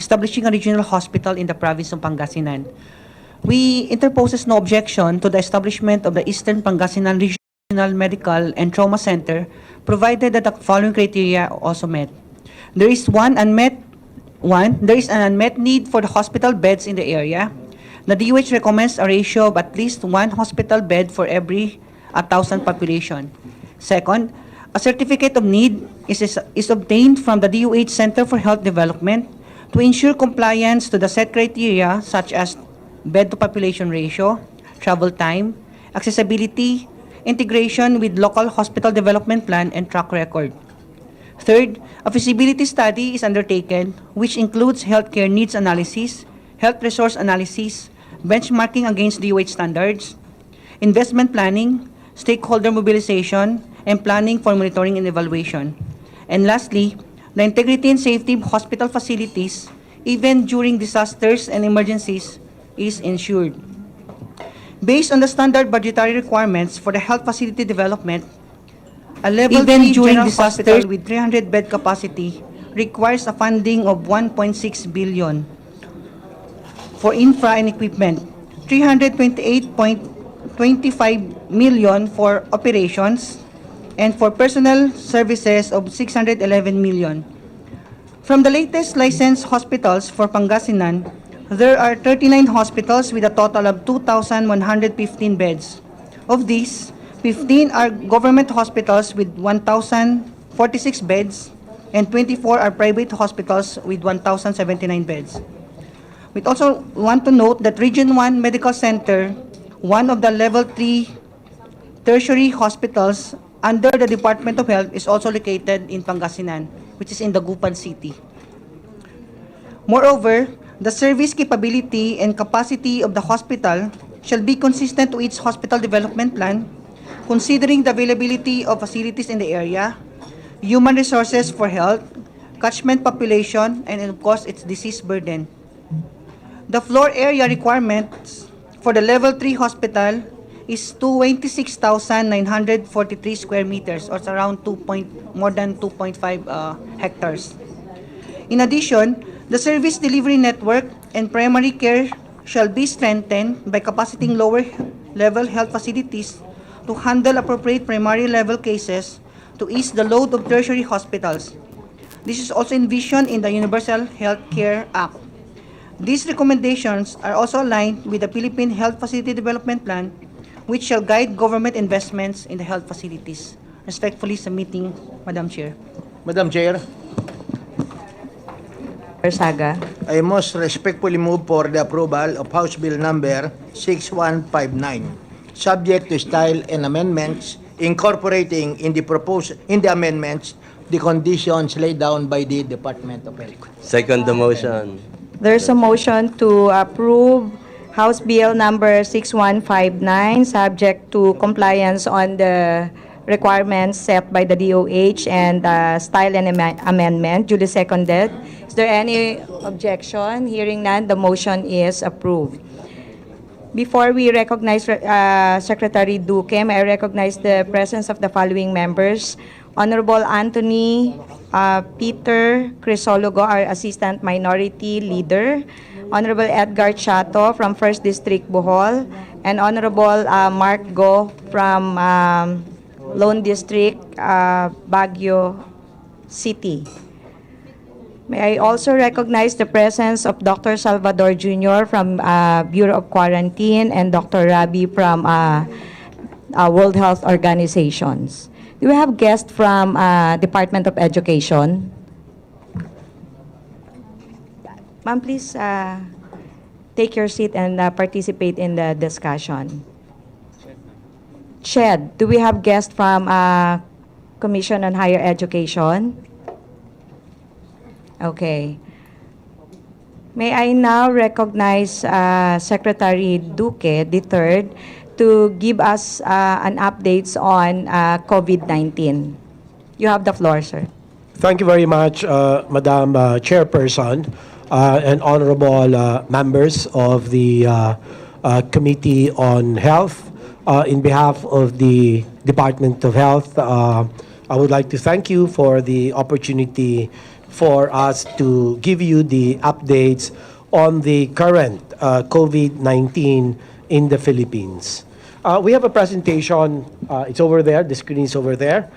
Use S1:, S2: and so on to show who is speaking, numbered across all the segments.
S1: establishing a regional hospital in the province of Pangasinan. We interposes no objection to the establishment of the Eastern Pangasinan Regional Medical and Trauma Center, provided that the following criteria are also met. There is an unmet need for the hospital beds in the area. The DOH recommends a ratio of at least 1 hospital bed for every 1,000 population. Second, a certificate of need is obtained from the DOH Center for Health Development to ensure compliance to the set criteria such as bed to population ratio, travel time, accessibility, integration with local hospital development plan, and track record. Third, a feasibility study is undertaken which includes healthcare needs analysis, health resource analysis, benchmarking against DOH standards, investment planning, stakeholder mobilization, and planning for monitoring and evaluation. And lastly, the integrity and safety of hospital facilities, even during disasters and emergencies, is ensured. Based on the standard budgetary requirements for the health facility development, a level 3 general hospital with 300 bed capacity requires a funding of 1.6 billion for infra and equipment, 328.25 million for operations, and for personnel services of 611 million. From the latest licensed hospitals for Pangasinan, there are 39 hospitals with a total of 2,115 beds. Of these, 15 are government hospitals with 1,046 beds, and 24 are private hospitals with 1,079 beds. We also want to note that Region 1 Medical Center, one of the Level 3 tertiary hospitals under the Department of Health, is also located in Pangasinan, which is in Dagupan City. Moreover, the service capability and capacity of the hospital shall be consistent to its hospital development plan, considering the availability of facilities in the area, human resources for health, catchment population, and of course, its disease burden. The floor area requirements for the Level 3 hospital is 26,943 square meters, or around more than 2.5 hectares. In addition, the service delivery network and primary care shall be strengthened by capacitying lower-level health facilities to handle appropriate primary level cases to ease the load of tertiary hospitals. This is also envisioned in the Universal Health Care Act. These recommendations are also aligned with the Philippine Health Facility Development Plan, which shall guide government investments in the health facilities. Respectfully submitting, Madam Chair.
S2: Madam Chair,
S3: Saga.
S2: I most respectfully move for the approval of House Bill number 6159, subject to style and amendments, incorporating in the amendments the conditions laid down by the Department of Health.
S4: Second the motion.
S3: There's a motion to approve House Bill number 6159, subject to compliance on the requirements set by the DOH and style and amendment, duly seconded. Is there any objection? Hearing none, the motion is approved. Before we recognize Secretary Duque, may I recognize the presence of the following members: Honorable Anthony Peter Crisologo, our Assistant Minority Leader; Honorable Edgar Chato from 1st District, Bohol; and Honorable Mark Go from Lone District, Baguio City. May I also recognize the presence of Dr. Salvador Jr. from Bureau of Quarantine and Dr. Rabi from World Health Organizations. Do we have guests from Department of Education? Ma'am, please take your seat and participate in the discussion. Ched, do we have guests from Commission on Higher Education? Okay. May I now recognize Secretary Duque III to give us an updates on COVID-19. You have the floor, sir.
S5: Thank you very much, Madam Chairperson, and honorable members of the Committee on Health. In behalf of the Department of Health, I would like to thank you for the opportunity for us to give you the updates on the current COVID-19 in the Philippines. We have a presentation. It's over there. The screen is over there.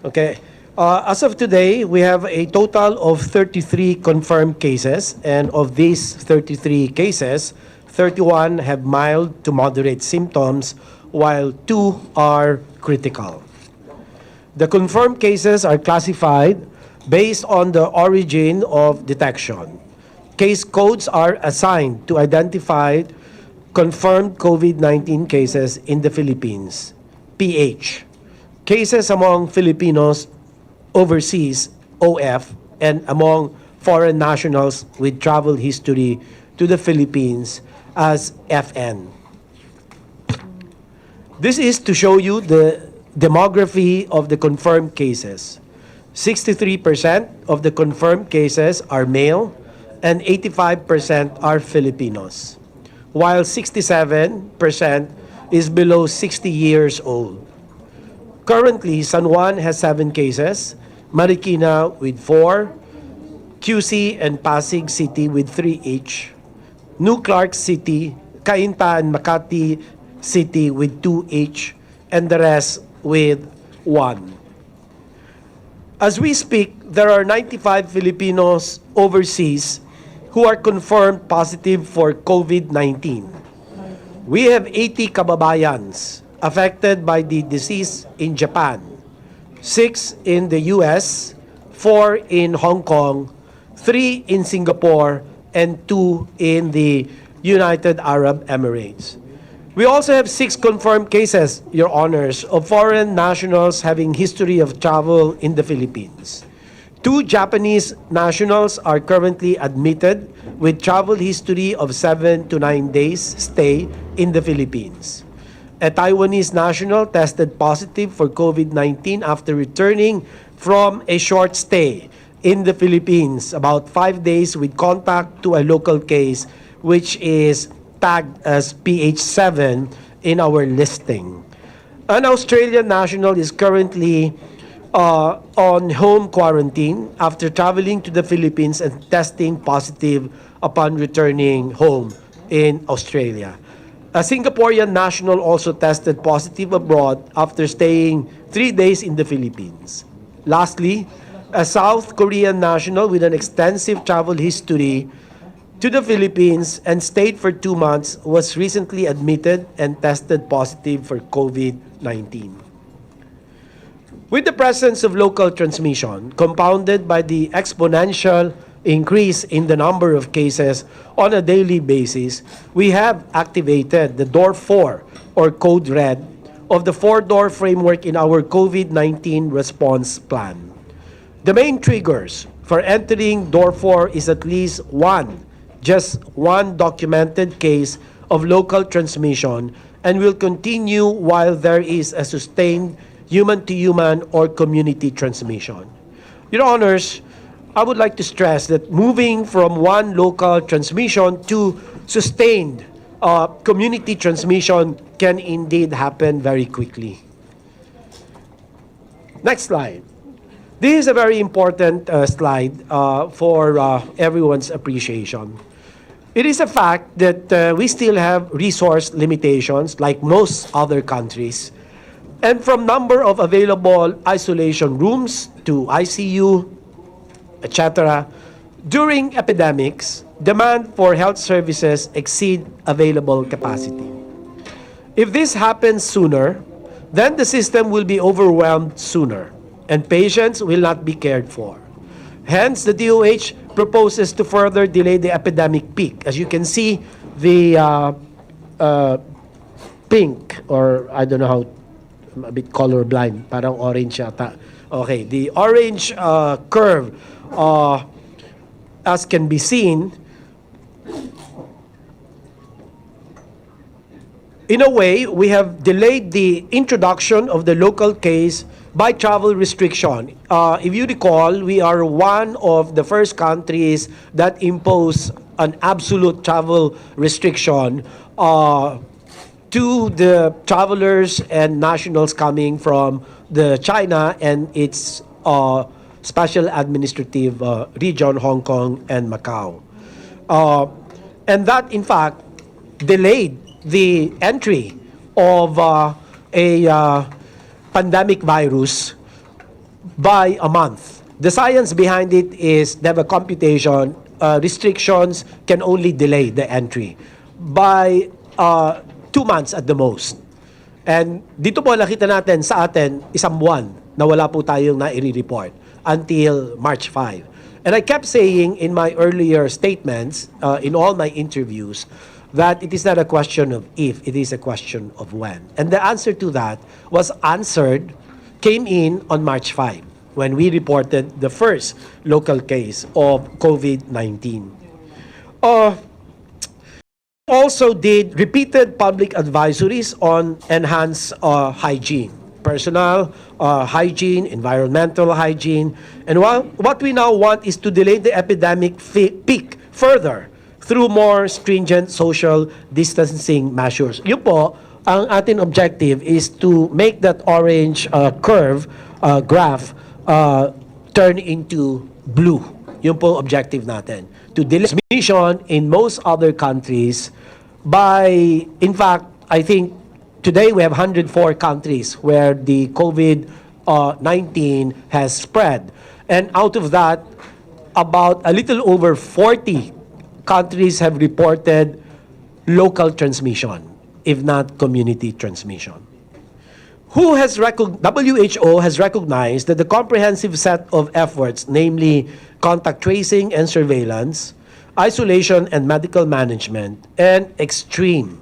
S5: Okay. As of today, we have a total of 33 confirmed cases, and of these 33 cases, 31 have mild to moderate symptoms, while 2 are critical. The confirmed cases are classified based on the origin of detection. Case codes are assigned to identify confirmed COVID-19 cases in the Philippines, PH. Cases among Filipinos overseas, OF, and among foreign nationals with travel history to the Philippines as FN. This is to show you the demography of the confirmed cases. 63% of the confirmed cases are male and 85% are Filipinos, while 67% is below 60 years old. Currently, San Juan has 7 cases, Marikina with 4, QC and Pasig City with 3 each, New Clark City, Cainta and Makati City with 2 each, and the rest with 1. As we speak, there are 95 Filipinos overseas who are confirmed positive for COVID-19. We have 80 kababayans affected by the disease in Japan, 6 in the US, 4 in Hong Kong, 3 in Singapore, and 2 in the United Arab Emirates. We also have 6 confirmed cases, Your Honors, of foreign nationals having history of travel in the Philippines. 2 Japanese nationals are currently admitted with travel history of 7 to 9 days stay in the Philippines. A Taiwanese national tested positive for COVID-19 after returning from a short stay in the Philippines, about 5 days with contact to a local case, which is tagged as PH7 in our listing. An Australian national is currently on home quarantine after traveling to the Philippines and testing positive upon returning home in Australia. A Singaporean national also tested positive abroad after staying 3 days in the Philippines. Lastly, a South Korean national with an extensive travel history to the Philippines and stayed for 2 months was recently admitted and tested positive for COVID-19. With the presence of local transmission, compounded by the exponential increase in the number of cases on a daily basis, we have activated the Door 4 or Code Red of the 4-door framework in our COVID-19 response plan. The main triggers for entering Door 4 is at least just one documented case of local transmission and will continue while there is a sustained human-to-human or community transmission. Your Honors, I would like to stress that moving from one local transmission to sustained community transmission can indeed happen very quickly. Next slide. This is a very important slide for everyone's appreciation. It is a fact that we still have resource limitations like most other countries. And from number of available isolation rooms to ICU, etc., during epidemics, demand for health services exceed available capacity. If this happens sooner, then the system will be overwhelmed sooner, and patients will not be cared for. Hence, the DOH proposes to further delay the epidemic peak. As you can see, the pink, or I don't know how, I'm a bit colorblind, parang orange yata. Okay, the orange curve, as can be seen, in a way, we have delayed the introduction of the local case by travel restriction. If you recall, we are one of the first countries that impose an absolute travel restriction to the travelers and nationals coming from the China and its Special Administrative Region, Hong Kong and Macau. And that, in fact, delayed the entry of a pandemic virus by a month. The science behind it is they have a computation. Restrictions can only delay the entry by 2 months at the most. And dito po nakita natin sa atin, isang buwan na wala po tayong nai-report until March 5. And I kept saying in my earlier statements, in all my interviews, that it is not a question of if, it is a question of when. And the answer to that came in on March 5, when we reported the first local case of COVID-19. Also did repeated public advisories on enhanced hygiene, personal hygiene, environmental hygiene. And what we now want is to delay the epidemic peak further through more stringent social distancing measures. Yun po, ang ating objective is to make that orange graph turn into blue. Yun po objective natin. To delay transmission in most other countries by, in fact, I think today we have 104 countries where the COVID-19 has spread. And out of that, about a little over 40 countries have reported local transmission, if not community transmission. WHO has recognized that the comprehensive set of efforts, namely contact tracing and surveillance, isolation and medical management, and extreme,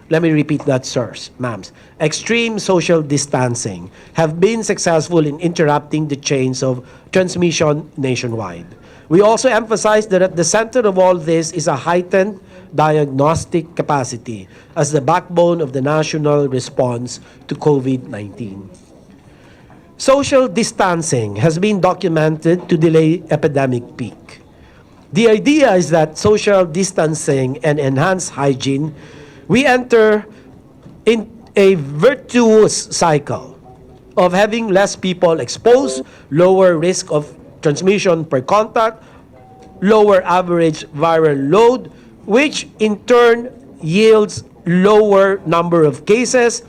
S5: let me repeat that, sirs, ma'ams, extreme social distancing have been successful in interrupting the chains of transmission nationwide. We also emphasize that at the center of all this is a heightened diagnostic capacity as the backbone of the national response to COVID-19. Social distancing has been documented to delay epidemic peak. The idea is that social distancing and enhanced hygiene, we enter in a virtuous cycle of having less people exposed, lower risk of transmission per contact, lower average viral load, which in turn yields lower number of cases,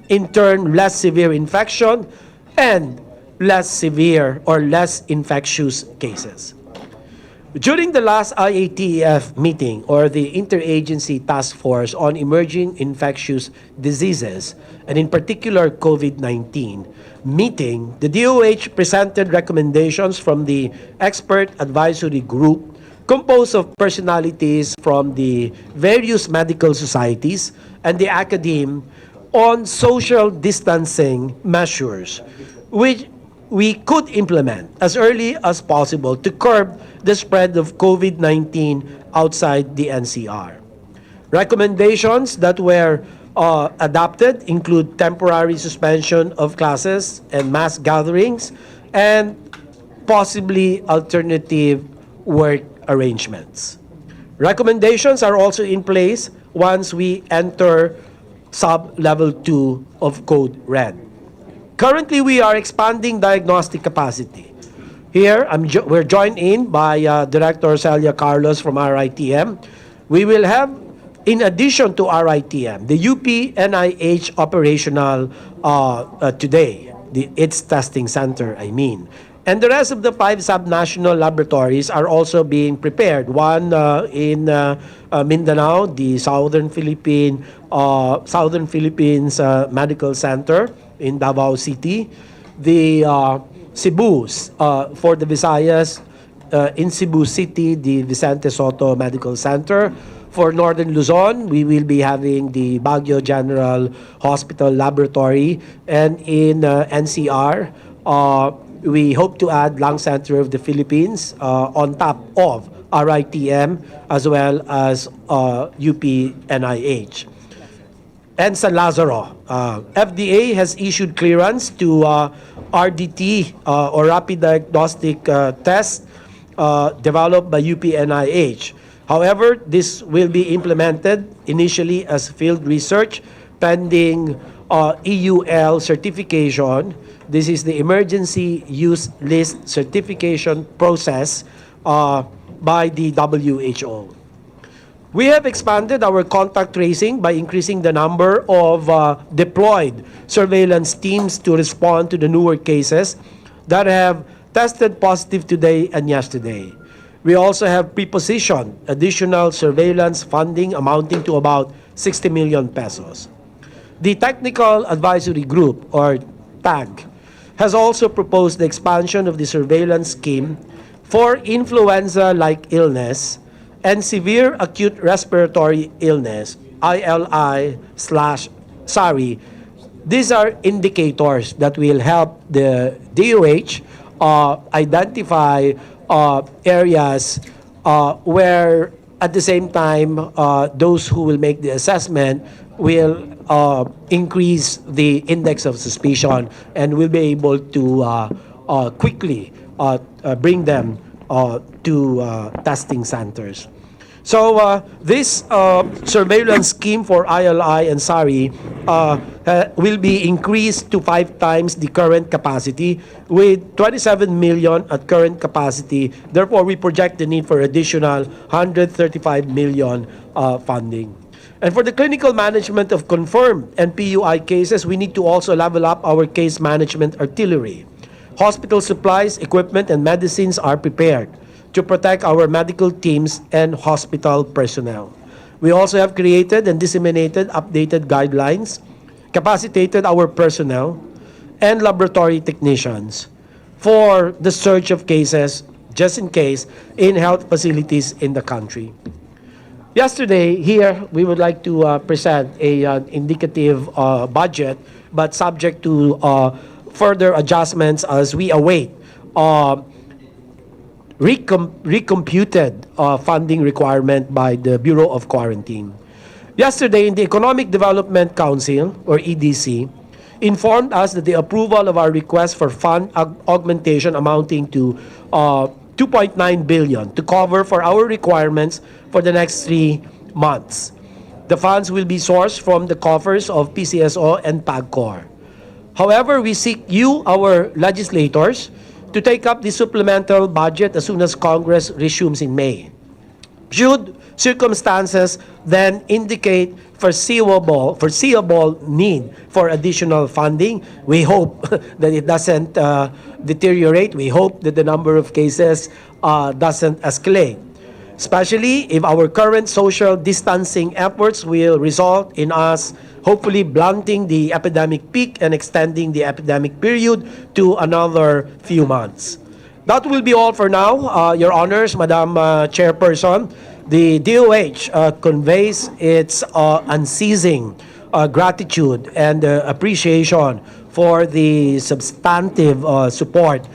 S5: in turn less severe infection, and less severe or less infectious cases. During the last IATF meeting, or the Interagency Task Force on Emerging Infectious Diseases, and in particular COVID-19 meeting, the DOH presented recommendations from the Expert Advisory Group composed of personalities from the various medical societies and the academe on social distancing measures, which we could implement as early as possible to curb the spread of COVID-19 outside the NCR. Recommendations that were adopted include temporary suspension of classes and mass gatherings, and possibly alternative work arrangements. Recommendations are also in place once we enter sub-level 2 of Code Red. Currently, we are expanding diagnostic capacity. Here, we're joined in by Director Celia Carlos from RITM. We will have, in addition to RITM, the UP-NIH operational today, its testing center, I mean. And the rest of the 5 sub-national laboratories are also being prepared. One in Mindanao, the Southern Philippines Medical Center in Davao City. The Cebu's, for the Visayas, in Cebu City, the Vicente Soto Medical Center. For Northern Luzon, we will be having the Baguio General Hospital Laboratory. And in NCR, we hope to add Lung Center of the Philippines on top of RITM as well as UP-NIH. And San Lazaro, FDA has issued clearance to RDT or Rapid Diagnostic Test developed by UP-NIH. However, this will be implemented initially as field research pending EUL certification This is the emergency use list certification process by the WHO. We have expanded our contact tracing by increasing the number of deployed surveillance teams to respond to the newer cases that have tested positive today and yesterday. We also have prepositioned additional surveillance funding amounting to about 60 million pesos. The Technical Advisory Group, or TAG, has also proposed the expansion of the surveillance scheme for influenza-like illness and severe acute respiratory illness, ILI/SARI. These are indicators that will help the DOH identify areas where, at the same time, those who will make the assessment will increase the index of suspicion and will be able to quickly bring them to testing centers. So this surveillance scheme for ILI and SARI will be increased to 5 times the current capacity with 27 million at current capacity. Therefore, we project the need for additional 135 million funding. And for the clinical management of confirmed NPUI cases, we need to also level up our case management artillery. Hospital supplies, equipment, and medicines are prepared to protect our medical teams and hospital personnel. We also have created and disseminated updated guidelines, capacitated our personnel and laboratory technicians for the surge of cases, just in case, in health facilities in the country. Yesterday, here, we would like to present an indicative budget, but subject to further adjustments as we await recomputed funding requirement by the Bureau of Quarantine. Yesterday, in the Economic Development Council, or EDC, informed us that the approval of our request for fund augmentation amounting to 2.9 billion to cover for our requirements for the next 3 months. The funds will be sourced from the coffers of PCSO and PAGCOR. However, we seek you, our legislators, to take up the supplemental budget as soon as Congress resumes in May. Should circumstances then indicate foreseeable need for additional funding, we hope that it doesn't deteriorate. We hope that the number of cases doesn't escalate, especially if our current social distancing efforts will result in us hopefully blunting the epidemic peak and extending the epidemic period to another few months. That will be all for now, Your Honors, Madam Chairperson. The DOH conveys its unceasing gratitude and appreciation for the substantive support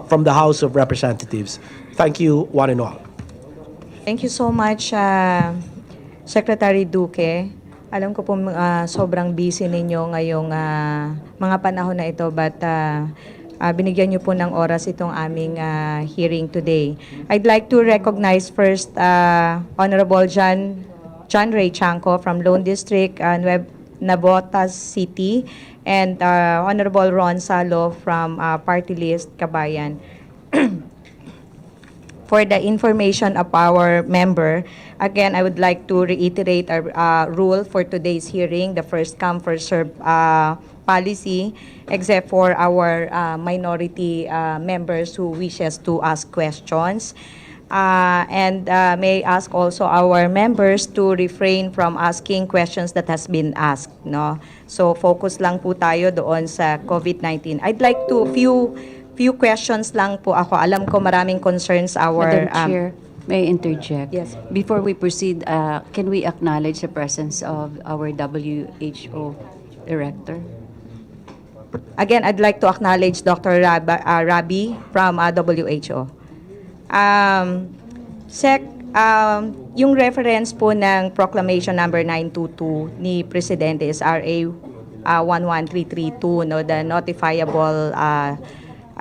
S5: from the House of Representatives. Thank you, one and all.
S3: Thank you so much, Secretary Duque. Alam ko po sobrang busy ninyo ngayong mga panahon na ito, but binigyan niyo po ng oras itong aming hearing today. I'd like to recognize first Honorable John Ray Chanco from Lone District, Navotas City, and Honorable Ron Salo from Party List Kabayan. For the information of our member, again, I would like to reiterate our rule for today's hearing, the first come, first serve policy, except for our minority members who wishes to ask questions. And may ask also our members to refrain from asking questions that has been asked, no? So focus lang po tayo doon sa COVID-19. I'd like to few questions lang po ako. Alam ko maraming concerns our
S4: Madam Chair, may I interject?
S3: Yes.
S4: Before we proceed, can we acknowledge the presence of our WHO Director?
S3: Again, I'd like to acknowledge Dr. Rabi from WHO. Yung reference po ng Proclamation number 922 ni Presidente is RA 11332, no, the Notifiable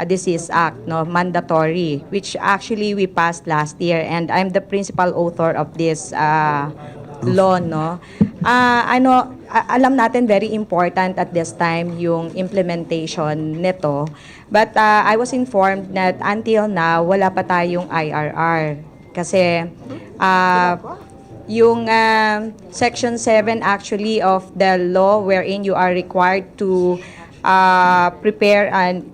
S3: Disease Act, no, mandatory, which actually we passed last year, and I'm the principal author of this law, no. Alam natin very important at this time yung implementation nito. But I was informed that until now, wala pa tayong IRR. Kasi yung Section 7 actually of the law wherein you are required to prepare and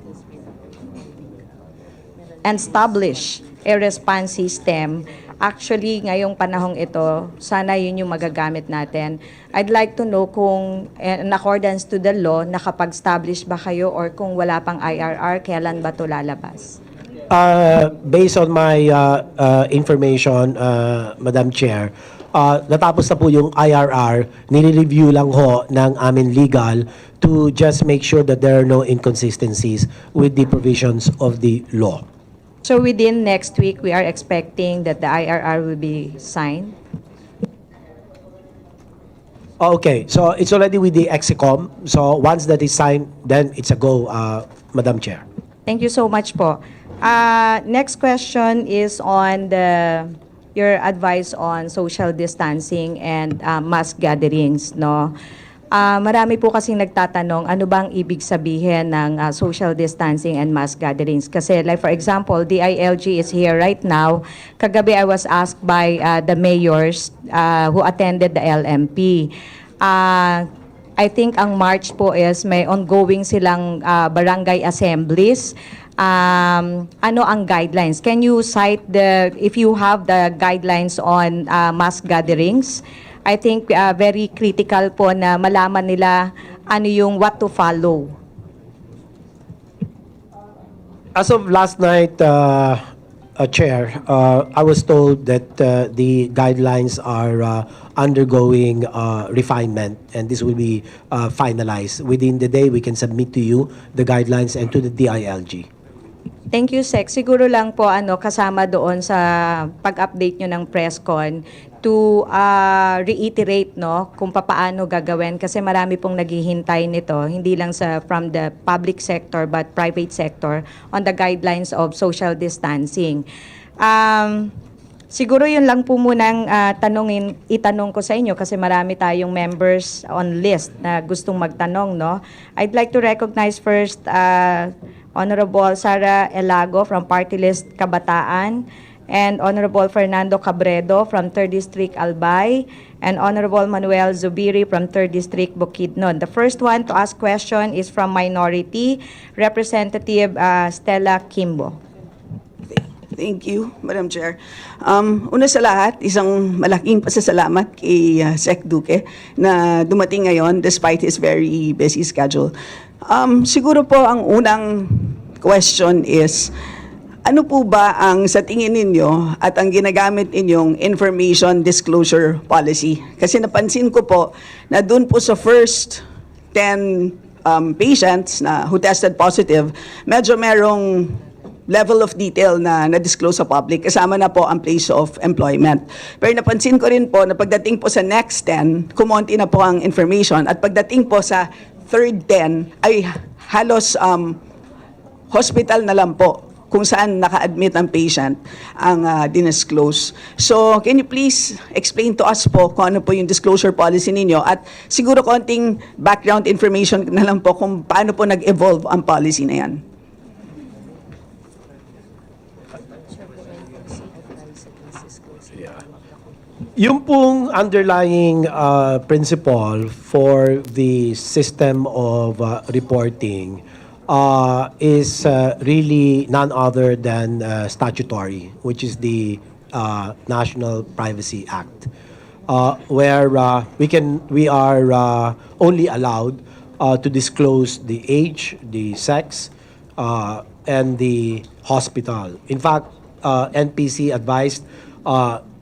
S3: establish a response system. Actually, ngayong panahong ito, sana yun yung magagamit natin. I'd like to know kung in accordance to the law, nakapag-establish ba kayo or kung wala pang IRR, kailan ba ito lalabas?
S5: Based on my information, Madam Chair, natapos na po yung IRR, nire-review lang ho ng amin legal to just make sure that there are no inconsistencies with the provisions of the law.
S3: So within next week, we are expecting that the IRR will be signed?
S5: Okay, so it's already with the EXICOM. So once that is signed, then it's a go, Madam Chair.
S3: Thank you so much po. Next question is on your advice on social distancing and mass gatherings, no? Marami po kasing nagtatanong, ano bang ibig sabihin ng social distancing and mass gatherings? Kasi like for example, DILG is here right now. Kagabi I was asked by the mayors who attended the LMP. I think ang March po is may ongoing silang barangay assemblies. Ano ang guidelines? Can you cite if you have the guidelines on mass gatherings? I think very critical po na malaman nila ano yung what to follow.
S5: As of last night, Chair, I was told that the guidelines are undergoing refinement, and this will be finalized. Within the day, we can submit to you the guidelines and to the DILG.
S3: Thank you, Sec. Siguro lang po kasama doon sa pag-update nyo ng presscon to reiterate kung papaano gagawin kasi marami pong naghihintay nito, hindi lang from the public sector but private sector on the guidelines of social distancing. Siguro yun lang po munang itanong ko sa inyo kasi marami tayong members on list na gustong magtanong, no? I'd like to recognize first Honorable Sara Elago from Party List Kabataan, and Honorable Fernando Cabredo from 3rd District Albay, and Honorable Manuel Zubiri from 3rd District Bukidnon. The first one to ask question is from Minority, Representative Stella Kimbo.
S6: Thank you, Madam Chair. Una sa lahat, isang malaking pasasalamat kay Sec Duque na dumating ngayon despite his very busy schedule. Siguro po ang unang question is, ano po ba ang sa tingin ninyo at ang ginagamit ninyong information disclosure policy? Kasi napansin ko po na dun po sa first 10 patients who tested positive, medyo merong level of detail na na-disclose sa public, kasama na po ang place of employment. Pero napansin ko rin po na pagdating po sa next 10, kumonti na po ang information, at pagdating po sa third 10, ay halos hospital na lang po kung saan naka-admit ang patient ang dinisclose. So, can you please explain to us po kung ano po yung disclosure policy ninyo at siguro konting background information na lang po kung paano po nag-evolve ang policy na yan.
S5: Yung pong underlying principle for the system of reporting is really none other than statutory, which is the National Privacy Act, where we are only allowed to disclose the age, the sex, and the hospital. In fact, NPC advised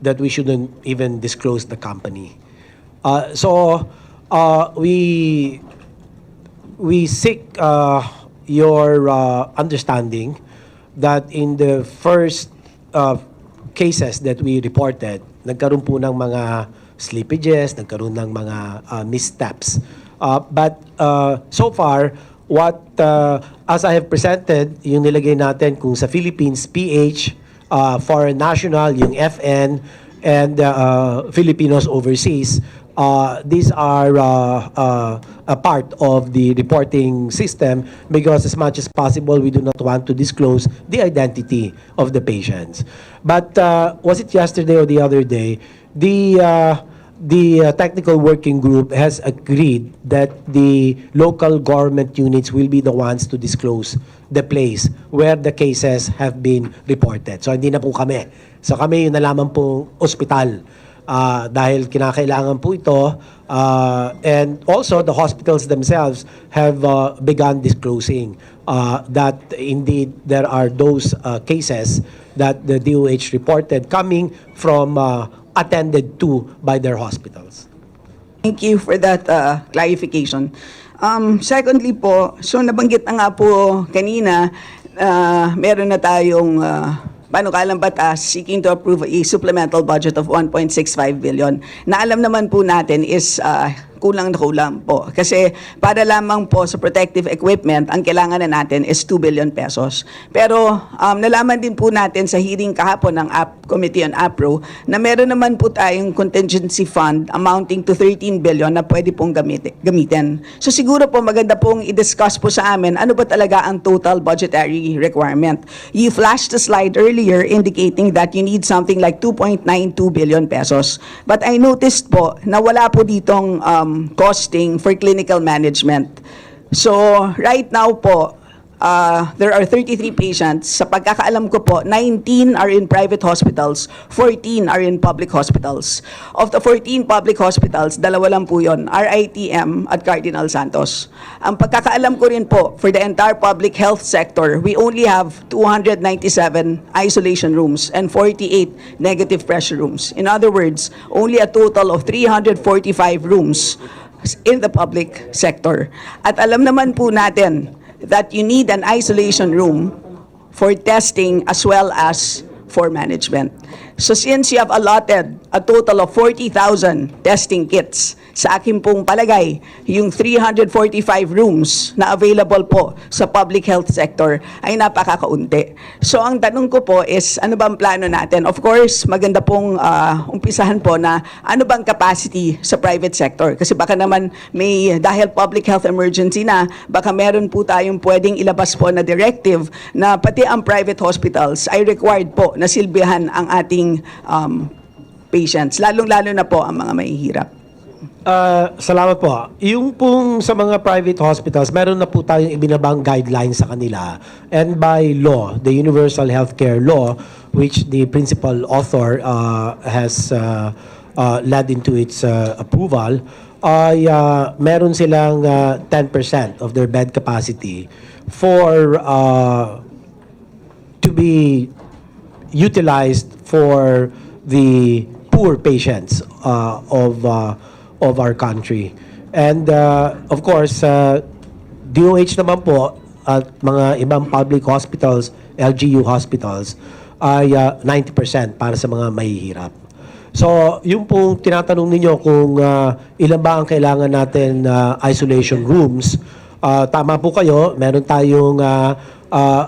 S5: that we shouldn't even disclose the company. So we seek your understanding that in the first cases that we reported, nagkaroon po ng mga slippages, nagkaroon ng mga missteps. But so far, as I have presented, yung nilagay natin kung sa Philippines, PH, foreign national, yung FN, and Filipinos overseas, these are a part of the reporting system because as much as possible, we do not want to disclose the identity of the patients. But was it yesterday or the other day, the technical working group has agreed that the local government units will be the ones to disclose the place where the cases have been reported. So hindi na po kami. So kami yung nalaman pong ospital dahil kinakailangan po ito and also the hospitals themselves have begun disclosing that indeed there are those cases that the DOH reported coming from attended to by their hospitals.
S6: Thank you for that clarification. Secondly po, so nabanggit na nga po kanina, meron na tayong panukalang batas seeking to approve a supplemental budget of 1.65 billion. Na alam naman po natin is kulang na kulang po. Kasi para lamang po sa protective equipment, ang kailangan na natin is 2 billion pesos. Pero nalaman din po natin sa hearing kahapon ng Committee on APRO na meron naman po tayong contingency fund amounting to 13 billion na pwede pong gamitin. So siguro po maganda pong i-discuss po sa amin ano ba talaga ang total budgetary requirement. You flashed a slide earlier indicating that you need something like 2.92 billion pesos. But I noticed po na wala po ditong costing for clinical management. So, right now po, there are 33 patients. Sa pagkakaalam ko po, 19 are in private hospitals, 14 are in public hospitals. Of the 14 public hospitals, dalawa lang po yun, RITM at Cardinal Santos. Ang pagkakaalam ko rin po, for the entire public health sector, we only have 297 isolation rooms and 48 negative pressure rooms. In other words, only a total of 345 rooms in the public sector. At alam naman po natin that you need an isolation room for testing as well as for management. So since you have allotted a total of 40,000 testing kits, sa akin pong palagay, yung 345 rooms na available po sa public health sector ay napakakaunti. So ang tanong ko po is, ano bang plano natin? Of course, maganda pong umpisahan po na ano bang capacity sa private sector? Kasi baka naman may, dahil public health emergency na, baka meron po tayong pwedeng ilabas po na directive na pati ang private hospitals ay required po na silbihan ang ating patients, lalong-lalo na po ang mga mahihirap.
S5: Salamat po. Yung pong sa mga private hospitals, meron na po tayong ibinabang guidelines sa kanila. And by law, the Universal Healthcare Law, which the principal author has led into its approval, ay meron silang 10% of their bed capacity for to be utilized for the poor patients of our country. And of course, DOH naman po at mga ibang public hospitals, LGU hospitals, ay 90% para sa mga mahihirap. So, yung pong tinatanong ninyo kung ilan ba ang kailangan natin isolation rooms, tama po kayo, meron tayong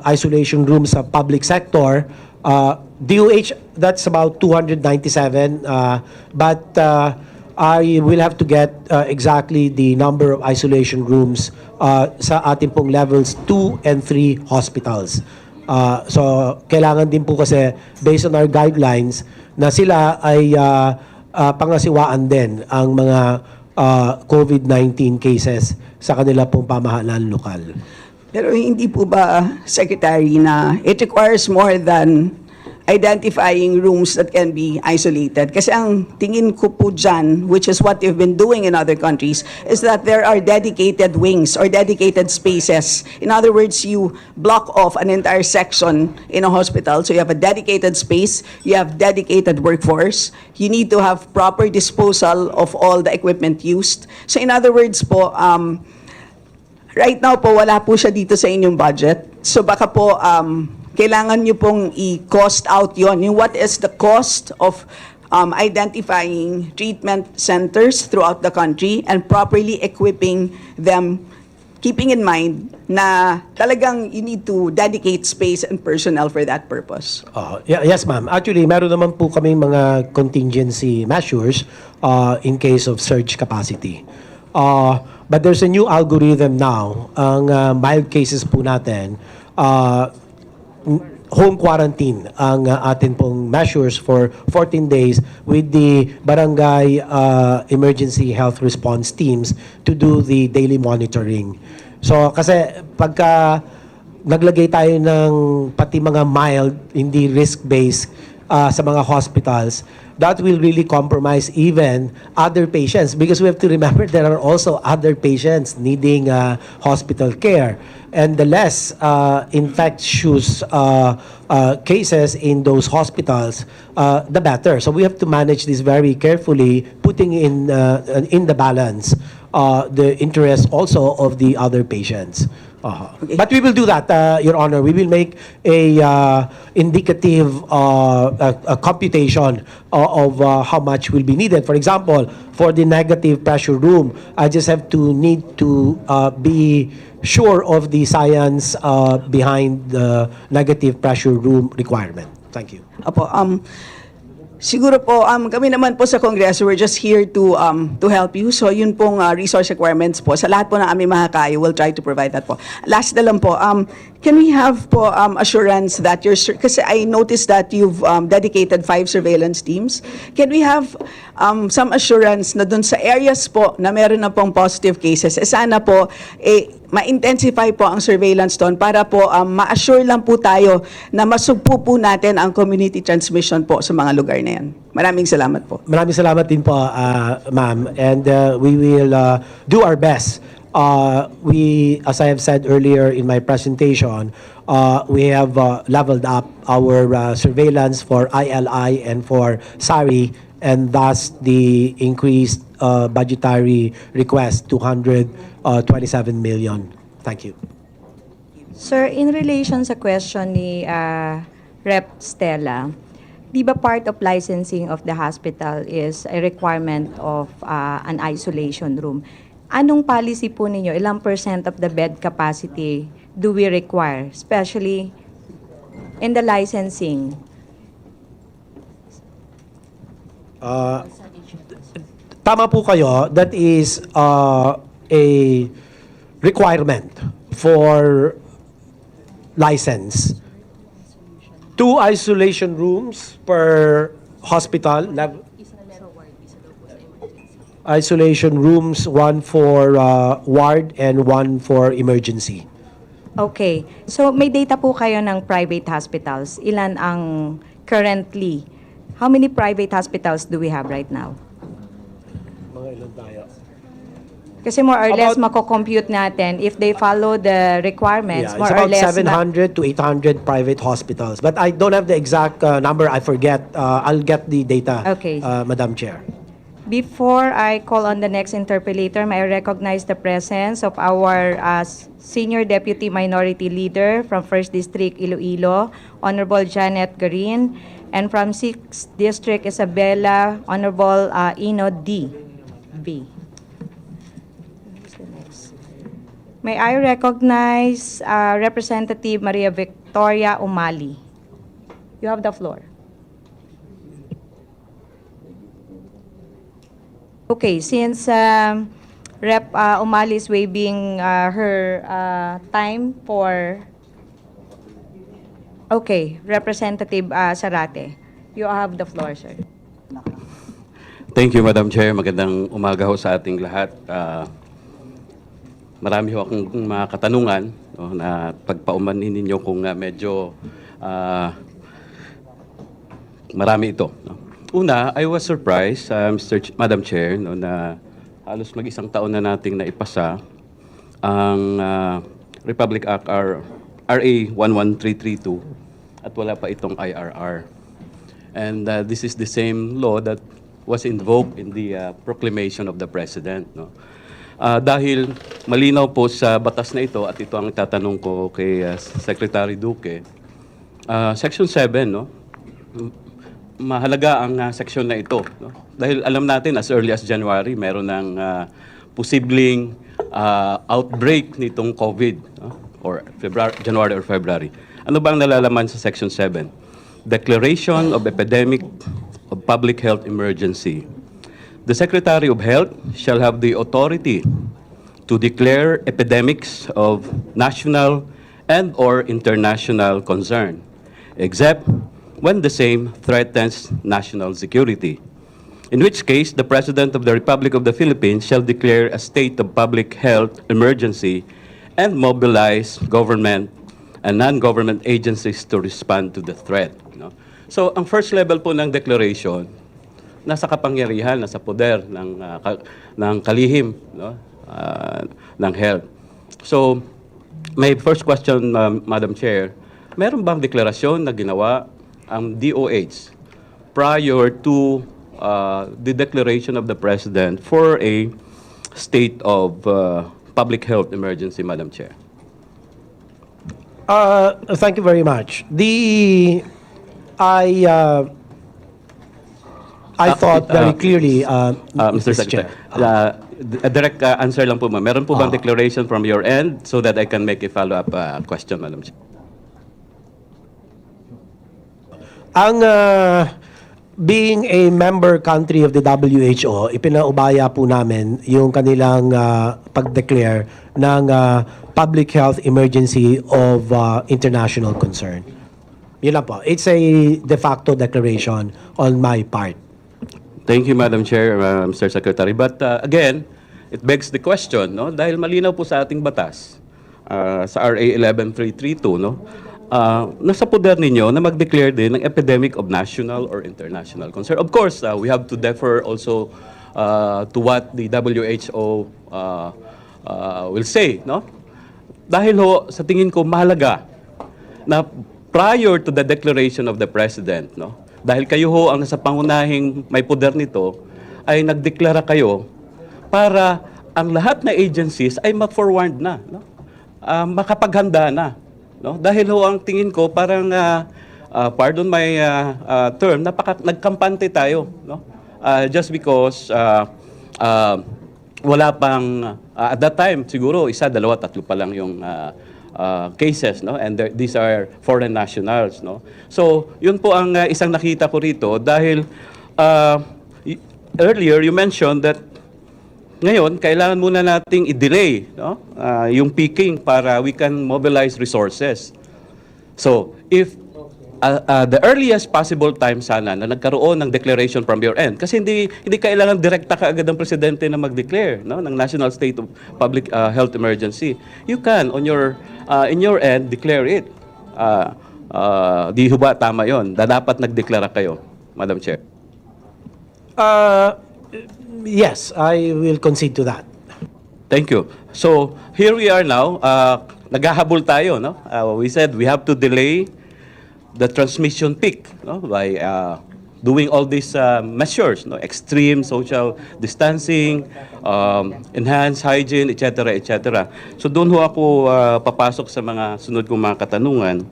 S5: isolation rooms sa public sector. DOH, that's about 297, but I will have to get exactly the number of isolation rooms sa ating pong levels 2 and 3 hospitals. So, kailangan din po kasi, based on our guidelines, na sila ay pangasiwaan din ang mga COVID-19 cases sa kanila pong pamahalaan lokal.
S6: Pero hindi po ba, Secretary, na it requires more than identifying rooms that can be isolated? Kasi ang tingin ko po dyan, which is what you've been doing in other countries, is that there are dedicated wings or dedicated spaces. In other words, you block off an entire section in a hospital. So you have a dedicated space, you have dedicated workforce, you need to have proper disposal of all the equipment used. So in other words po, right now po, wala po siya dito sa inyong budget. So baka po, kailangan nyo pong i-cost out yon. Yung what is the cost of identifying treatment centers throughout the country and properly equipping them keeping in mind na talagang you need to dedicate space and personnel for that purpose.
S5: Yes, ma'am. Actually, meron naman po kaming mga contingency measures in case of surge capacity. But there's a new algorithm now. Ang mild cases po natin, home quarantine ang atin pong measures for 14 days with the barangay emergency health response teams to do the daily monitoring. So kasi pagka naglagay tayo ng pati mga mild, hindi risk-based sa mga hospitals, that will really compromise even other patients because we have to remember there are also other patients needing hospital care. And the less infectious cases in those hospitals, the better. So we have to manage this very carefully, putting in the balance the interest also of the other patients.
S6: Okay.
S5: But we will do that, Your Honor. We will make a indicative a computation of how much will be needed. For example, for the negative pressure room, I just have to need to be sure of the science behind the negative pressure room requirement. Thank you.
S6: Apo, siguro po, kami naman po sa Kongreso, we're just here to help you. So yun pong resource requirements po. Sa lahat po ng aming makakaya, we'll try to provide that po. Last na lang po, can we have po assurance that kasi I noticed that you've dedicated 5 surveillance teams. Can we have some assurance na dun sa areas po na meron na pong positive cases, sana po, ma-intensify po ang surveillance doon para po ma-assure lang po tayo na masugpo po natin ang community transmission po sa mga lugar na yan. Maraming salamat po.
S5: Maraming salamat din po, ma'am. And we will do our best. As I have said earlier in my presentation, we have leveled up our surveillance for ILI and for SARI, and thus the increased budgetary request, 227 million. Thank you.
S3: Sir, in relation sa question ni Rep. Stella, di ba part of licensing of the hospital is a requirement of an isolation room? Anong policy po ninyo? Ilang % of the bed capacity do we require, especially in the licensing?
S5: Tama po kayo. That is a requirement for license. 2 isolation rooms per hospital. Isolation rooms, 1 for ward and 1 for emergency.
S3: Okay. So may data po kayo ng private hospitals. Ilan ang currently? How many private hospitals do we have right now?
S5: Mga ilan tayo?
S3: Kasi more or less
S5: About-
S3: mako-compute natin if they follow the requirements,
S5: Yeah,
S3: more
S5: it's
S3: or
S5: about
S3: less.
S5: 700 to 800 private hospitals. But I don't have the exact number. I forget. I'll get the data,
S3: Okay.
S5: Madam Chair.
S3: Before I call on the next interpellator, may I recognize the presence of our Senior Deputy Minority Leader from 1st District, Iloilo, Honorable Janet Garin, and from 6th District, Isabela, Honorable Ino D. B. Who's the next? May I recognize Representative Maria Victoria Umali. You have the floor. Okay, since Rep. Umali is waiving her time for... Okay, Representative Sarate, you have the floor, sir.
S7: Thank you, Madam Chair. Magandang umaga ho sa ating lahat. Marami ho akong mga katanungan no, na pagpaumanin ninyo kung medyo marami ito. No. Una, I was surprised, Madam Chair, no, na halos mag-isang taon na nating naipasa ang Republic Act RA 11332 at wala pa itong IRR. And this is the same law that was invoked in the proclamation of the President. No? Dahil malinaw po sa batas na ito, at ito ang tatanong ko kay Secretary Duque, Section 7, no? Mahalaga ang section na ito. No? Dahil alam natin, as early as January, meron ng posibleng outbreak nitong COVID, no? Or January or February. Ano bang nalalaman sa Section 7? Declaration of Epidemic of Public Health Emergency. The Secretary of Health shall have the authority to declare epidemics of national and or international concern, except when the same threatens national security. In which case, the President of the Republic of the Philippines shall declare a state of public health emergency and mobilize government and non-government agencies to respond to the threat. No? So, ang first level po ng declaration, nasa kapangyarihan, nasa poder ng kalihim, no? Ng health. So, my first question, Madam Chair, meron bang deklarasyon na ginawa ang DOH prior to the declaration of the President for a state of public health emergency, Madam Chair?
S5: Thank you very much. I thought very clearly,
S7: Mr. Secretary, a direct answer lang po, ma'am. Meron po bang declaration from your end so that I can make a follow-up question, Madam Chair?
S5: Ang being a member country of the WHO, ipinaubaya po namin yung kanilang pag-declare ng public health emergency of international concern. Yun lang po. It's a de facto declaration on my part.
S7: Thank you, Madam Chair, Mr. Secretary. But again, it begs the question, no? Dahil malinaw po sa ating batas, sa RA 11332, no? Nasa poder ninyo na mag-declare din ng epidemic of national or international concern. Of course, we have to defer also to what the WHO will say, no? Dahil ho, sa tingin ko mahalaga na prior to the declaration of the President, no? Dahil kayo ho ang nasa pangunahing may poder nito, ay nagdeklara kayo para ang lahat na agencies ay ma-forward na, no? Makapaghanda na. No? Dahil ho ang tingin ko parang pardon my term, nagkampante tayo, no? Just because wala pang at that time siguro isa, dalawa, tatlo pa lang yung cases, no? And these are foreign nationals, no? So, yun po ang isang nakita ko rito dahil earlier you mentioned that ngayon, kailangan muna nating i-delay, no? Yung peaking para we can mobilize resources. So, if the earliest possible time sana na nagkaroon ng declaration from your end, kasi hindi kailangan direkta kaagad ng presidente na mag-declare, no, ng national state of public health emergency. You can, on your in your end, declare it. Di ho ba tama yon? Dapat nagdeklara kayo, Madam Chair.
S5: Yes, I will concede to that.
S7: Thank you. So, here we are now. Naghahabol tayo, no? We said we have to delay the transmission peak, no? By doing all these measures, no? Extreme social distancing, enhanced hygiene, etc., etc. So, doon ho ako papasok sa mga sunod kong mga katanungan.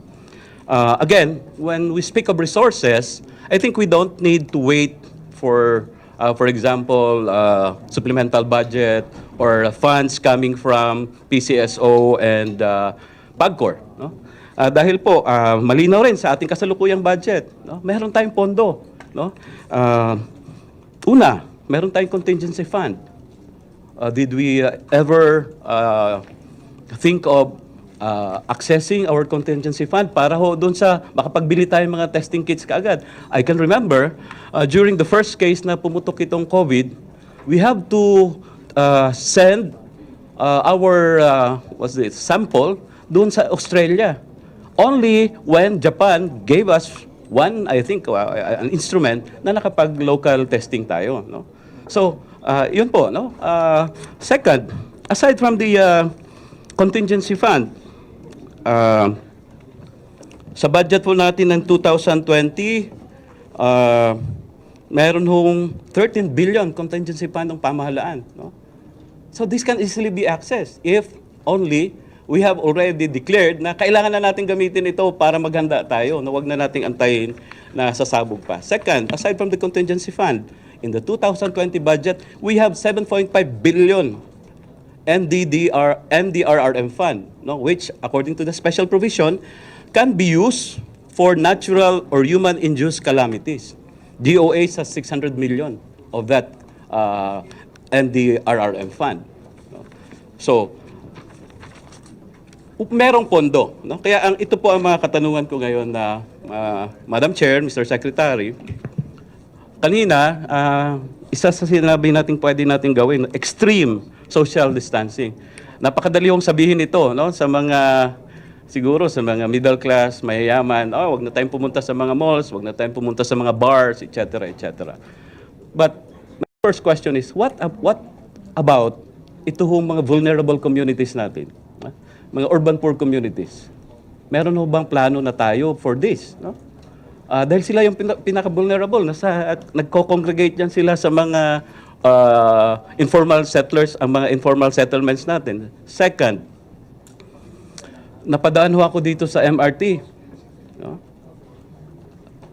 S7: Again, when we speak of resources, I think we don't need to wait for example, supplemental budget or funds coming from PCSO and PAGCOR. No? Dahil po, malinaw rin sa ating kasalukuyang budget, no? Meron tayong pondo. No? Una, meron tayong contingency fund. Did we ever think of accessing our contingency fund para ho doon sa makapagbili tayo mga testing kits kaagad? I can remember during the first case na pumutok itong COVID, we have to send our sample doon sa Australia. Only when Japan gave us one, I think, an instrument na nakapag-local testing tayo. No? So, yun po. No? Second, aside from the contingency fund, sa budget po natin ng 2020, meron hong 13 billion contingency fund ng pamahalaan. No? So this can easily be accessed if only we have already declared na kailangan na natin gamitin ito para maghanda tayo, na wag na nating antayin na sasabog pa. Second, aside from the contingency fund, in the 2020 budget, we have 7.5 billion NDRRM fund, no, which according to the special provision can be used for natural or human-induced calamities. DOH has 600 million of that NDRRM fund. No? So, merong pondo. No? Kaya ito po ang mga katanungan ko ngayon na Madam Chair, Mr. Secretary. Kanina, isa sa sinabi natin pwede natin gawin, extreme social distancing. Napakadali kong sabihin ito, no, sa mga siguro sa mga middle class, mayayaman, wag na tayong pumunta sa mga malls, wag na tayong pumunta sa mga bars, etc., etc. But my first question is, what about ito hong mga vulnerable communities natin? Mga urban poor communities. Meron ho bang plano na tayo for this, no? Dahil sila yung pinaka-vulnerable, nagko-congregate yan sila sa mga informal settlers, ang mga informal settlements natin. Second, napadaan ho ako dito sa MRT. No?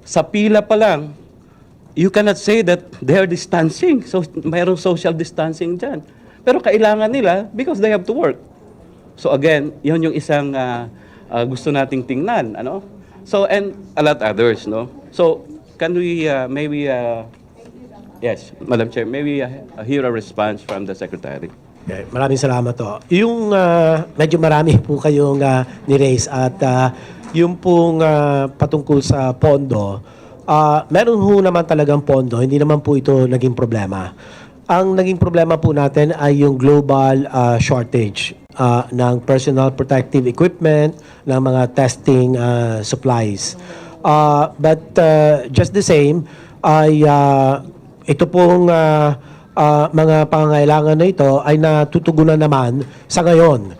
S7: Sa pila pa lang, you cannot say that they are distancing. So, mayroong social distancing dyan. Pero kailangan nila because they have to work. So again, yun yung isang gusto nating tingnan. Ano? So, and a lot others. No? So, can we maybe... Yes, Madam Chair, maybe hear a response from the Secretary.
S5: Okay, maraming salamat to. Yung medyo marami po kayong ni-raise at yung pong patungkol sa pondo, meron ho naman talagang pondo, hindi naman po ito naging problema. Ang naging problema po natin ay yung global shortage ng personal protective equipment, ng mga testing supplies. But just the same, ay ito pong mga pangangailangan na ito ay natutugunan naman sa ngayon.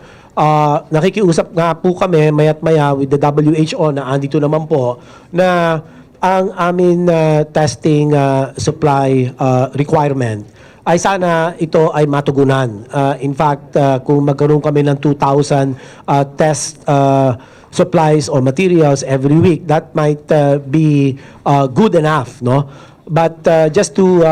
S5: Nakikiusap nga po kami mayat maya with the WHO na andito naman po na ang amin testing supply requirement ay sana ito ay matugunan. In fact, kung magkaroon kami ng 2,000 test supplies or materials every week, that might be good enough, no? But just to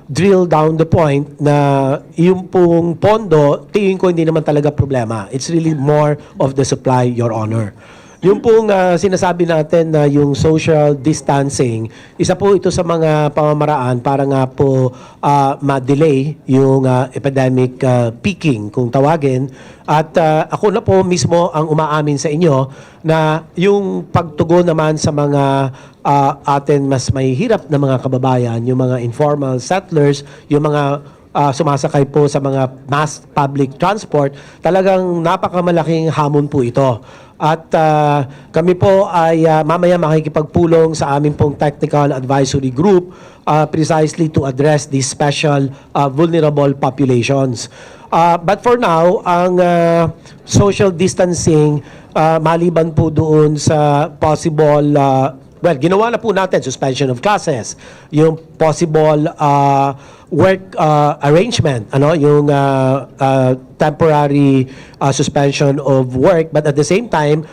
S5: drill down the point na yung pong pondo, tingin ko hindi naman talaga problema. It's really more of the supply, Your Honor. Yung pong sinasabi natin na yung social distancing, isa po ito sa mga pamamaraan para nga po ma-delay yung epidemic peaking kung tawagin. At ako na po mismo ang umaamin sa inyo na yung pagtugon naman sa mga atin mas mahihirap na mga kababayan, yung mga informal settlers, yung mga sumasakay po sa mga mass public transport, talagang napakamalaking hamon po ito. At kami po ay mamaya makikipagpulong sa aming pong technical advisory group precisely to address these special vulnerable populations. But for now, ang social distancing, maliban po doon sa possible well, ginawa na po natin suspension of classes, yung possible work arrangement, yung temporary suspension of work, but at the same time,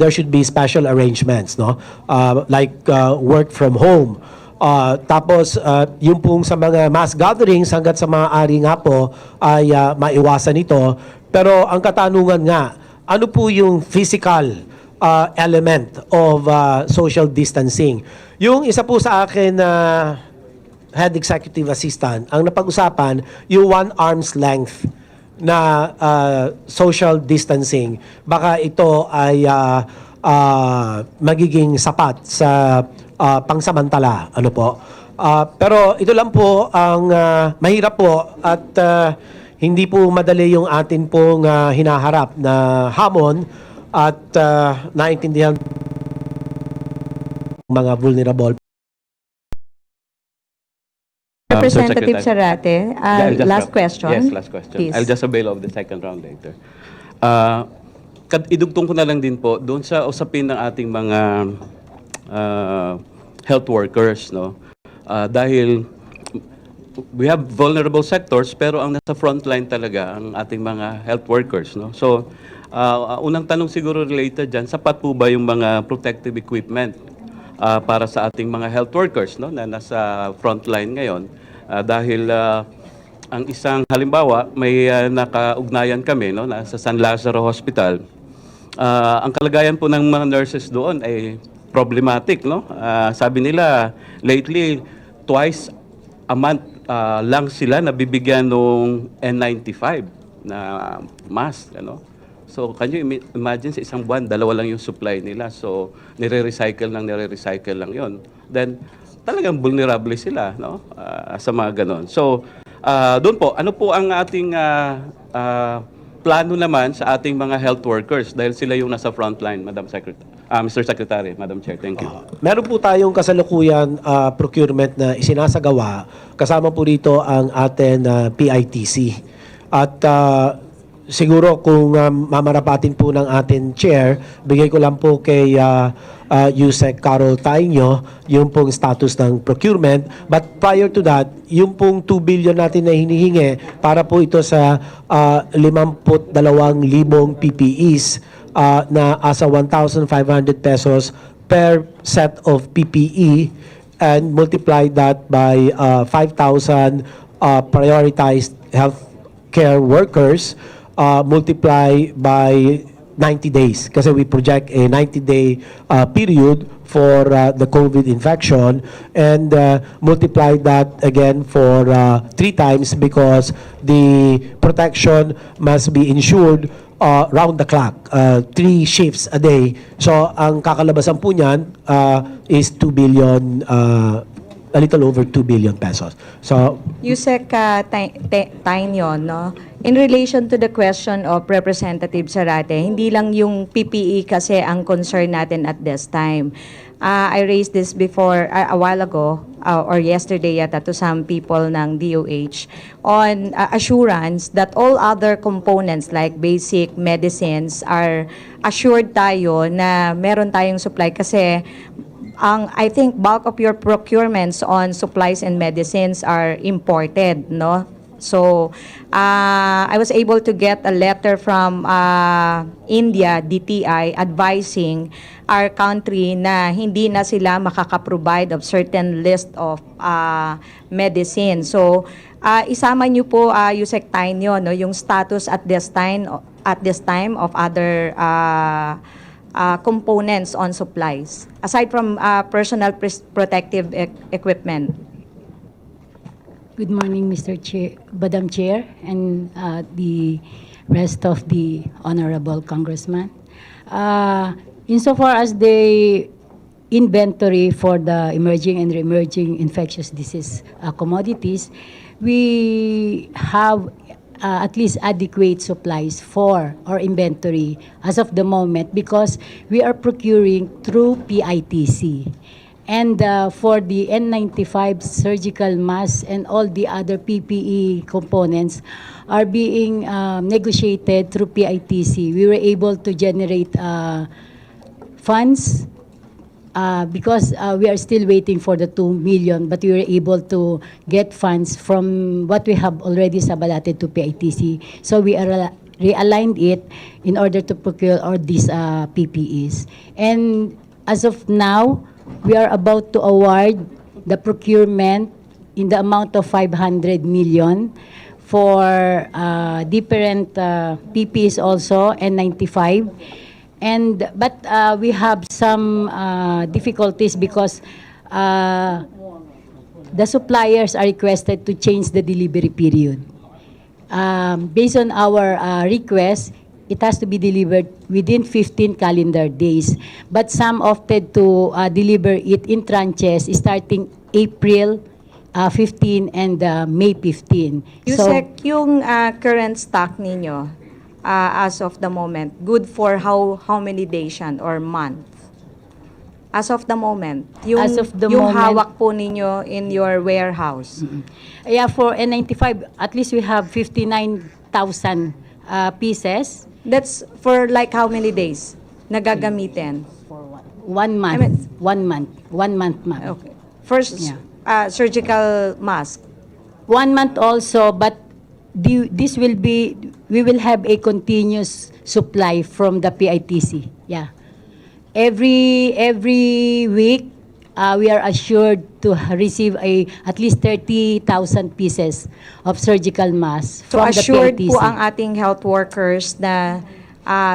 S5: there should be special arrangements, no? Like work from home. Tapos, yung pong sa mga mass gatherings, hanggat sa maaari nga po, ay maiwasan ito. Pero ang katanungan nga, ano po yung physical element of social distancing? Yung isa po sa akin na head executive assistant, ang napag-usapan, yung 1 arm's length na social distancing. Baka ito ay magiging sapat sa pangsamantala. Ano po? Pero ito lang po ang mahirap po at hindi po madali yung atin pong hinaharap na hamon at naintindihan mga vulnerable.
S3: Representative
S7: Secretary.
S3: Sarate,
S7: I'll just
S3: last
S7: wrap.
S3: question.
S7: Yes, last question.
S3: Please.
S7: I'll just avail of the second round later. Idugtong ko na lang din po doon sa usapin ng ating mga health workers, no? Dahil we have vulnerable sectors pero ang nasa frontline talaga ang ating mga health workers, no? So, unang tanong siguro related dyan, sapat po ba yung mga protective equipment para sa ating mga health workers, no, na nasa frontline ngayon? Dahil ang isang halimbawa, may nakaugnayan kami no, na sa San Lazaro Hospital. Ang kalagayan po ng mga nurses doon ay problematic. No? Sabi nila, lately, twice a month lang sila nabibigyan ng N95 na mask. Ano? So, can you imagine sa isang buwan, dalawa lang yung supply nila. So, nire-recycle lang yon. Then, talagang vulnerable sila no? Sa mga ganon. So, doon po, ano po ang ating plano naman sa ating mga health workers dahil sila yung nasa frontline, Madam Secretary, Mr. Secretary, Madam Chair. Thank you.
S5: Meron po tayong kasalukuyan procurement na isinasagawa. Kasama po rito ang atin PITC. At siguro kung mamarapatin po ng atin chair, bigay ko lang po kay Yusek Carol Tainyo yung pong status ng procurement. But prior to that, yung pong 2 billion natin na hinihingi para po ito sa 52,000 PPEs na asa 1,500 pesos per set of PPE and multiply that by 5,000 prioritized healthcare workers multiply by 90 days kasi we project a 90-day period for the COVID infection and multiply that again for 3 times because the protection must be ensured round the clock, 3 shifts a day. So ang kakalabasan po niyan is 2 billion, a little over 2 billion pesos. So
S3: Yusek Tainyo, no? In relation to the question of Representative Zarate, hindi lang yung PPE kasi ang concern natin at this time. I raised this before, a while ago, or yesterday yata to some people ng DOH on assurance that all other components like basic medicines are assured tayo na meron tayong supply kasi I think bulk of your procurements on supplies and medicines are imported, no? So, I was able to get a letter from India, DTI, advising our country na hindi na sila makaka-provide of certain list of medicine. So, isama niyo po, Yusek Tainyo, no, yung status at this time of other components on supplies, aside from personal protective equipment.
S8: Good morning, Mr. Chair, Madam Chair, and the rest of the honorable congressman. Insofar as the inventory for the emerging and re-emerging infectious disease commodities, we have at least adequate supplies for our inventory as of the moment because we are procuring through PITC. And for the N95 surgical masks and all the other PPE components are being negotiated through PITC. We were able to generate funds because we are still waiting for the 2 million, but we were able to get funds from what we have already sabalated to PITC. So we are realigned it in order to procure all these PPEs. And as of now, we are about to award the procurement in the amount of 500 million for different PPEs also, N95. But we have some difficulties because the suppliers are requested to change the delivery period. Based on our request, it has to be delivered within 15 calendar days. But some opted to deliver it in tranches starting April 15 and May 15.
S3: Yusek, yung current stock ninyo as of the moment, good for how many days yan or month? As of the moment, yung hawak po ninyo in your warehouse.
S8: Yeah, for N95, at least we have 59,000 pieces.
S3: That's for like how many days nagagamitin?
S8: For 1 month.
S3: I mean,
S8: 1 month. 1 month, ma'am.
S3: Okay. First,
S8: Yeah.
S3: surgical mask.
S8: 1 month also, but we will have a continuous supply from the PITC. Yeah. Every week, we are assured to receive at least 30,000 pieces of surgical mask
S3: So
S8: from the
S3: assured
S8: PITC.
S3: po ang ating health workers na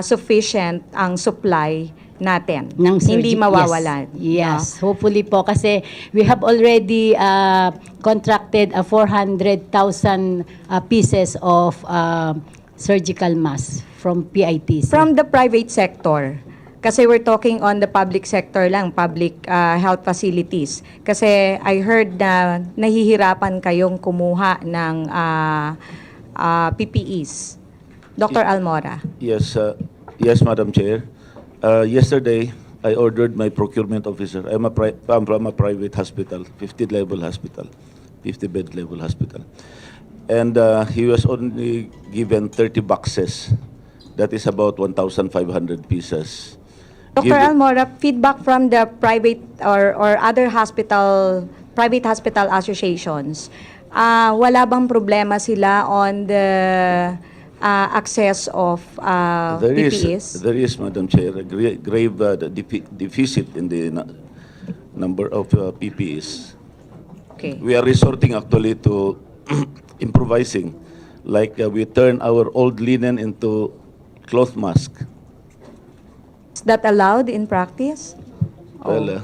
S3: sufficient ang supply natin. Hindi mawawalan.
S8: Yes, hopefully po kasi we have already contracted 400,000 pieces of surgical masks from PITC.
S3: From the private sector, kasi we're talking on the public sector lang, public health facilities. Kasi I heard na nahihirapan kayong kumuha ng PPEs. Dr. Almora.
S9: Yes, yes, Madam Chair. Yesterday, I ordered my procurement officer. I'm from a private hospital, 50-level hospital, 50-bed level hospital. And he was only given 30 boxes. That is about 1,500 pieces.
S3: Dr.
S9: Given-
S3: Almora, feedback from the private or other private hospital associations, wala bang problema sila on the access of PPEs?
S9: There is, Madam Chair, a grave deficit in the number of PPEs.
S3: Okay.
S9: We are resorting actually to improvising, like we turn our old linen into cloth mask.
S3: Is that allowed in practice?
S9: Well,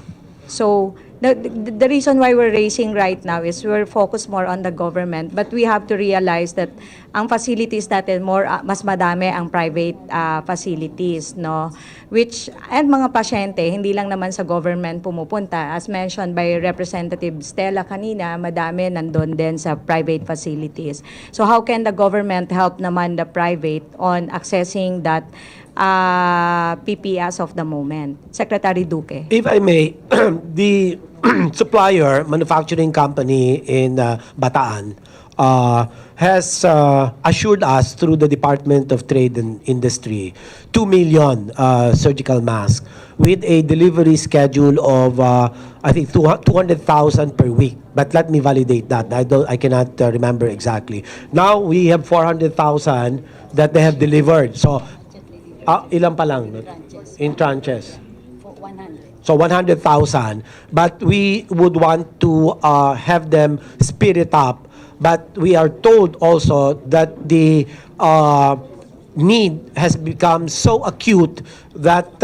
S3: So the reason why we're raising right now is we're focused more on the government, but we have to realize that ang facilities natin mas madami ang private facilities, no, which and mga pasyente hindi lang naman sa government pumupunta, as mentioned by Representative Stella kanina, madami nandun din sa private facilities. So how can the government help naman the private on accessing that PPE as of the moment? Secretary Duque.
S5: If I may, the supplier manufacturing company in Bataan has assured us through the Department of Trade and Industry 2 million surgical masks with a delivery schedule of I think 200,000 per week. But let me validate that. I cannot remember exactly. Now we have 400,000 that they have delivered. So ilan pa lang in tranches? 100. So 100,000. But we would want to have them speed it up. But we are told also that the need has become so acute that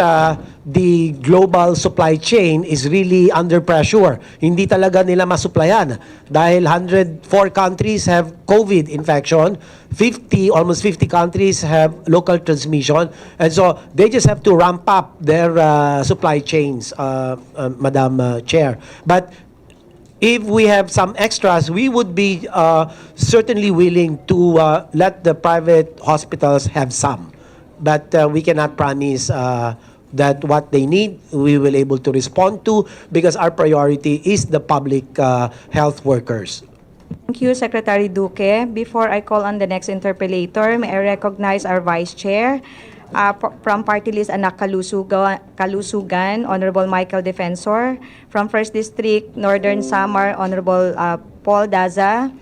S5: the global supply chain is really under pressure. Hindi talaga nila masuplayan dahil 104 countries have COVID infection, almost 50 countries have local transmission, and so they just have to ramp up their supply chains, Madam Chair. But if we have some extras, we would be certainly willing to let the private hospitals have some. But we cannot promise that what they need, we will able to respond to because our priority is the public health workers.
S3: Thank you, Secretary Duque. Before I call on the next interpellator, may I recognize our Vice Chair from Party List Anak Kalusugan, Honorable Michael Defensor. From 1st District, Northern Samar, Honorable Paul Daza.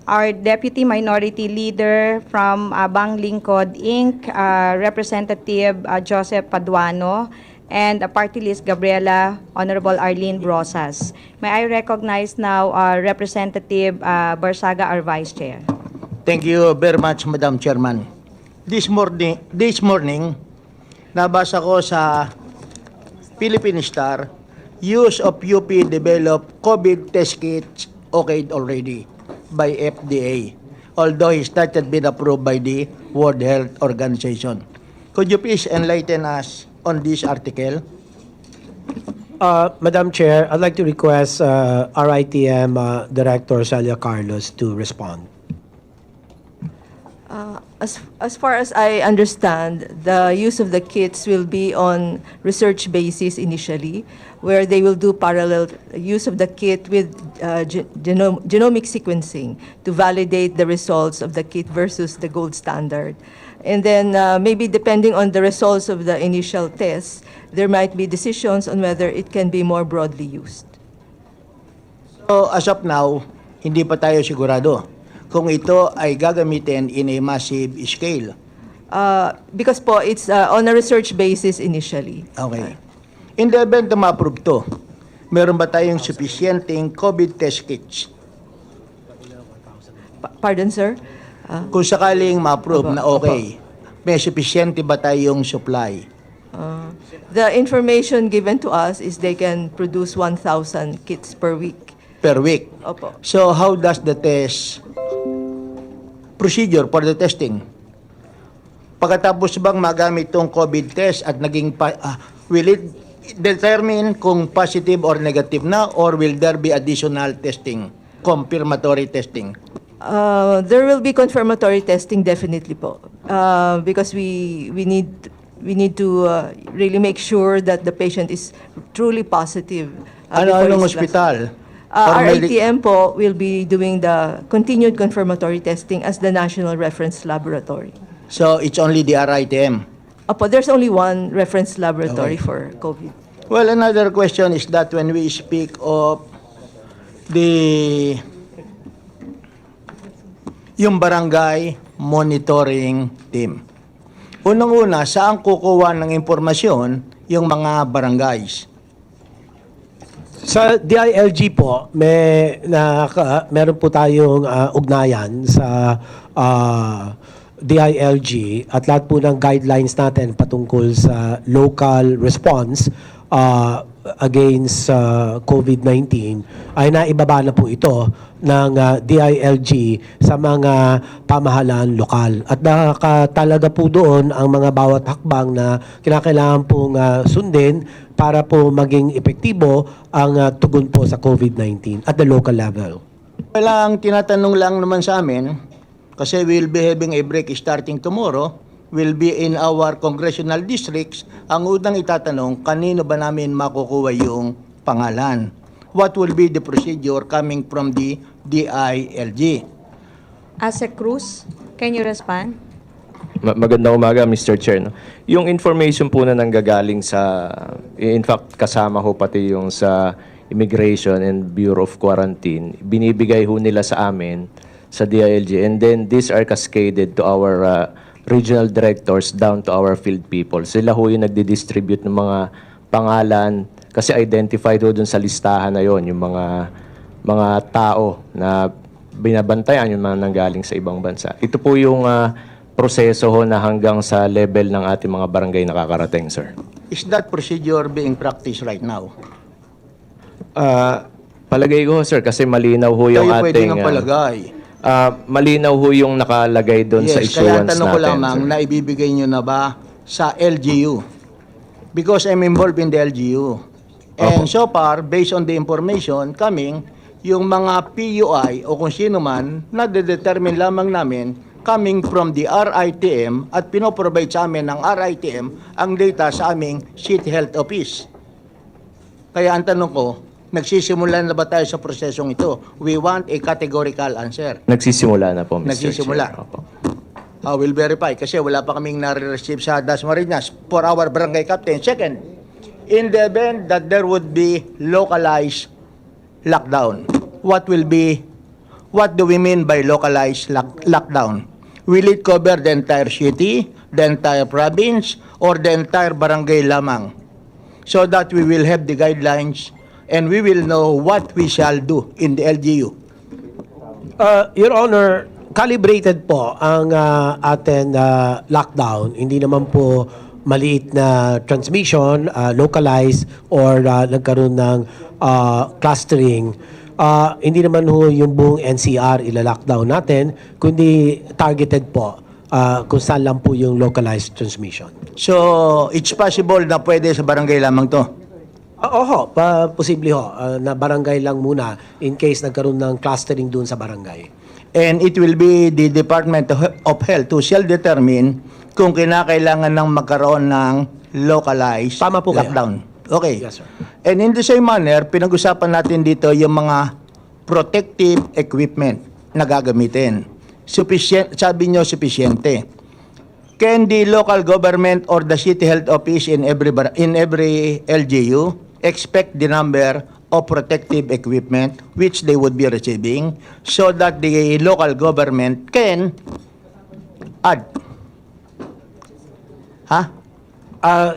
S3: Our Deputy Minority Leader from Bang Lingkod, Inc., Representative Joseph Paduano, and Party List Gabriela, Honorable Arlene Brosas. May I recognize now Representative Barsaga, our Vice Chair.
S2: Thank you very much, Madam Chairman. This morning, nabasa ko sa Philippine Star, use of UP developed COVID test kits okayed already by FDA, although it started being approved by the World Health Organization. Could you please enlighten us on this article?
S5: Madam Chair, I'd like to request RITM Director Celia Carlos to respond.
S10: As far as I understand, the use of the kits will be on research basis initially, where they will do parallel use of the kit with genomic sequencing to validate the results of the kit versus the gold standard. And then maybe depending on the results of the initial tests, there might be decisions on whether it can be more broadly used.
S2: So as of now, hindi pa tayo sigurado kung ito ay gagamitin in a massive scale.
S10: Because po, it's on a research basis initially.
S2: Okay. In the event na ma-approve to, meron ba tayong sufficienteng COVID test kits?
S10: Pardon, sir?
S2: Kung sakaling ma-approve na okay, may sufficiente ba tayong supply?
S10: The information given to us is they can produce 1,000 kits per week.
S2: Per week?
S10: Opo.
S2: So how does the test procedure for the testing? Pagkatapos bang magamit itong COVID test at will it determine kung positive or negative na, or will there be additional testing, confirmatory testing?
S10: There will be confirmatory testing definitely po. Because we need to really make sure that the patient is truly positive. Before
S2: Anong
S10: his last-
S2: ospital?
S10: Our
S2: Or may-
S10: ITM po will be doing the continued confirmatory testing as the National Reference Laboratory.
S2: So it's only the RITM.
S10: Opo, there's only one reference laboratory
S2: Okay.
S10: for COVID.
S2: Well, another question is that when we speak of yung barangay monitoring team. Unang-una, saan kukuha ng impormasyon yung mga barangays?
S5: Sa DILG po, meron po tayong ugnayan sa DILG at lahat po ng guidelines natin patungkol sa local response against COVID-19 ay naibaba na po ito ng DILG sa mga pamahalaan lokal. At nakatalaga po doon ang mga bawat hakbang na kinakailangan pong sundin para po maging epektibo ang tugon po sa COVID-19 at the local level.
S2: Walang tinatanong lang naman sa amin, kasi we'll be having a break starting tomorrow, will be in our congressional districts. Ang unang itatanong, kanino ba namin makukuha yung pangalan? What will be the procedure coming from the DILG?
S3: Asek Cruz, can you respond?
S11: Magandang umaga, Mr. Chair. No? Yung information po na nanggagaling sa, in fact, kasama ho pati yung sa Immigration and Bureau of Quarantine, binibigay ho nila sa amin sa DILG, and then these are cascaded to our regional directors down to our field people. Sila ho yung nagdi-distribute ng mga pangalan kasi identified ho dun sa listahan na yon yung mga tao na binabantayan, yung mga nanggaling sa ibang bansa. Ito po yung proseso ho na hanggang sa level ng ating mga barangay nakakarating, sir.
S2: Is that procedure being practiced right now?
S11: Palagay ko, sir, kasi malinaw ho yung
S2: Kayo pwede
S11: ating...
S2: ng palagay.
S11: Malinaw ho yung nakalagay doon sa
S2: Yes, kaya
S11: issuance
S2: tanong ko
S11: natin,
S2: lamang
S11: sir.
S2: na ibibigay nyo na ba sa LGU? Because I'm involved in the LGU. And so far, based on the information coming, yung mga PUI o kung sino man, nade-determine lamang namin coming from the RITM at pinoprovide sa amin ng RITM ang data sa aming City Health Office. Kaya ang tanong ko, nagsisimula na ba tayo sa prosesong ito? We want a categorical answer.
S11: Nagsisimula na po, Mr.
S2: Nagsisimula.
S11: Chair. Opo.
S2: We'll verify kasi wala pa kaming nare-receive sa Dasmariñas for our barangay captain. Second, in the event that there would be localized lockdown, what do we mean by localized lockdown? Will it cover the entire city, the entire province, or the entire barangay lamang? So that we will have the guidelines and we will know what we shall do in the LGU.
S5: Your Honor, calibrated po ang atin lockdown. Hindi naman po maliit na transmission, localized, or nagkaroon ng clustering. Hindi naman ho yung buong NCR ila-lockdown natin, kundi targeted po kung saan lang po yung localized transmission.
S2: So, it's possible na pwede sa barangay lamang to.
S5: Oho, posible ho, na barangay lang muna in case nagkaroon ng clustering doon sa barangay.
S2: And it will be the Department of Health to shall determine kung kinakailangan ng magkaroon ng localized
S5: Tama po kayo.
S2: lockdown. Okay.
S5: Yes, sir.
S2: And in the same manner, pinag-usapan natin dito yung mga protective equipment na gagamitin. Sabi nyo, sufficiente. Can the local government or the city health office in every LGU expect the number of protective equipment which they would be receiving so that the local government can add?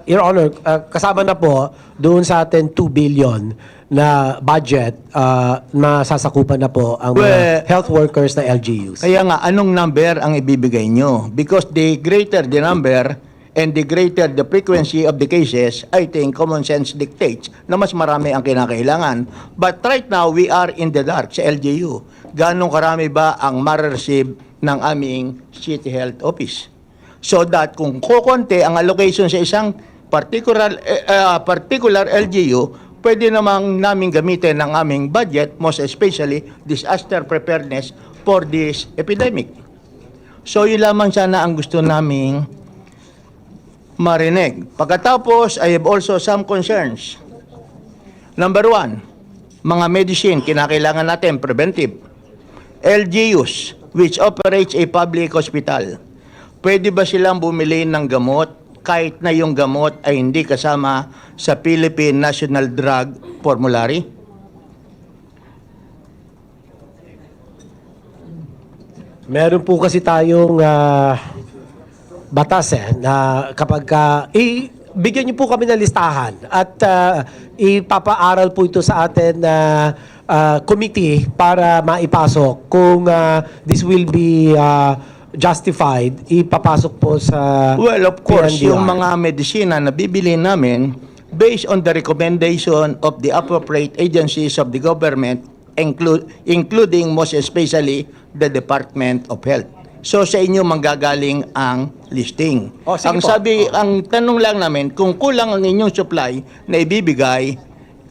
S5: Your Honor, kasama na po doon sa atin 2 billion na budget, masasakupan na po ang
S2: Well,
S5: mga health workers na LGUs.
S2: Kaya nga, anong number ang ibibigay nyo? Because the greater the number and the greater the frequency of the cases, I think common sense dictates na mas marami ang kinakailangan. But right now, we are in the dark sa LGU. Ganong karami ba ang ma-receive ng aming City Health Office? So that kung kukonti ang allocation sa isang particular LGU, pwede namang namin gamitin ng aming budget, most especially disaster preparedness for this epidemic. So yun lamang sana ang gusto naming marinig. Pagkatapos, I have also some concerns. Number one, mga medicine, kinakailangan natin, preventive. LGUs, which operates a public hospital, pwede ba silang bumili ng gamot kahit na yung gamot ay hindi kasama sa Philippine National Drug Formulary?
S5: Meron po kasi tayong batas na kapag bigyan niyo po kami ng listahan at ipapaaral po ito sa atin na committee para maipasok kung this will be justified, ipapasok po sa
S2: Well, of course,
S5: PNDR.
S2: yung mga medisina na bibili namin based on the recommendation of the appropriate agencies of the government, including most especially the Department of Health. So sa inyo manggagaling ang listing.
S5: Oh, sige
S2: Ang
S5: po.
S2: ang tanong lang namin, kung kulang ang inyong supply na ibibigay,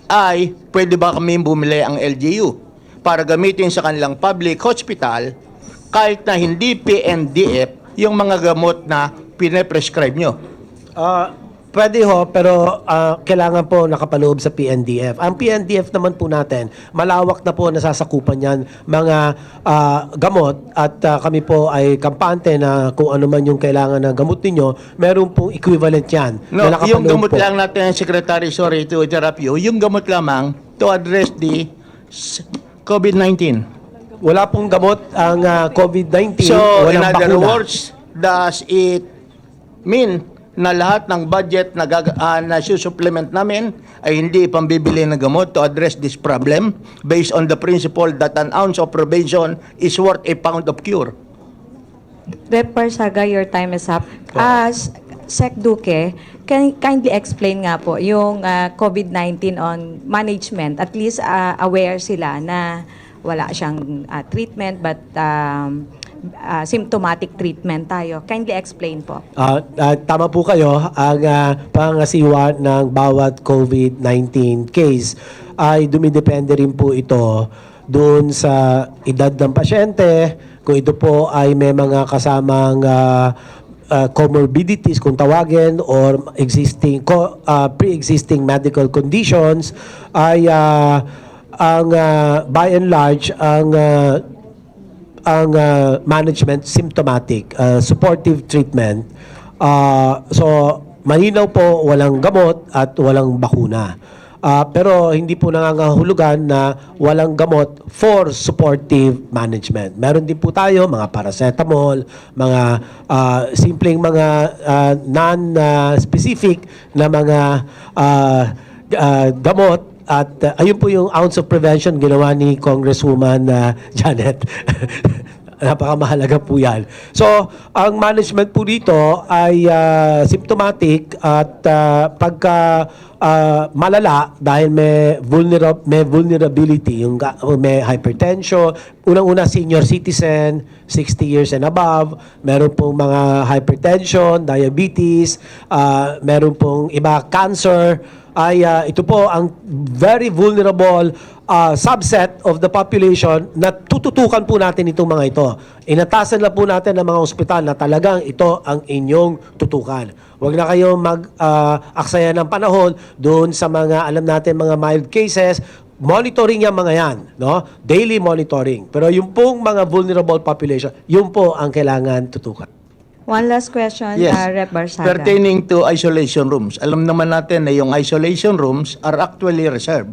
S2: ay pwede ba kami bumili ang LGU para gamitin sa kanilang public hospital kahit na hindi PNDF yung mga gamot na pine-prescribe nyo?
S5: Pwede ho, pero kailangan po nakapaloob sa PNDF. Ang PNDF naman po natin, malawak na po nasasakupan yan mga gamot at kami po ay kampante na kung ano man yung kailangan ng gamot ninyo, meron pong equivalent yan.
S2: No,
S5: na nakapaloob
S2: yung gamot
S5: po.
S2: lang natin, Secretary, sorry to interrupt you, yung gamot lamang to address the COVID-19.
S5: Wala pong gamot ang COVID-19.
S2: So, in
S5: walang
S2: other
S5: bakuna.
S2: words, does it mean na lahat ng budget na, na supplement namin ay hindi pambibili ng gamot to address this problem based on the principle that an ounce of prevention is worth a pound of cure?
S3: Rep. Barsaga, your time is up. Sec Duque, kindly explain nga po yung COVID-19 on management. At least aware sila na wala siyang treatment but symptomatic treatment tayo. Kindly explain po.
S5: Tama po kayo, ang pangasiwa ng bawat COVID-19 case ay dumidepende rin po ito doon sa edad ng pasyente, kung ito po ay may mga kasamang comorbidities kung tawagin or pre-existing medical conditions, ay by and large ang management symptomatic, supportive treatment. So, malinaw po, walang gamot at walang bakuna. Pero hindi po nangangahulugan na walang gamot for supportive management. Meron din po tayo mga paracetamol, mga simpleng mga non-specific na mga gamot. At ayun po yung ounce of prevention ginawa ni Congresswoman Janet. Napakamahalaga po yan. So, ang management po dito ay symptomatic at pagka malala dahil may vulnerability, yung may hypertension, unang-una senior citizen, 60 years and above, meron pong mga hypertension, diabetes, meron pong iba cancer, ay ito po ang very vulnerable subset of the population na tututukan po natin itong mga ito. Inatasan na po natin ng mga ospital na talagang ito ang inyong tutukan. Huwag na kayong mag-aksaya ng panahon doon sa mga, alam natin, mga mild cases. Monitoring yung mga yan, no? Daily monitoring. Pero yung pong mga vulnerable population, yun po ang kailangan tutukan.
S3: One last question,
S2: Yes.
S3: Rep. Barsaga.
S2: Pertaining to isolation rooms, alam naman natin na yung isolation rooms are actually reserved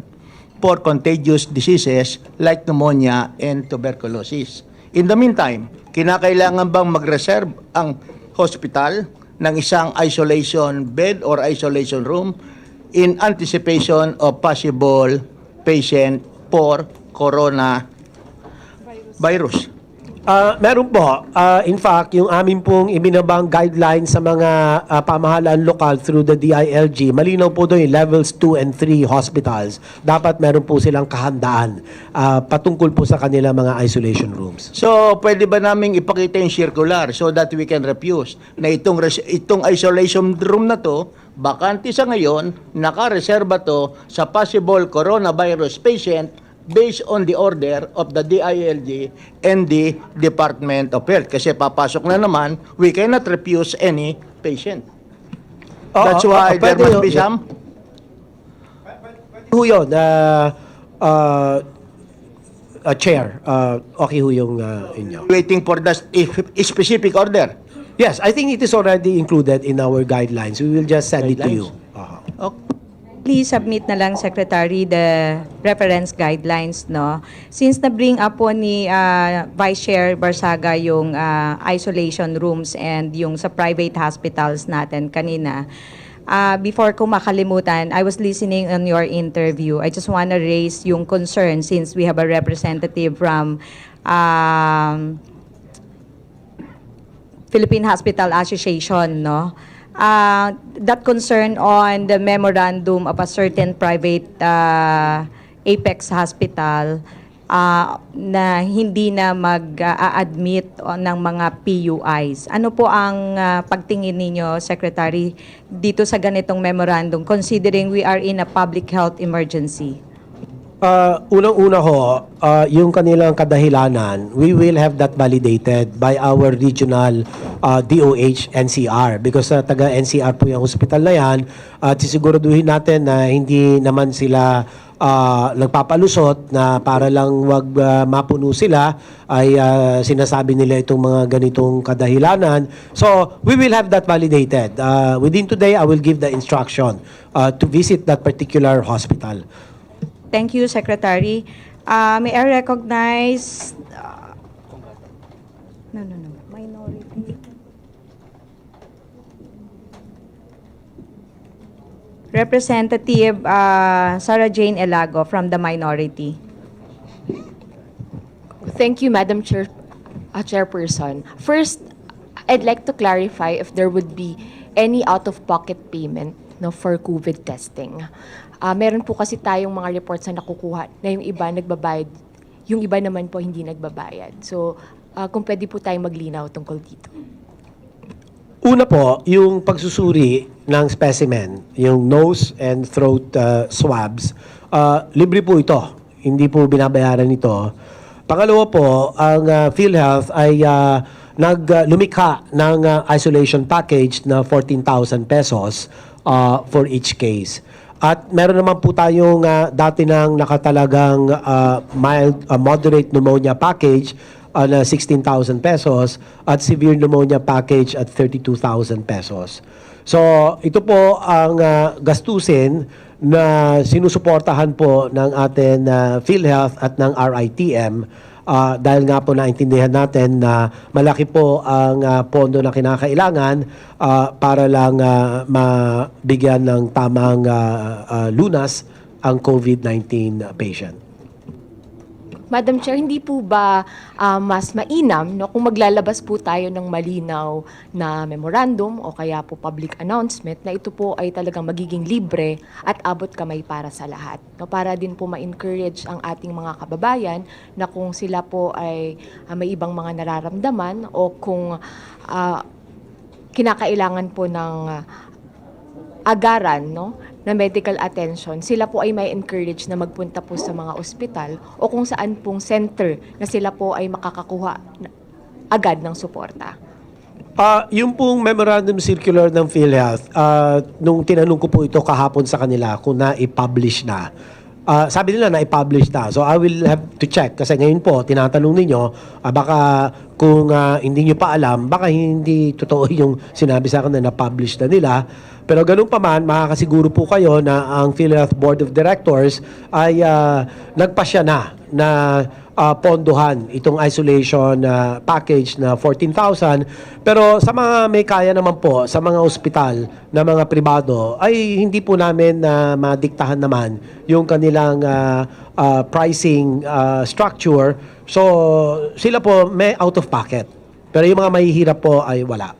S2: for contagious diseases like pneumonia and tuberculosis. In the meantime, kinakailangan bang mag-reserve ang hospital ng isang isolation bed or isolation room in anticipation of possible patient for coronavirus?
S5: Meron po. In fact, yung amin pong ibinabang guidelines sa mga pamahalaan lokal through the DILG, malinaw po doon yung levels 2 and 3 hospitals. Dapat meron po silang kahandaan patungkol po sa kanilang mga isolation rooms.
S2: So, pwede ba naming ipakita yung circular so that we can refuse na itong isolation room na to, bakante sa ngayon, nakareserba to sa possible coronavirus patient based on the order of the DILG and the Department of Health. Kasi papasok na naman, we cannot refuse any patient. That's why there
S5: pwede
S2: must be
S5: yun.
S2: some.
S5: Ho yun, Chair, okay ho yung inyo.
S2: Waiting for the specific order.
S5: Yes, I think it is already included in our guidelines. We will just send it to you.
S2: Okay.
S3: Please submit na lang, Secretary, the reference guidelines, no? Since na-bring up po ni Vice Chair Barsaga yung isolation rooms and yung sa private hospitals natin kanina, before ko makalimutan, I was listening on your interview. I just want to raise yung concern since we have a representative from Philippine Hospital Association, no? That concern on the memorandum of a certain private Apex Hospital na hindi na mag-admit ng mga PUIs. Ano po ang pagtingin ninyo, Secretary, dito sa ganitong memorandum, considering we are in a public health emergency?
S5: Unang-una ho, yung kanilang kadahilanan, we will have that validated by our regional DOH NCR because taga NCR po yung hospital na yan at sisiguraduhin natin na hindi naman sila nagpapalusot na para lang wag mapuno sila ay sinasabi nila itong mga ganitong kadahilanan. So, we will have that validated. Within today, I will give the instruction to visit that particular hospital.
S3: Thank you, Secretary. May I recognize... minority. Representative Sarah Jane Elago from the minority.
S12: Thank you, Madam Chairperson. First, I'd like to clarify if there would be any out-of-pocket payment for COVID testing. Meron po kasi tayong mga reports na nakukuha na yung iba nagbabayad, yung iba naman po hindi nagbabayad. So, kung pwede po tayong maglinaw tungkol dito.
S5: Una po, yung pagsusuri ng specimen, yung nose and throat swabs, libre po ito. Hindi po binabayaran ito. Pangalawa po, ang PhilHealth ay lumikha ng isolation package na 14,000 pesos for each case. At meron naman po tayong dati nang nakatalagang mild, moderate pneumonia package na 16,000 pesos at severe pneumonia package at 32,000 pesos. So, ito po ang gastusin na sinusuportahan po ng ating PhilHealth at ng RITM dahil nga po naintindihan natin na malaki po ang pondo na kinakailangan para lang mabigyan ng tamang lunas ang COVID-19 patient.
S12: Madam Chair, hindi po ba mas mainam kung maglalabas po tayo ng malinaw na memorandum o kaya po public announcement na ito po ay talagang magiging libre at abot kamay para sa lahat. Para din po ma-encourage ang ating mga kababayan na kung sila po ay may ibang mga nararamdaman o kung kinakailangan po ng agaran, na medical attention, sila po ay may encourage na magpunta po sa mga ospital o kung saan pong center na sila po ay makakakuha agad ng suporta.
S5: Yung pong memorandum circular ng PhilHealth, nung tinanong ko po ito kahapon sa kanila kung na-i-publish na, sabi nila na-i-publish na. So I will have to check kasi ngayon po, tinatanong ninyo, baka kung hindi nyo pa alam, baka hindi totoo yung sinabi sa akin na na-publish na nila. Pero ganun pa man, makakasiguro po kayo na ang PhilHealth Board of Directors ay nagpasya na na pondohan itong isolation package na 14,000. Pero sa mga may kaya naman po, sa mga ospital na mga pribado, ay hindi po namin madiktahan naman yung kanilang pricing structure. So sila po may out of pocket. Pero yung mga mahihirap po ay wala.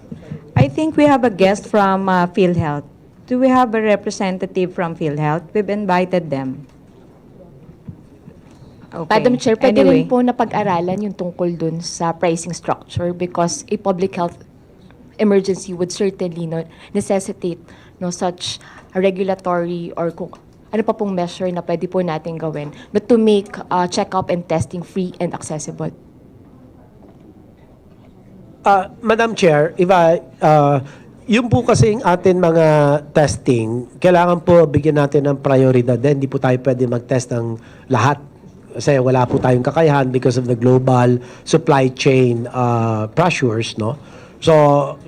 S3: I think we have a guest from PhilHealth. Do we have a representative from PhilHealth? We've invited them. Okay.
S12: Madam Chair, pwede
S3: Anyway.
S12: rin po na pag-aralan yung tungkol dun sa pricing structure because a public health emergency would certainly necessitate such a regulatory or kung ano pa pong measure na pwede po natin gawin to make check-up and testing free and accessible.
S5: Madam Chair, yung po kasing atin mga testing, kailangan po bigyan natin ng prioridad. Hindi po tayo pwede mag-test ng lahat. Kasi wala po tayong kakayahan because of the global supply chain pressures, no? So,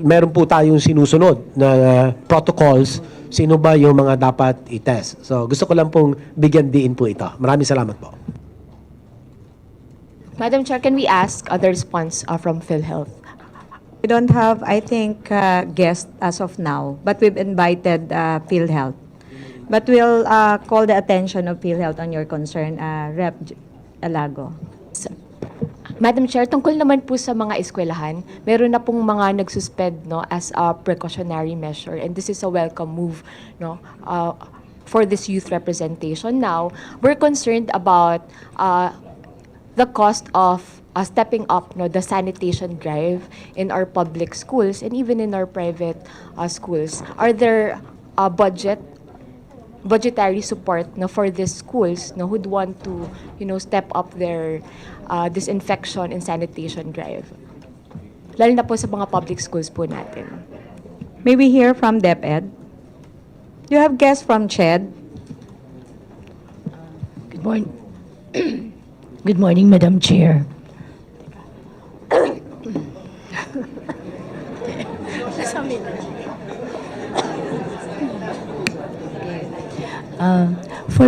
S5: meron po tayong sinusunod na protocols. Sino ba yung mga dapat i-test? So, gusto ko lang pong bigyan diin po ito. Maraming salamat po.
S12: Madam Chair, can we ask the response from PhilHealth?
S3: We don't have, I think, guest as of now, but we've invited PhilHealth. But we'll call the attention of PhilHealth on your concern, Rep. Alago.
S12: Madam Chair, tungkol naman po sa mga eskwelahan, meron na pong mga nagsuspend as a precautionary measure and this is a welcome move for this youth representation. Now, we're concerned about the cost of stepping up the sanitation drive in our public schools and even in our private schools. Are there budgetary support for these schools who'd want to step up their disinfection and sanitation drive? Lalo na po sa mga public schools po natin.
S3: May we hear from DepEd? You have guests from CHED?
S8: Good morning. Good morning, Madam Chair. For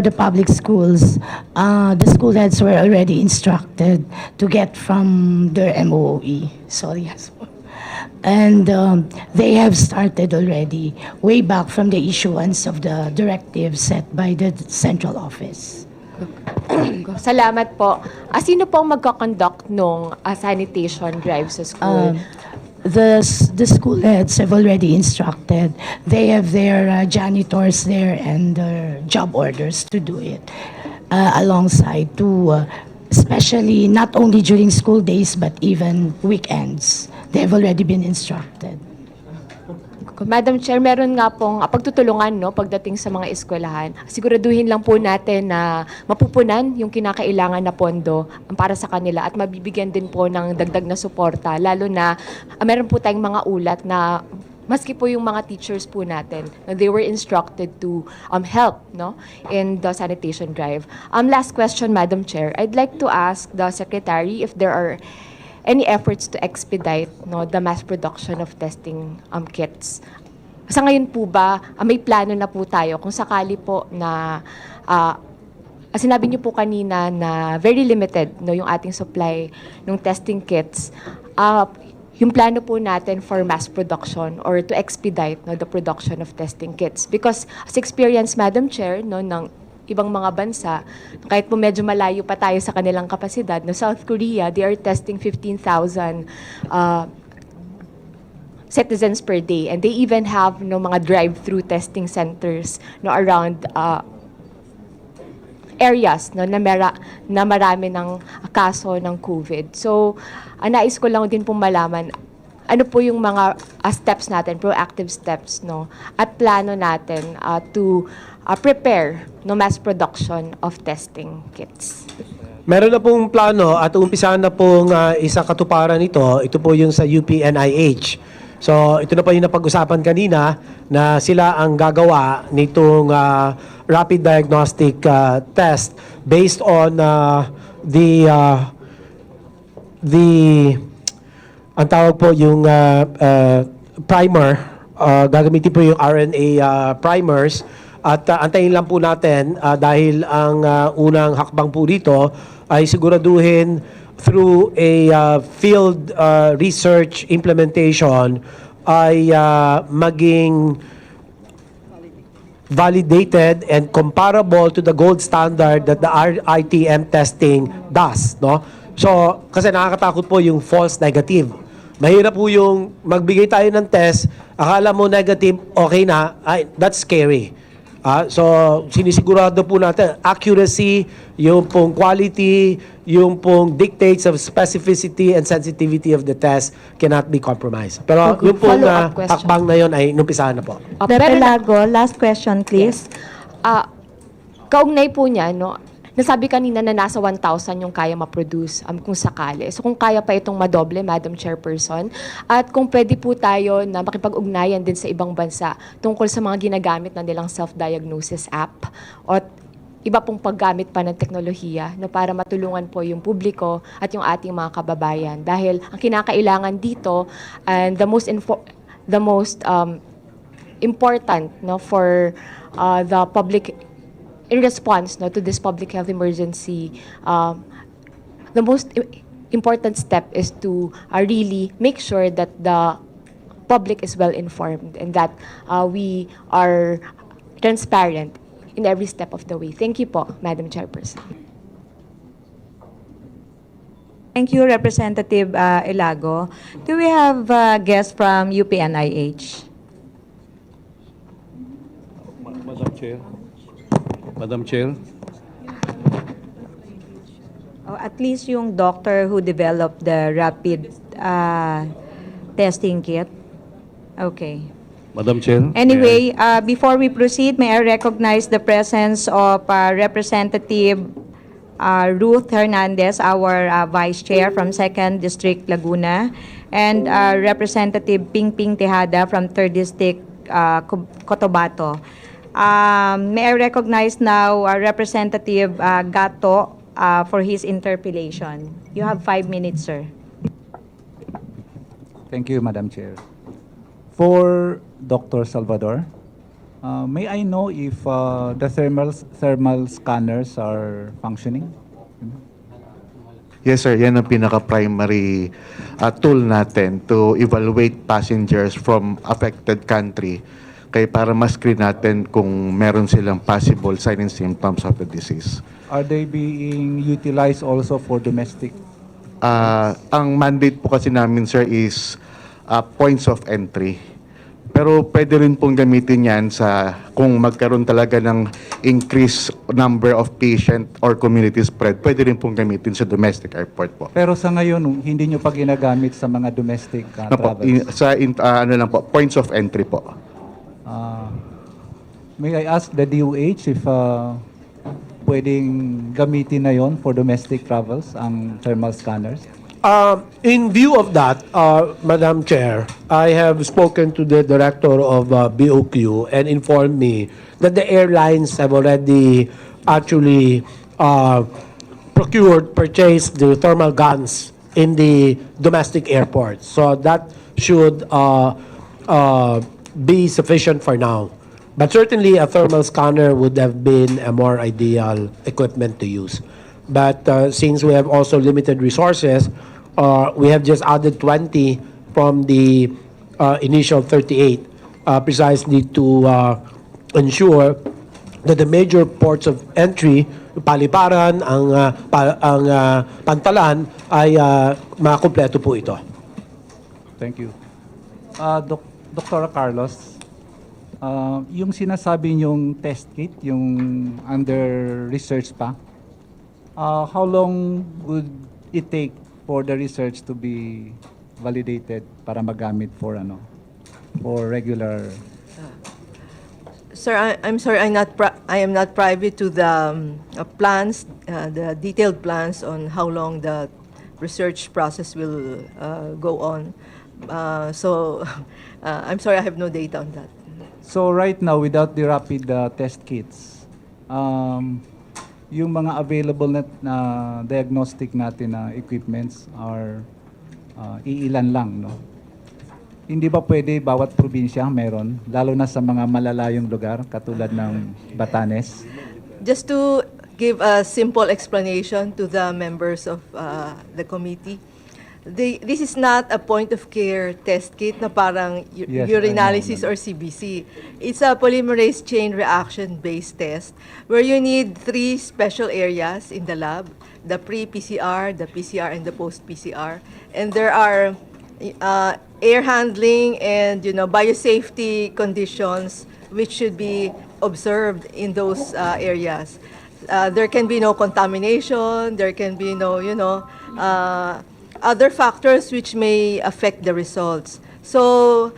S8: the public schools, the school heads were already instructed to get from their MOE. Sorry, yes. And they have started already way back from the issuance of the directive set by the central office.
S12: Salamat po. Sino po ang magkakonduct nung sanitation drive sa school?
S8: The school heads have already instructed. They have their janitors there and their job orders to do it alongside to, especially not only during school days but even weekends. They have already been instructed.
S12: Madam Chair, meron nga pong pagtutulungan pagdating sa mga eskwelahan. Siguraduhin lang po natin na mapupunan yung kinakailangan na pondo para sa kanila at mabibigyan din po ng dagdag na suporta. Lalo na meron po tayong mga ulat na maski po yung mga teachers po natin, they were instructed to help in the sanitation drive. Last question, Madam Chair. I'd like to ask the Secretary if there are any efforts to expedite the mass production of testing kits. Sa ngayon po ba, may plano na po tayo kung sakali po na, sinabi niyo po kanina na very limited yung ating supply ng testing kits, yung plano po natin for mass production or to expedite the production of testing kits. Because as experience, Madam Chair, ng ibang mga bansa, kahit po medyo malayo pa tayo sa kanilang kapasidad, South Korea, they are testing 15,000 citizens per day. And they even have mga drive-through testing centers around areas na marami ng kaso ng COVID. So, nais ko lang din pong malaman, ano po yung mga steps natin, proactive steps, at plano natin to prepare mass production of testing kits.
S5: Meron na pong plano at umpisahan na pong isang katuparan ito. Ito po yung sa UPNIH. So ito na po yung napag-usapan kanina na sila ang gagawa nitong rapid diagnostic test based on ang tawag po yung primer. Gagamitin po yung RNA primers At antayin lang po natin dahil ang unang hakbang po dito ay siguraduhin through a field research implementation ay maging validated and comparable to the gold standard that the RITM testing does, no? So, kasi nakakatakot po yung false negative. Mahirap po yung magbigay tayo ng test, akala mo negative, okay na, that's scary. So, sinisigurado po natin, accuracy, yung pong quality, yung pong dictates of specificity and sensitivity of the test cannot be compromised. Pero
S12: Okay,
S5: yung pong
S12: follow-up question.
S5: hakbang na yun ay numpisahan na po.
S3: Repe Lago, last question, please.
S12: Kaugnay po niya, no, nasabi kanina na nasa 1,000 yung kaya ma-produce kung sakali. So kung kaya pa itong madoble, Madam Chairperson, at kung pwede po tayo na makipag-ugnayan din sa ibang bansa tungkol sa mga ginagamit na nilang self-diagnosis app o iba pong paggamit pa ng teknolohiya no, para matulungan po yung publiko at yung ating mga kababayan. Dahil ang kinakailangan dito and the most important no, for the public in response no, to this public health emergency, the most important step is to really make sure that the public is well informed and that we are transparent in every step of the way. Thank you po, Madam Chairperson.
S3: Thank you, Representative Ilago. Do we have guests from UPNIH?
S7: Madam Chair. Madam Chair.
S3: Oh, at least yung doctor who developed the rapid testing kit. Okay.
S7: Madam Chair.
S3: Anyway, before we proceed, may I recognize the presence of Representative Ruth Hernandez, our Vice Chair from 2nd District, Laguna, and Representative Ping Tejada from 3rd District, Cotabato. May I recognize now Representative Gato for his interpellation. You have 5 minutes, sir.
S13: Thank you, Madam Chair. For Dr. Salvador, may I know if the thermal scanners are functioning?
S14: Yes, sir. Yan ang pinaka-primary tool natin to evaluate passengers from affected country kaya para ma-screen natin kung meron silang possible signs and symptoms of the disease.
S13: Are they being utilized also for domestic?
S14: Ang mandate po kasi namin, sir, is points of entry. Pero pwede rin pong gamitin yan sa kung magkaroon talaga ng increased number of patient or community spread, pwede rin pong gamitin sa domestic airport po.
S13: Pero sa ngayon, hindi nyo pa ginagamit sa mga domestic travels?
S14: Ano lang po, points of entry po.
S13: May I ask the DOH if pwedeng gamitin na yon for domestic travels, ang thermal scanners?
S5: In view of that, Madam Chair, I have spoken to the director of BOQ and informed me that the airlines have already actually purchased the thermal guns in the domestic airports. So that should be sufficient for now. But certainly a thermal scanner would have been a more ideal equipment to use. But since we have also limited resources, we have just added 20 from the initial 38, precisely to ensure that the major ports of entry, Paliparan, ang Pantalan, ay makumpleto po ito.
S13: Thank you. Dr. Carlos, yung sinasabi niyong test kit, yung under research pa, how long would it take for the research to be validated para magamit for regular?
S10: Sir, I'm sorry, I am not privy to the plans, the detailed plans on how long the research process will go on. So, I'm sorry, I have no data on that.
S13: So right now, without the rapid test kits, yung mga available na diagnostic natin na equipments are iilan lang, no? hindi ba pwede bawat probinsya meron, lalo na sa mga malalayong lugar katulad ng Batanes?
S10: Just to give a simple explanation to the members of the committee, this is not a point-of-care test kit na parang
S13: Yes,
S10: urinalysis
S13: I know.
S10: or CBC. It's a polymerase chain reaction-based test where you need 3 special areas in the lab: the pre-PCR, the PCR, and the post-PCR. And there are air handling and biosafety conditions which should be observed in those areas. There can be no contamination. There can be no other factors which may affect the results. So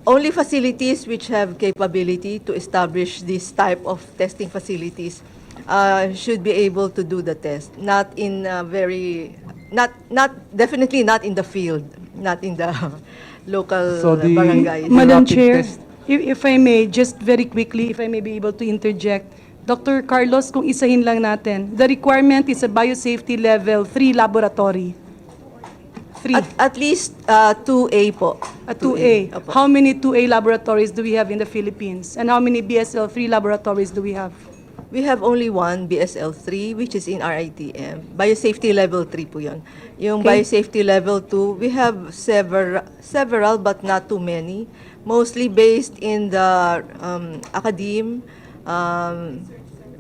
S10: only facilities which have capability to establish this type of testing facilities should be able to do the test. Not in definitely not in the field, not in the local
S13: So the-
S10: barangays.
S15: Madam
S13: rapid
S15: Chair,
S13: test-
S15: if I may, just very quickly, if I may be able to interject. Dr. Carlos, kung isahin lang natin, the requirement is a biosafety level 3 laboratory. 3.
S10: At least 2A po.
S15: A 2A.
S10: Opo.
S15: How many 2A laboratories do we have in the Philippines? And how many BSL-3 laboratories do we have?
S10: We have only one BSL-3 which is in RITM. Biosafety level 3 po yun. Yung
S15: Okay.
S10: biosafety level 2, we have several but not too many. Mostly based in the academe,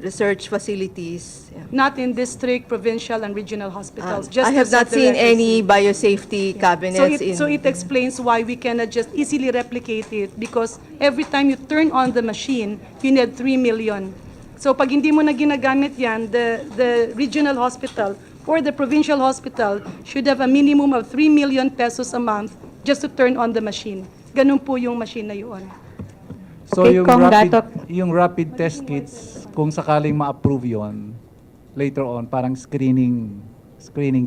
S10: research facilities. Yeah.
S15: Not in district, provincial, and regional hospitals. Just
S10: I
S15: to
S10: have
S15: set
S10: not
S15: the
S10: seen
S15: record
S10: any
S15: straight.
S10: biosafety cabinets in...
S15: So it explains why we cannot just easily replicate it, because every time you turn on the machine, you need 3 million. So pag hindi mo na ginagamit yan, the regional hospital or the provincial hospital should have a minimum of 3 million pesos a month just to turn on the machine. Ganun po yung machine na yun.
S13: So
S3: Okay, Kong Gatot.
S13: yung rapid test kits, kung sakaling ma-approve yon, later on, parang screening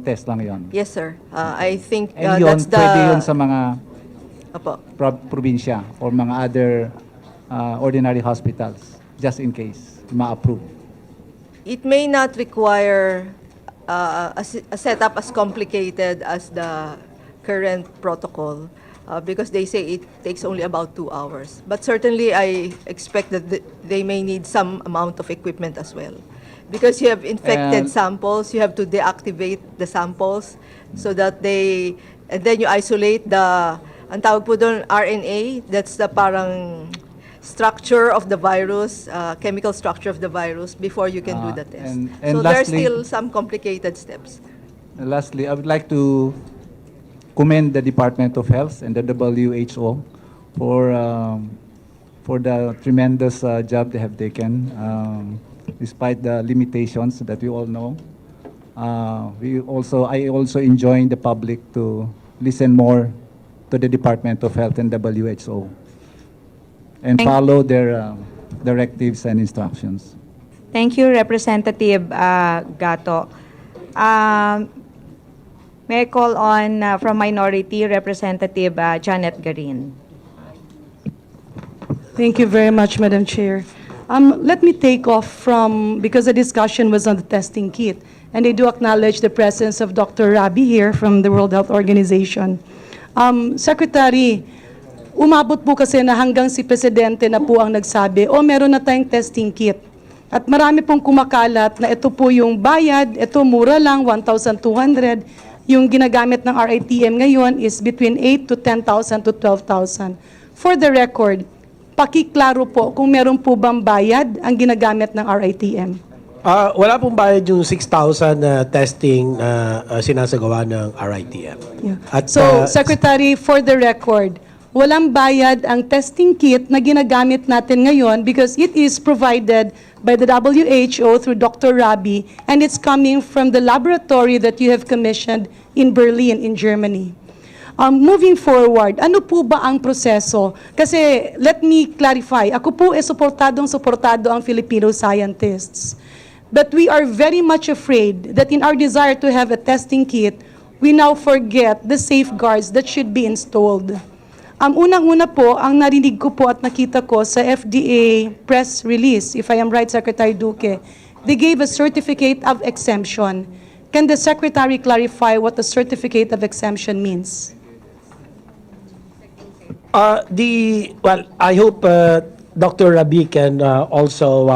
S13: test lang yon.
S10: Yes, sir. I think
S13: And yun,
S10: that's the...
S13: pwede yun sa mga
S10: Opo.
S13: probinsya or mga other ordinary hospitals, just in case ma-approve.
S10: It may not require a setup as complicated as the current protocol because they say it takes only about 2 hours. But certainly, I expect that they may need some amount of equipment as well. Because you have infected
S13: And-
S10: samples, you have to deactivate the samples so that and then you isolate ang tawag po doon, RNA, that's the parang structure of the virus, chemical structure of the virus before you can do the test.
S13: and
S10: So there's
S13: lastly-
S10: still some complicated steps.
S13: And lastly, I would like to commend the Department of Health and the WHO for the tremendous job they have taken, despite the limitations that we all know. I also enjoin the public to listen more to the Department of Health and WHO and follow their directives and instructions.
S3: Thank you, Representative Gato. May I call on from Minority Representative Janet Garin.
S15: Thank you very much, Madam Chair. Let me take off because the discussion was on the testing kit, and I do acknowledge the presence of Dr. Rabi here from the World Health Organization. Secretary, umabot po kasi na hanggang si Presidente na po ang nagsabi, meron na tayong testing kit. At marami pong kumakalat na ito po yung bayad, ito mura lang, 1,200. Yung ginagamit ng RITM ngayon is between 8 to 10,000 to 12,000. For the record, pakiklaro po kung meron po bang bayad ang ginagamit ng RITM.
S5: Wala pong bayad yung 6,000 na testing na sinasagawa ng RITM.
S15: Yeah.
S5: At,
S15: So, Secretary, for the record, walang bayad ang testing kit na ginagamit natin ngayon because it is provided by the WHO through Dr. Rabi, and it's coming from the laboratory that you have commissioned in Berlin, in Germany. Moving forward, ano po ba ang proseso? Kasi, let me clarify, ako po suportado ang Filipino scientists. But we are very much afraid that in our desire to have a testing kit, we now forget the safeguards that should be installed. Unang-una po, ang narinig ko po at nakita ko sa FDA press release, if I am right, Secretary Duque, they gave a certificate of exemption. Can the Secretary clarify what the certificate of exemption means?
S5: I hope Dr. Rabi can also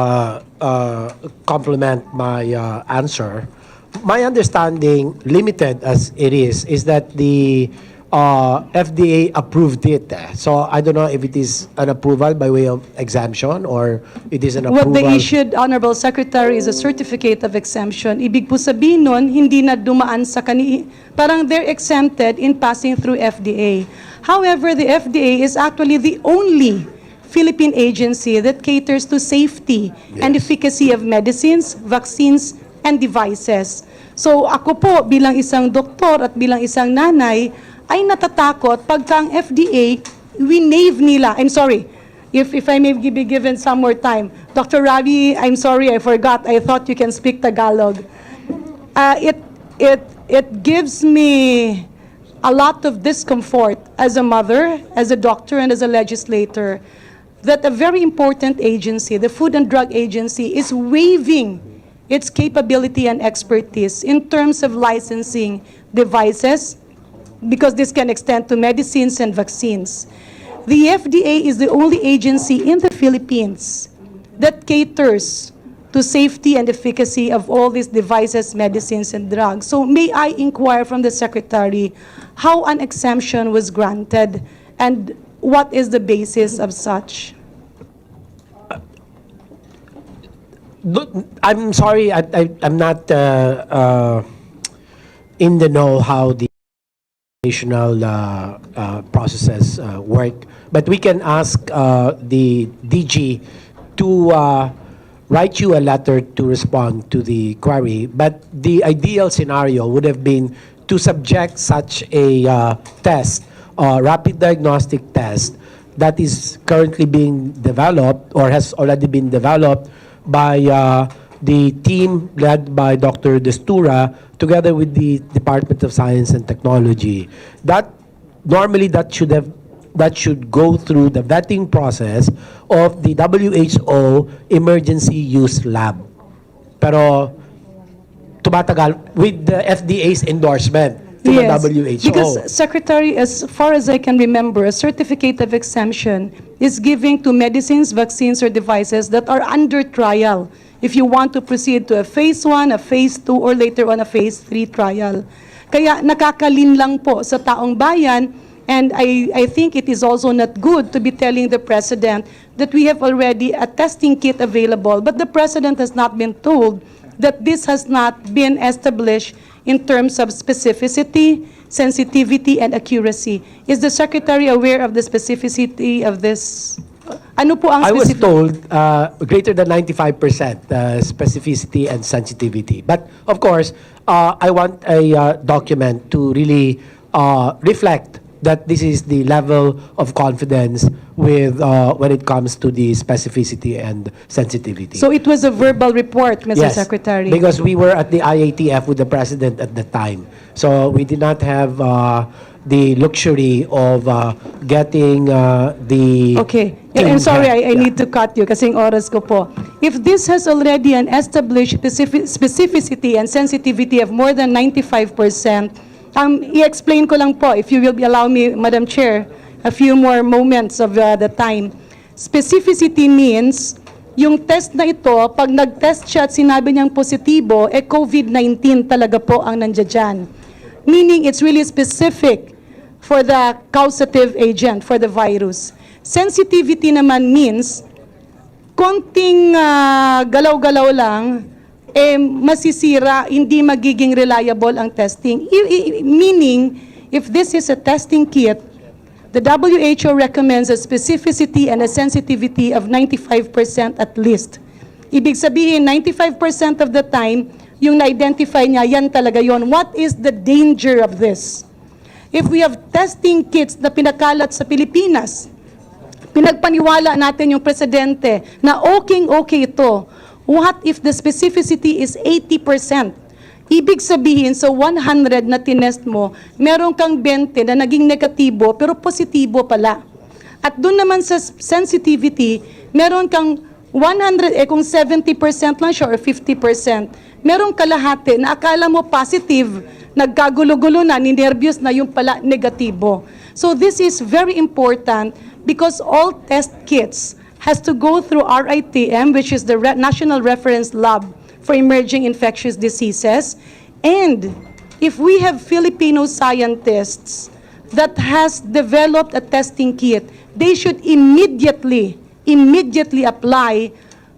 S5: complement my answer. My understanding, limited as it is that the FDA approved it. So I don't know if it is an approval by way of exemption or it is an approval.
S15: What they issued, Honorable Secretary, is a certificate of exemption. Ibig po sabihin nun, hindi na dumaan sa parang they're exempted in passing through FDA. However, the FDA is actually the only Philippine agency that caters to safety and efficacy of medicines, vaccines, and devices. So ako po bilang isang doktor at bilang isang nanay ay natatakot pagka ang FDA winave nila. I'm sorry, if I may be given some more time. Dr. Ravi, I'm sorry, I forgot. I thought you can speak Tagalog. It gives me a lot of discomfort as a mother, as a doctor, and as a legislator that a very important agency, the Food and Drug Agency, is waiving its capability and expertise in terms of licensing devices, because this can extend to medicines and vaccines. The FDA is the only agency in the Philippines that caters to safety and efficacy of all these devices, medicines, and drugs. So may I inquire from the Secretary how an exemption was granted and what is the basis of such?
S5: I'm sorry, I'm not in the know how the national processes work, but we can ask the DG to write you a letter to respond to the query. But the ideal scenario would have been to subject such a test, rapid diagnostic test, that is currently being developed or has already been developed by the team led by Dr. Destura together with the Department of Science and Technology. That should go through the vetting process of the WHO Emergency Use Lab. Pero tumatagal with the FDA's endorsement to the WHO.
S15: Because, Secretary, as far as I can remember, a certificate of exemption is giving to medicines, vaccines, or devices that are under trial if you want to proceed to a phase 1, a phase 2, or later on a phase 3 trial. Kaya nakakalin lang po sa taong bayan, and I think it is also not good to be telling the President that we have already a testing kit available, but the President has not been told that this has not been established in terms of specificity, sensitivity, and accuracy. Is the Secretary aware of the specificity of this? Ano po ang
S5: I was
S15: specific?
S5: told greater than 95% specificity and sensitivity. But of course, I want a document to really reflect that this is the level of confidence with when it comes to the specificity and sensitivity.
S15: So it was a verbal report, Mr.
S5: Yes,
S15: Secretary.
S5: because we were at the IATF with the President at the time. So we did not have the luxury of getting the...
S15: Okay. I'm sorry, I need to cut you kasing oras ko po. If this has already an established specificity and sensitivity of more than 95%, i-explain ko lang po, if you will allow me, Madam Chair, a few more moments of the time. Specificity means, yung test na ito, pag nag-test siya at sinabi niyang positibo, COVID-19 talaga po ang nandiyan. Meaning, it's really specific for the causative agent, for the virus. Sensitivity naman means, konting galaw-galaw lang, masisira, hindi magiging reliable ang testing. Meaning, if this is a testing kit, the WHO recommends a specificity and a sensitivity of 95% at least. Ibig sabihin, 95% of the time, yung na-identify niya, yan talaga yon. What is the danger of this? If we have testing kits na pinakalat sa Pilipinas, pinagpaniwala natin yung presidente na okay ito, what if the specificity is 80%? Ibig sabihin, sa 100 na tinest mo, meron kang 20 na naging negatibo, pero positibo pala. At doon naman sa sensitivity, meron kang 100, kung 70% lang siya or 50%, merong kalahati na akala mo positive, nagkagulo-gulo na, ninervyos na yung pala negatibo. So this is very important because all test kits has to go through RITM, which is the National Reference Lab for Emerging Infectious Diseases. And if we have Filipino scientists that has developed a testing kit, they should immediately apply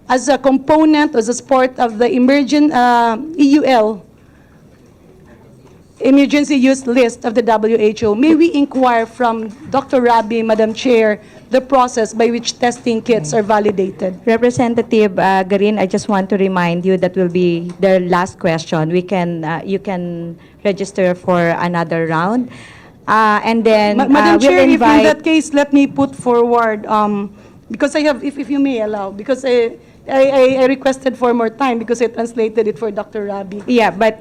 S15: as a component, as a part of the EUL, emergency use list of the WHO. May we inquire from Dr. Rabi, Madam Chair, the process by which testing kits are validated?
S3: Representative Garin, I just want to remind you that will be the last question. You can register for another round. And then
S15: Madam
S3: we'll
S15: Chair, if in
S3: invite-
S15: that case, let me put forward, because I have, if you may allow, because I requested for more time because I translated it for Dr. Rabi.
S3: Yeah, but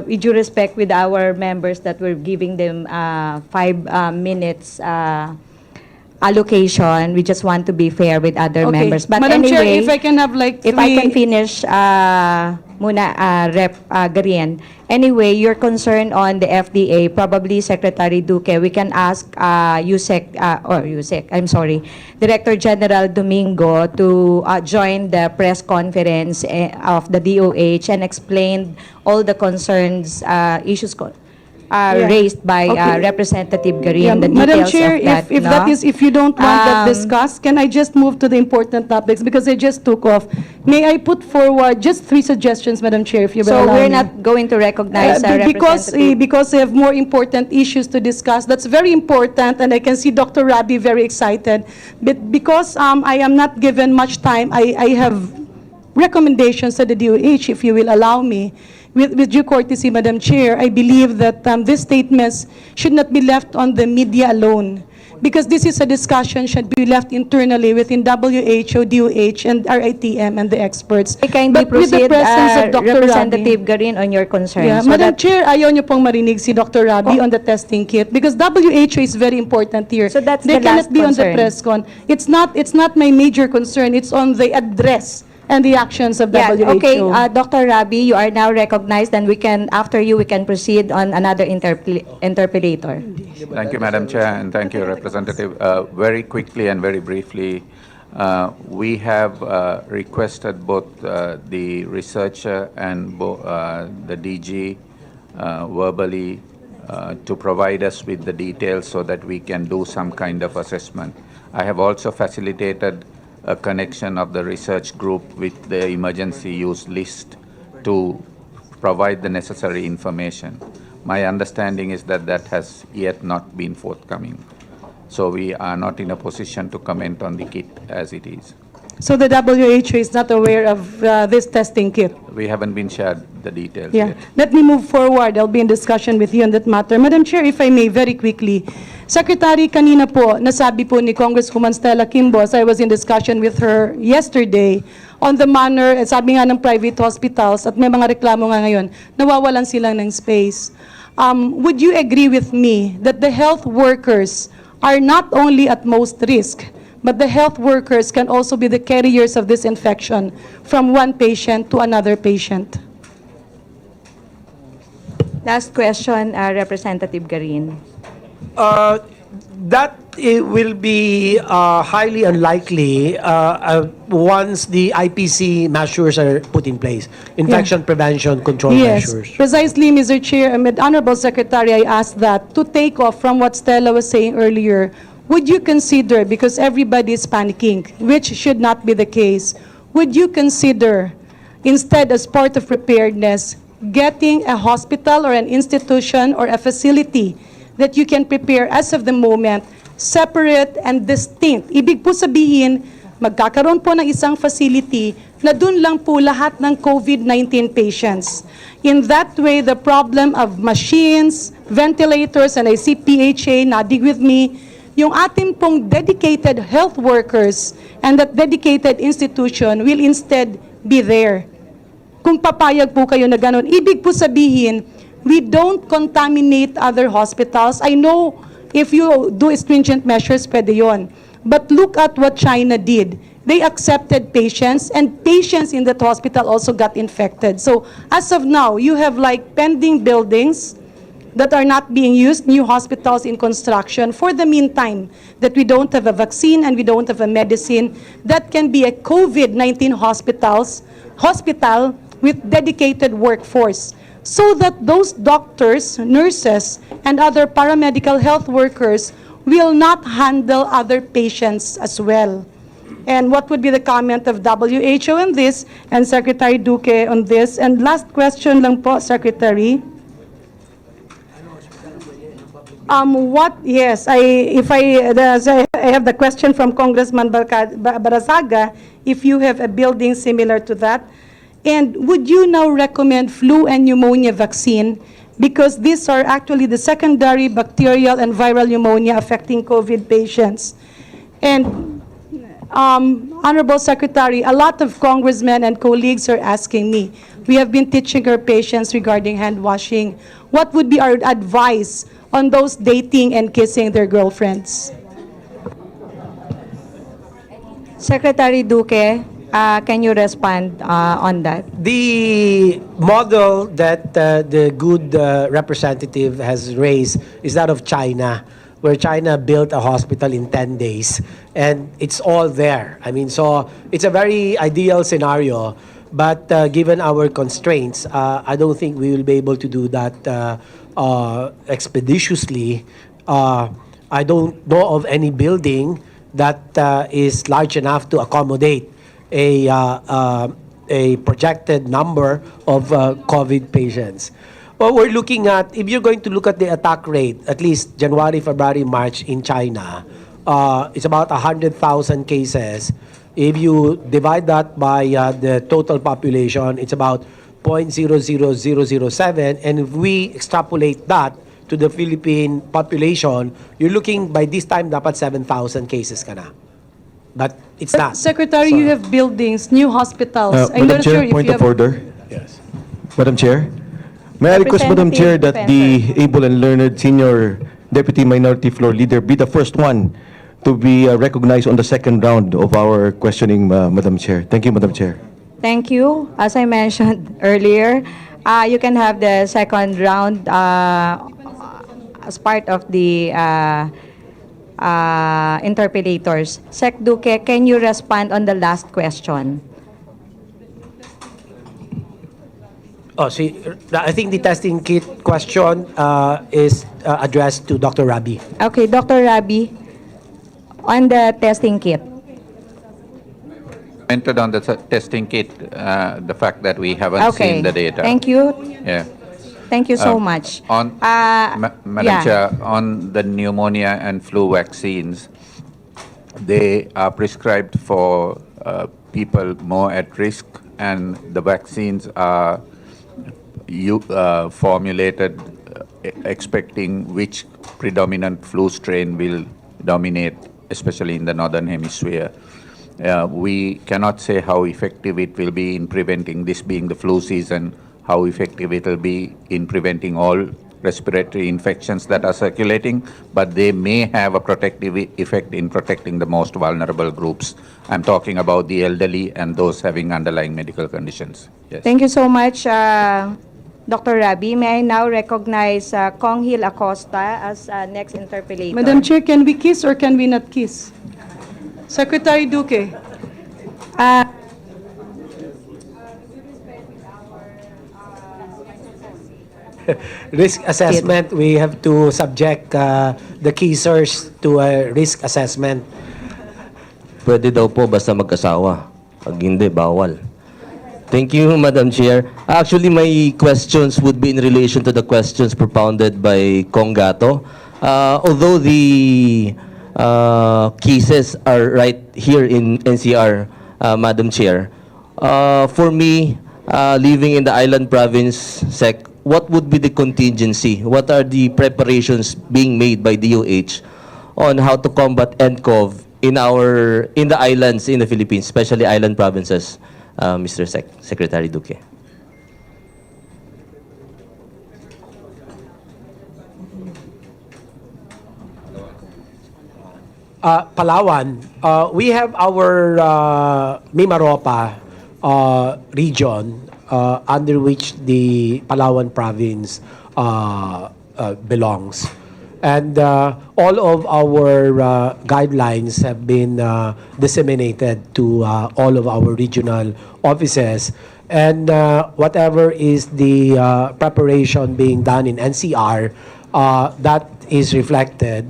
S3: with due respect with our members that we're giving them 5 minutes allocation, we just want to be fair with other
S15: Okay.
S3: members. But
S15: Madam Chair,
S3: anyway,
S15: if I can have like
S3: if I can
S15: three-
S3: finish muna, Rep. Garin. Anyway, your concern on the FDA, probably Secretary Duque, we can ask Director General Domingo to join the press conference of the DOH and explain all the concerns, issues raised by
S15: Okay.
S3: Representative Garin,
S15: Yeah,
S3: the
S15: Madam
S3: details
S15: Chair,
S3: of that.
S15: if that is, if you don't want that discussed, can I just move to the important topics because I just took off? May I put forward just 3 suggestions, Madam Chair, if you will
S3: So
S15: allow
S3: we're
S15: me?
S3: not going to recognize
S15: Because
S3: Representative.
S15: I have more important issues to discuss. That's very important, and I can see Dr. Rabi very excited. But because I am not given much time, I have recommendations to the DOH, if you will allow me. With due courtesy, Madam Chair, I believe that these statements should not be left on the media alone, because this is a discussion should be left internally within WHO, DOH, and RITM and the experts.
S3: I kindly
S15: But with the
S3: proceed,
S15: presence of Dr.
S3: Representative
S15: Rabi,
S3: Garin, on your concerns.
S15: yeah,
S3: So
S15: Madam
S3: that-
S15: Chair, ayaw niyo pong marinig si Dr. Rabi on the testing kit because WHO is very important here.
S3: So that's
S15: They
S3: the
S15: cannot
S3: last
S15: be on the
S3: concern.
S15: press con. It's not my major concern. It's on the address and the actions of
S3: Yeah,
S15: WHO.
S3: okay, Dr. Rabi, you are now recognized, and after you, we can proceed on another interpolator.
S16: Thank you, Madam Chair, and thank you, Representative. Very quickly and very briefly, we have requested both the researcher and the DG verbally to provide us with the details so that we can do some kind of assessment. I have also facilitated a connection of the research group with the emergency use list to provide the necessary information. My understanding is that that has yet not been forthcoming. So we are not in a position to comment on the kit as it is.
S15: So the WHO is not aware of this testing kit.
S16: We haven't been shared the details
S15: Yeah.
S16: yet.
S15: Let me move forward. I'll be in discussion with you on that matter. Madam Chair, if I may, very quickly. Secretary, kanina po, nasabi po ni Congresswoman Stella Quimbos, I was in discussion with her yesterday on the manner, sabi nga ng private hospitals, at may mga reklamo nga ngayon, nawawalan silang ng space. Would you agree with me that the health workers are not only at most risk, but the health workers can also be the carriers of this infection from one patient to another patient?
S3: Last question, Representative Garin.
S5: That will be highly unlikely once the IPC measures are put in place. Infection prevention control measures.
S15: Precisely, Mr. Chair, and Honorable Secretary, I asked that to take off from what Stella was saying earlier. Would you consider, because everybody is panicking, which should not be the case, would you consider, instead as part of preparedness, getting a hospital or an institution or a facility that you can prepare as of the moment, separate and distinct? Ibig po sabihin, magkakaroon po ng isang facility na dun lang po lahat ng COVID-19 patients. In that way, the problem of machines, ventilators, and I see PHA nodding with me, yung ating pong dedicated health workers and that dedicated institution will instead be there. Kung papayag po kayo na ganun, ibig po sabihin, we don't contaminate other hospitals. I know if you do stringent measures, pwede yun. But look at what China did. They accepted patients, and patients in that hospital also got infected. So as of now, you have like pending buildings, that are not being used, new hospitals in construction. For the meantime, that we don't have a vaccine and we don't have a medicine, that can be a COVID-19 hospital with dedicated workforce, so that those doctors, nurses, and other paramedical health workers will not handle other patients as well. And what would be the comment of WHO on this and Secretary Duque on this? And last question lang po, Secretary. I have the question from Congressman Barazaga, if you have a building similar to that. And would you now recommend flu and pneumonia vaccine? Because these are actually the secondary bacterial and viral pneumonia affecting COVID patients. And Honorable Secretary, a lot of congressmen and colleagues are asking me, we have been teaching our patients regarding hand washing. What would be our advice on those dating and kissing their girlfriends?
S3: Secretary Duque, can you respond on that?
S5: The model that the good representative has raised is that of China, where China built a hospital in 10 days, and it's all there. I mean, so it's a very ideal scenario, but given our constraints, I don't think we will be able to do that expeditiously. I don't know of any building that is large enough to accommodate a projected number of COVID patients. Well, we're looking at, if you're going to look at the attack rate, at least January, February, March in China, it's about 100,000 cases. If you divide that by the total population, it's about 0.00007. And if we extrapolate that to the Philippine population, you're looking by this time dapat 7,000 cases ka na. But it's not.
S15: Secretary, you have buildings, new hospitals. I'm
S17: Madam
S15: not
S17: Chair,
S15: sure if
S17: point
S15: you
S17: of
S15: have...
S17: order.
S5: Yes.
S17: Madam Chair, may I request, Madam Chair, that the able and learned senior deputy minority floor leader be the first one to be recognized on the second round of our questioning, Madam Chair. Thank you, Madam Chair.
S3: Thank you. As I mentioned earlier, you can have the second round as part of the interpellators. Sec Duque, can you respond on the last question?
S5: Oh, see, I think the testing kit question is addressed to Dr. Rabi.
S3: Okay, Dr. Rabi, on the testing kit.
S16: Entered on the testing kit, the fact that we haven't
S3: Okay,
S16: seen the data.
S3: thank you.
S16: Yeah.
S3: Thank you so much.
S16: On, Madam
S3: yeah.
S16: Chair, on the pneumonia and flu vaccines, they are prescribed for people more at risk, and the vaccines are formulated expecting which predominant flu strain will dominate, especially in the northern hemisphere. We cannot say how effective it will be in preventing this being the flu season, how effective it will be in preventing all respiratory infections that are circulating, but they may have a protective effect in protecting the most vulnerable groups. I'm talking about the elderly and those having underlying medical conditions. Yes.
S3: Thank you so much, Dr. Rabi. May I now recognize Kong Hil Acosta as next interpellator.
S15: Madam Chair, can we kiss or can we not kiss? Secretary Duque.
S5: Risk assessment, we have to subject the kissers to a risk assessment.
S11: Pwede daw po basta magkasawa. Pag hindi, bawal. Thank you, Madam Chair. Actually, my questions would be in relation to the questions propounded by Kong Gato. Although the cases are right here in NCR, Madam Chair, for me, living in the island province, SEC, what would be the contingency? What are the preparations being made by DOH on how to combat NCOV in the islands in the Philippines, especially island provinces, Mr. Secretary Duque?
S5: Palawan, we have our Mimaropa region under which the Palawan province belongs. And all of our guidelines have been disseminated to all of our regional offices. And whatever is the preparation being done in NCR, that is reflected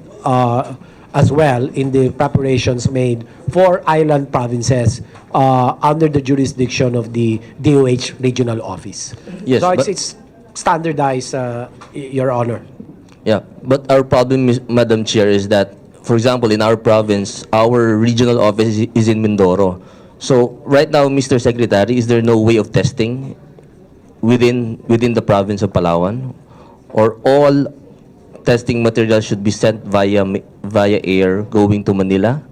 S5: as well in the preparations made for island provinces under the jurisdiction of the DOH regional office.
S11: Yes,
S5: so
S11: but-
S5: it's standardized, Your Honor.
S11: Yeah, but our problem, Madam Chair, is that, for example, in our province, our regional office is in Mindoro. So right now, Mr. Secretary, is there no way of testing within the province of Palawan? Or all testing materials should be sent via air going to Manila?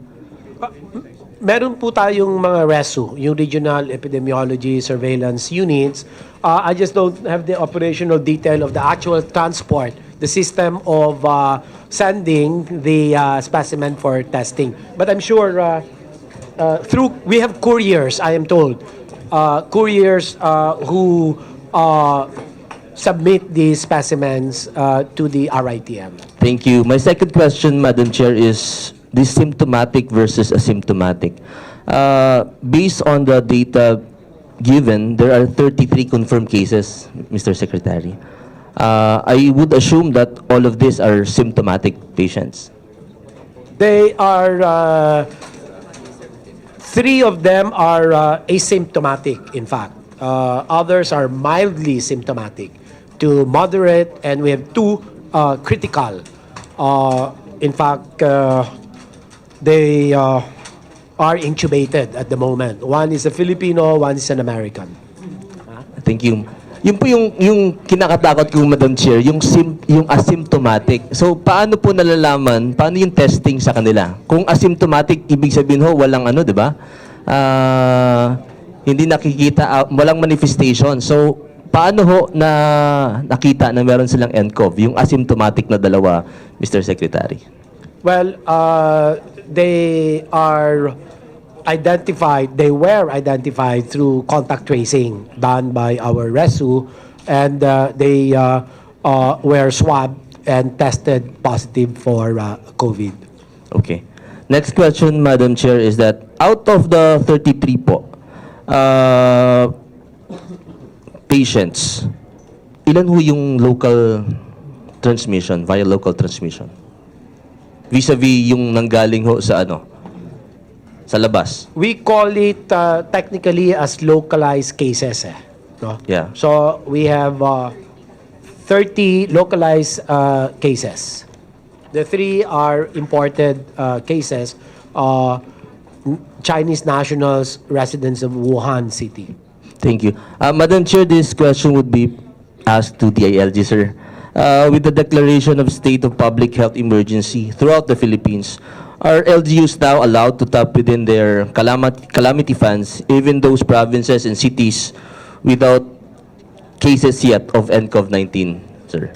S5: Meron po tayong mga RESU, yung Regional Epidemiology Surveillance Units. I just don't have the operational detail of the actual transport, the system of sending the specimen for testing. But I'm sure we have couriers, I am told, couriers who submit these specimens to the RITM.
S11: Thank you. My second question, Madam Chair, is this symptomatic versus asymptomatic. Based on the data given, there are 33 confirmed cases, Mr. Secretary. I would assume that all of these are symptomatic patients.
S5: They are, 3 of them are asymptomatic, in fact. Others are mildly symptomatic to moderate, and we have 2 critical. In fact, they are intubated at the moment. One is a Filipino, one is an American.
S11: Thank you. Yun po yung kinakatakot ko, Madam Chair, yung asymptomatic. So, paano po nalalaman, paano yung testing sa kanila? Kung asymptomatic, ibig sabihin ho, walang di ba? Hindi nakikita, walang manifestation. So, paano ho na nakita na meron silang nCoV, yung asymptomatic na dalawa, Mr. Secretary?
S5: Well, they were identified through contact tracing done by our RESU, and they were swabbed and tested positive for COVID.
S11: Okay. Next question, Madam Chair, is that out of the 33 po, patients, ilan ho yung local transmission, via local transmission? Vis-a-vis yung nanggaling ho sa sa labas.
S5: We call it technically as localized cases. No?
S11: Yeah.
S5: So we have 30 localized cases. The 3 are imported cases, Chinese nationals, residents of Wuhan City.
S11: Thank you. Madam Chair, this question would be asked to DILG, sir. With the declaration of state of public health emergency throughout the Philippines, are LGUs now allowed to tap within their calamity funds, even those provinces and cities without cases yet of nCoV-19, sir?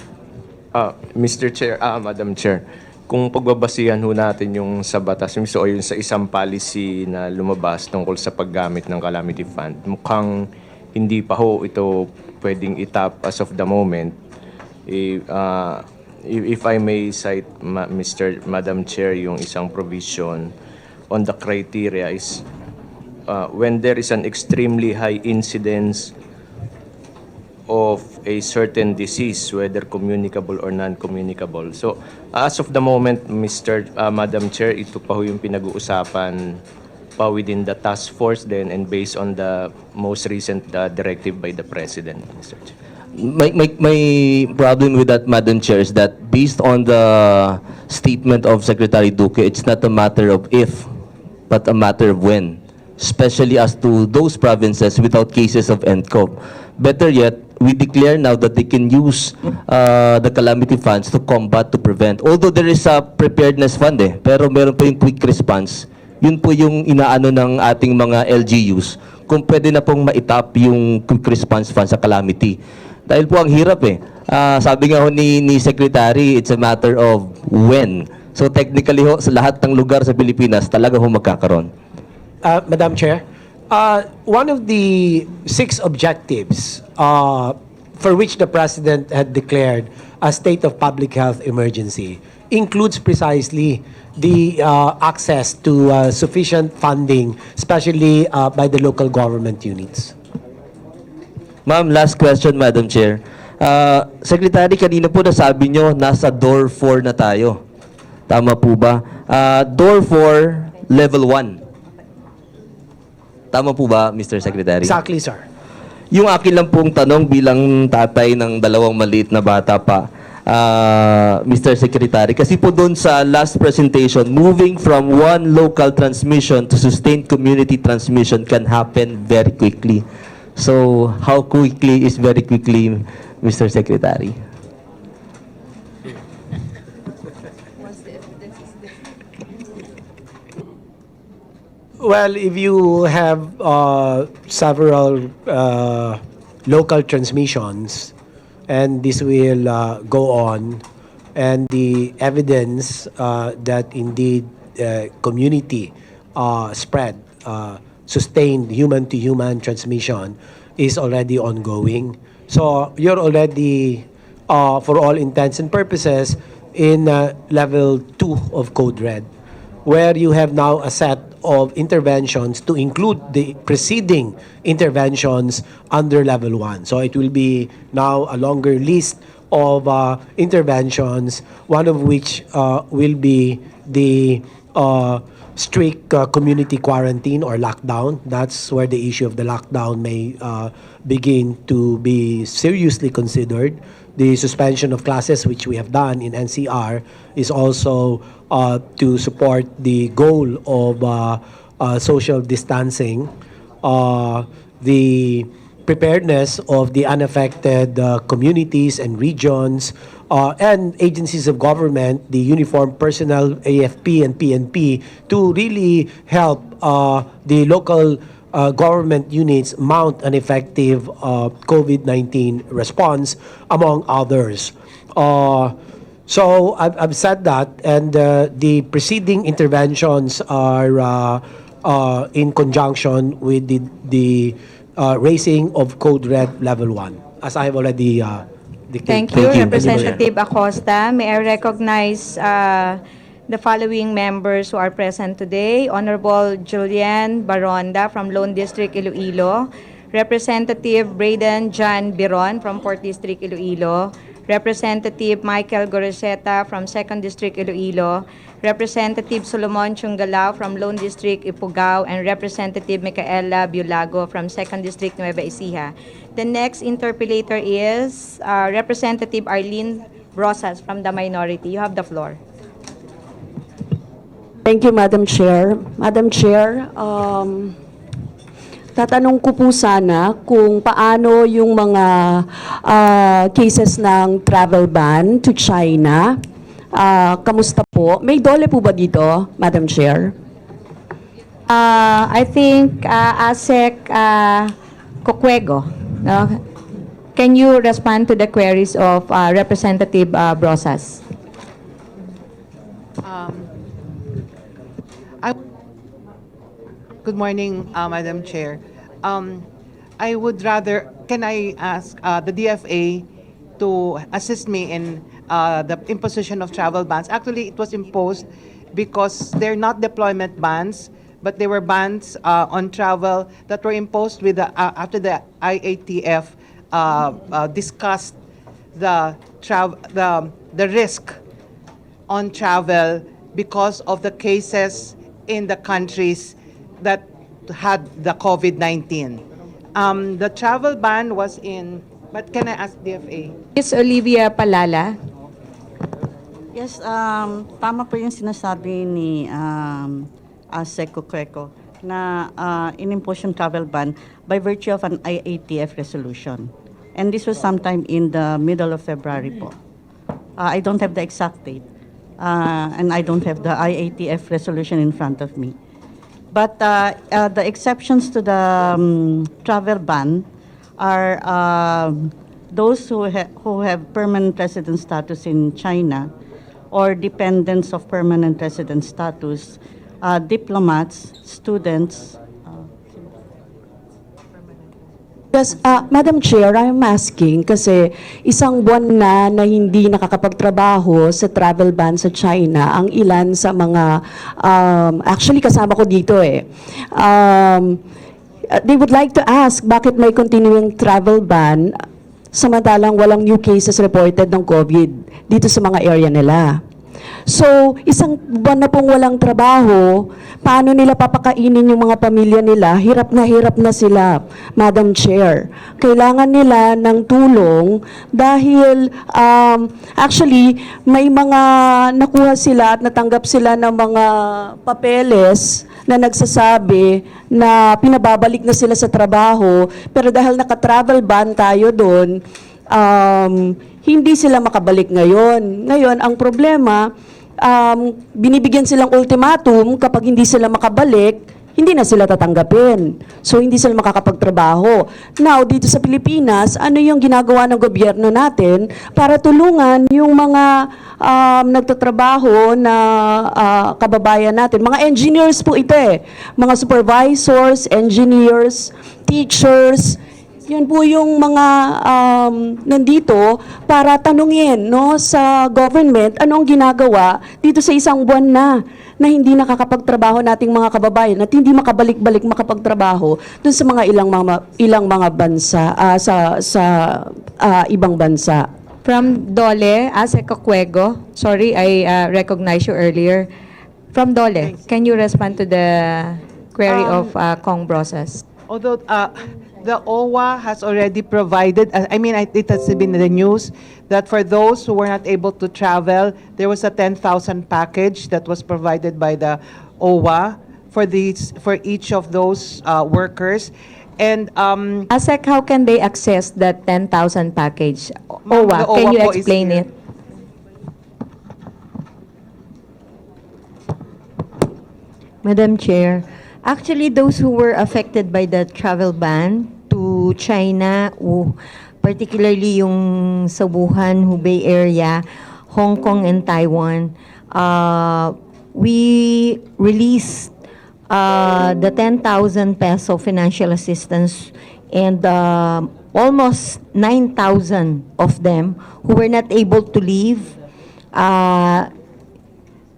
S17: Mr. Chair, Madam Chair, kung pagbabasihan ho natin yung sa batas, o yung sa isang policy na lumabas tungkol sa paggamit ng calamity fund, mukhang hindi pa ho ito pwedeng itap as of the moment. If I may cite, Madam Chair, yung isang provision on the criteria is when there is an extremely high incidence of a certain disease, whether communicable or non-communicable. So, as of the moment, Madam Chair, ito pa ho yung pinag-uusapan pa within the task force then and based on the most recent directive by the President, Mr. Chair.
S11: My problem with that, Madam Chair, is that based on the statement of Secretary Duque, it's not a matter of if, but a matter of when, especially as to those provinces without cases of nCoV. Better yet, we declare now that they can use the calamity funds to combat, to prevent. Although there is a preparedness fund pero meron pa yung quick response. Yun po yung inaano ng ating mga LGUs, kung pwede na pong maitap yung quick response fund sa calamity. Dahil po ang hirap sabi nga ho ni Secretary, it's a matter of when. So technically ho, sa lahat ng lugar sa Pilipinas, talaga ho magkakaroon.
S5: Madam Chair, one of the 6 objectives for which the President had declared a state of public health emergency includes precisely the access to sufficient funding, especially by the local government units.
S11: Ma'am, last question, Madam Chair. Secretary, kanina po nasabi nyo, nasa door 4 na tayo. Tama po ba? Door 4, level 1. Tama po ba, Mr. Secretary?
S5: Exactly, sir.
S11: Yung akin lang pong tanong bilang tatay ng dalawang maliit na bata pa, Mr. Secretary, kasi po doon sa last presentation, moving from one local transmission to sustained community transmission can happen very quickly. So, how quickly is very quickly, Mr. Secretary?
S5: Well, if you have several local transmissions, and this will go on, and the evidence that indeed community spread, sustained human-to-human transmission is already ongoing. So you're already, for all intents and purposes, in level 2 of Code Red, where you have now a set of interventions to include the preceding interventions under level 1. So it will be now a longer list of interventions, one of which will be the strict community quarantine or lockdown. That's where the issue of the lockdown may begin to be seriously considered. The suspension of classes, which we have done in NCR, is also to support the goal of social distancing. The preparedness of the unaffected communities and regions and agencies of government, the uniformed personnel, AFP and PNP, to really help the local government units mount an effective COVID-19 response, among others. So I've said that, and the preceding interventions are in conjunction with the raising of Code Red Level 1, as I have already dictated.
S3: Thank you, Representative Acosta. May I recognize the following members who are present today: Honorable Julian Baronda from Lone District, Iloilo; Representative Braden John Biron from 4th District, Iloilo; Representative Michael Goreseta from 2nd District, Iloilo; Representative Solomon Chungalao from Lone District, Ifugao; and Representative Micaela Biolago from 2nd District, Nueva Ecija. The next interpellator is Representative Arlene Rosas from the minority. You have the floor.
S18: Thank you, Madam Chair. Madam Chair, tatanong ko po sana kung paano yung mga cases ng travel ban to China. Kamusta po? May dole po ba dito, Madam Chair?
S3: I think ASEC Cocuego, no? Can you respond to the queries of Representative Brosas?
S19: Good morning, Madam Chair. I would rather, can I ask the DFA to assist me in the imposition of travel bans? Actually, it was imposed because they're not deployment bans, but they were bans on travel that were imposed with after the IATF discussed the risk on travel because of the cases in the countries that had the COVID-19. The travel ban was in, but can I ask DFA?
S3: Miss Olivia Palala.
S20: Yes, tama po yung sinasabi ni ASEC Cocuego na inimpose yung travel ban by virtue of an IATF resolution. And this was sometime in the middle of February po. I don't have the exact date. And I don't have the IATF resolution in front of me. But the exceptions to the travel ban are those who have permanent resident status in China or dependents of permanent resident status, diplomats, students,
S18: Yes, Madam Chair, I'm asking kasi isang buwan na hindi nakakapagtrabaho sa travel ban sa China ang ilan sa mga, actually kasama ko dito they would like to ask bakit may continuing travel ban samantalang walang new cases reported ng COVID dito sa mga area nila. So, isang buwan na pong walang trabaho, paano nila papakainin yung mga pamilya nila? Hirap na sila, Madam Chair. Kailangan nila ng tulong dahil actually may mga nakuha sila at natanggap sila ng mga papeles na nagsasabi na pinababalik na sila sa trabaho, pero dahil naka-travel ban tayo doon, hindi sila makabalik ngayon. Ngayon, ang problema, binibigyan silang ultimatum kapag hindi sila makabalik, hindi na sila tatanggapin. So, hindi sila makakapagtrabaho. Now, dito sa Pilipinas, ano yung ginagawa ng gobyerno natin para tulungan yung mga nagtatrabaho na kababayan natin? Mga engineers po ito mga supervisors, engineers, teachers. Yan po yung mga nandito para tanungin sa government anong ginagawa dito sa isang buwan na hindi nakakapagtrabaho nating mga kababayan at hindi makabalik-balik makapagtrabaho dun sa mga ilang mga bansa sa ibang bansa.
S3: From Dole, Aseka Cuego. Sorry, I recognized you earlier. From Dole, can you respond to the query of Kong Brosas?
S19: Although the OWA has already provided, it has been in the news that for those who were not able to travel, there was a 10,000 package that was provided by the OWA for each of those workers. And
S3: ASEC, how can they access that 10,000 package?
S19: Ma'am,
S3: OWA,
S19: the
S3: can
S19: OWA
S3: you
S19: po is
S3: explain
S19: here.
S3: it?
S21: Madam Chair, actually those who were affected by the travel ban to China, particularly yung sa Wuhan, Hubei area, Hong Kong and Taiwan, we released the 10,000 peso financial assistance and almost 9,000 of them who were not able to leave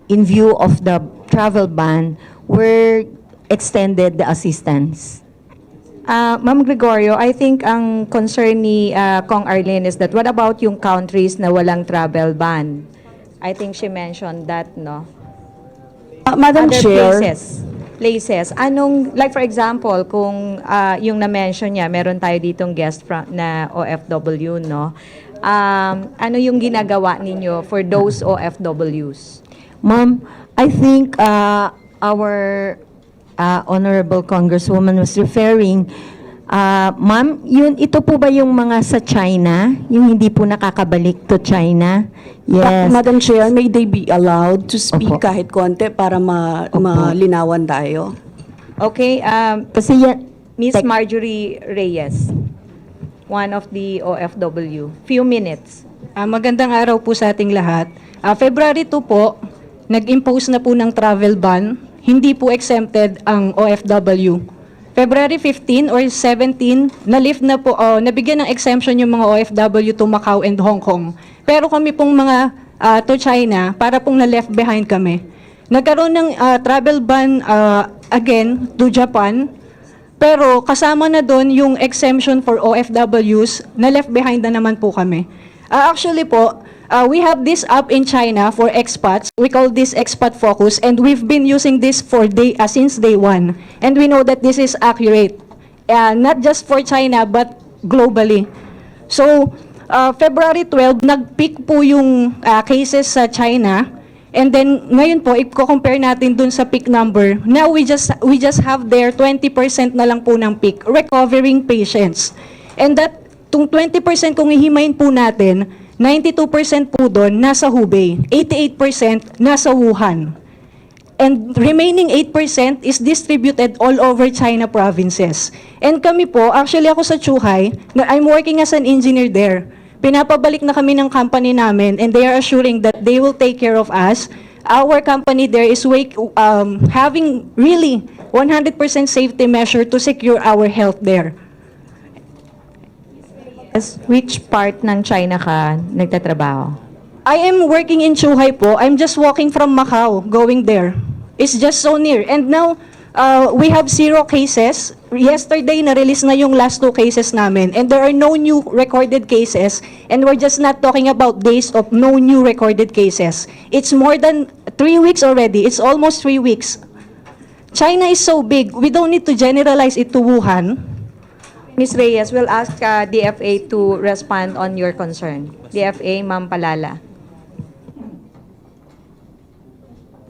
S21: in view of the travel ban were extended the assistance.
S3: Ma'am Gregorio, I think ang concern ni Kong Arlene is that what about yung countries na walang travel ban? I think she mentioned that, no?
S18: Madam
S3: Other
S18: Chair.
S3: places. Anong, like for example, kung yung na-mention niya, meron tayo ditong guest na OFW, no? Ano yung ginagawa ninyo for those OFWs?
S21: Ma'am, I think our Honorable Congresswoman was referring, ma'am, ito po ba yung mga sa China? Yung hindi po nakakabalik to China? Yes.
S18: Madam Chair, may they be allowed to speak
S21: Opo.
S18: kahit konti para malinawan tayo?
S3: Okay,
S21: Kasi yan,
S3: Miss Marjorie Reyes, one of the OFW. Few minutes.
S22: Magandang araw po sa ating lahat. February 2 po, nag-impose na po ng travel ban. Hindi po exempted ang OFW. February 15 or 17, na-lift na po, nabigyan ng exemption yung mga OFW to Macau and Hong Kong. Pero kami pong mga to China, para pong na-left behind kami. Nagkaroon ng travel ban again to Japan, pero kasama na doon yung exemption for OFWs, na-left behind na naman po kami. Actually po, we have this app in China for expats. We call this Expat Focus, and we've been using this since day one. And we know that this is accurate, not just for China, but globally. So, February 12, nag-peak po yung cases sa China. And then, ngayon po, i-compare natin dun sa peak number. Now, we just have there 20% na lang po ng peak, recovering patients. And that, tung 20% kung ihimayin po natin, 92% po doon nasa Hubei, 88% nasa Wuhan. And remaining 8% is distributed all over China provinces. And kami po, actually ako sa Zhuhai, I'm working as an engineer there. Pinapabalik na kami ng company namin and they are assuring that they will take care of us. Our company there is having really 100% safety measure to secure our health there.
S3: Which part ng China ka nagtatrabaho?
S22: I am working in Zhuhai po. I'm just walking from Macau, going there. It's just so near. And now, we have 0 cases. Yesterday, na-release na yung last 2 cases namin. And there are no new recorded cases. And we're just not talking about days of no new recorded cases. It's more than 3 weeks already. It's almost 3 weeks. China is so big. We don't need to generalize it to Wuhan.
S3: Ms. Reyes, we'll ask DFA to respond on your concern. DFA, Ma'am Palala.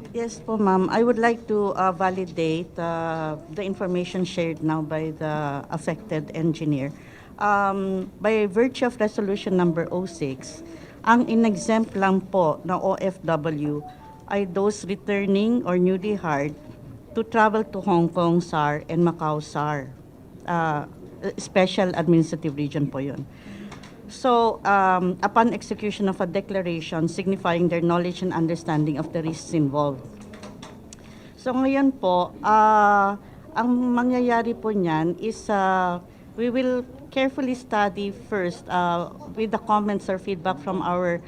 S20: Yes po, ma'am. I would like to validate the information shared now by the affected engineer. By virtue of resolution number 06, ang in-exempt lang po na OFW ay those returning or newly hired to travel to Hong Kong SAR and Macau SAR. Special Administrative Region po yun. So, upon execution of a declaration signifying their knowledge and understanding of the risks involved. So, ngayon po, ang mangyayari po niyan is we will carefully study first with the comments or feedback from our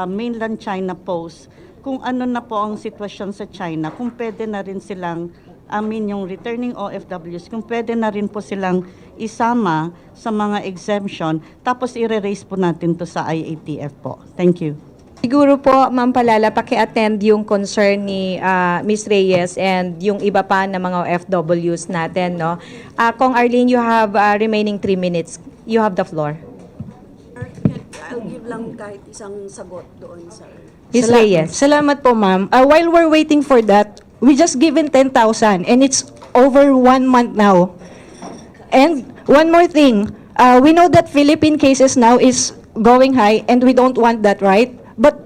S20: mainland China post kung ano na po ang sitwasyon sa China, kung pwede na rin silang yung returning OFWs, kung pwede na rin po silang isama sa mga exemption, tapos i-raise po natin to sa IATF po. Thank you.
S3: Siguro po, Ma'am Palala, paki-attend yung concern ni Ms. Reyes and yung iba pa na mga OFWs natin, no? Kung Arlene, you have remaining 3 minutes. You have the floor.
S18: I'll give lang kahit isang sagot doon, sir.
S3: Ms. Reyes.
S22: Salamat po, ma'am. While we're waiting for that, we just given 10,000 and it's over 1 month now. And one more thing, we know that Philippine cases now is going high and we don't want that, right? But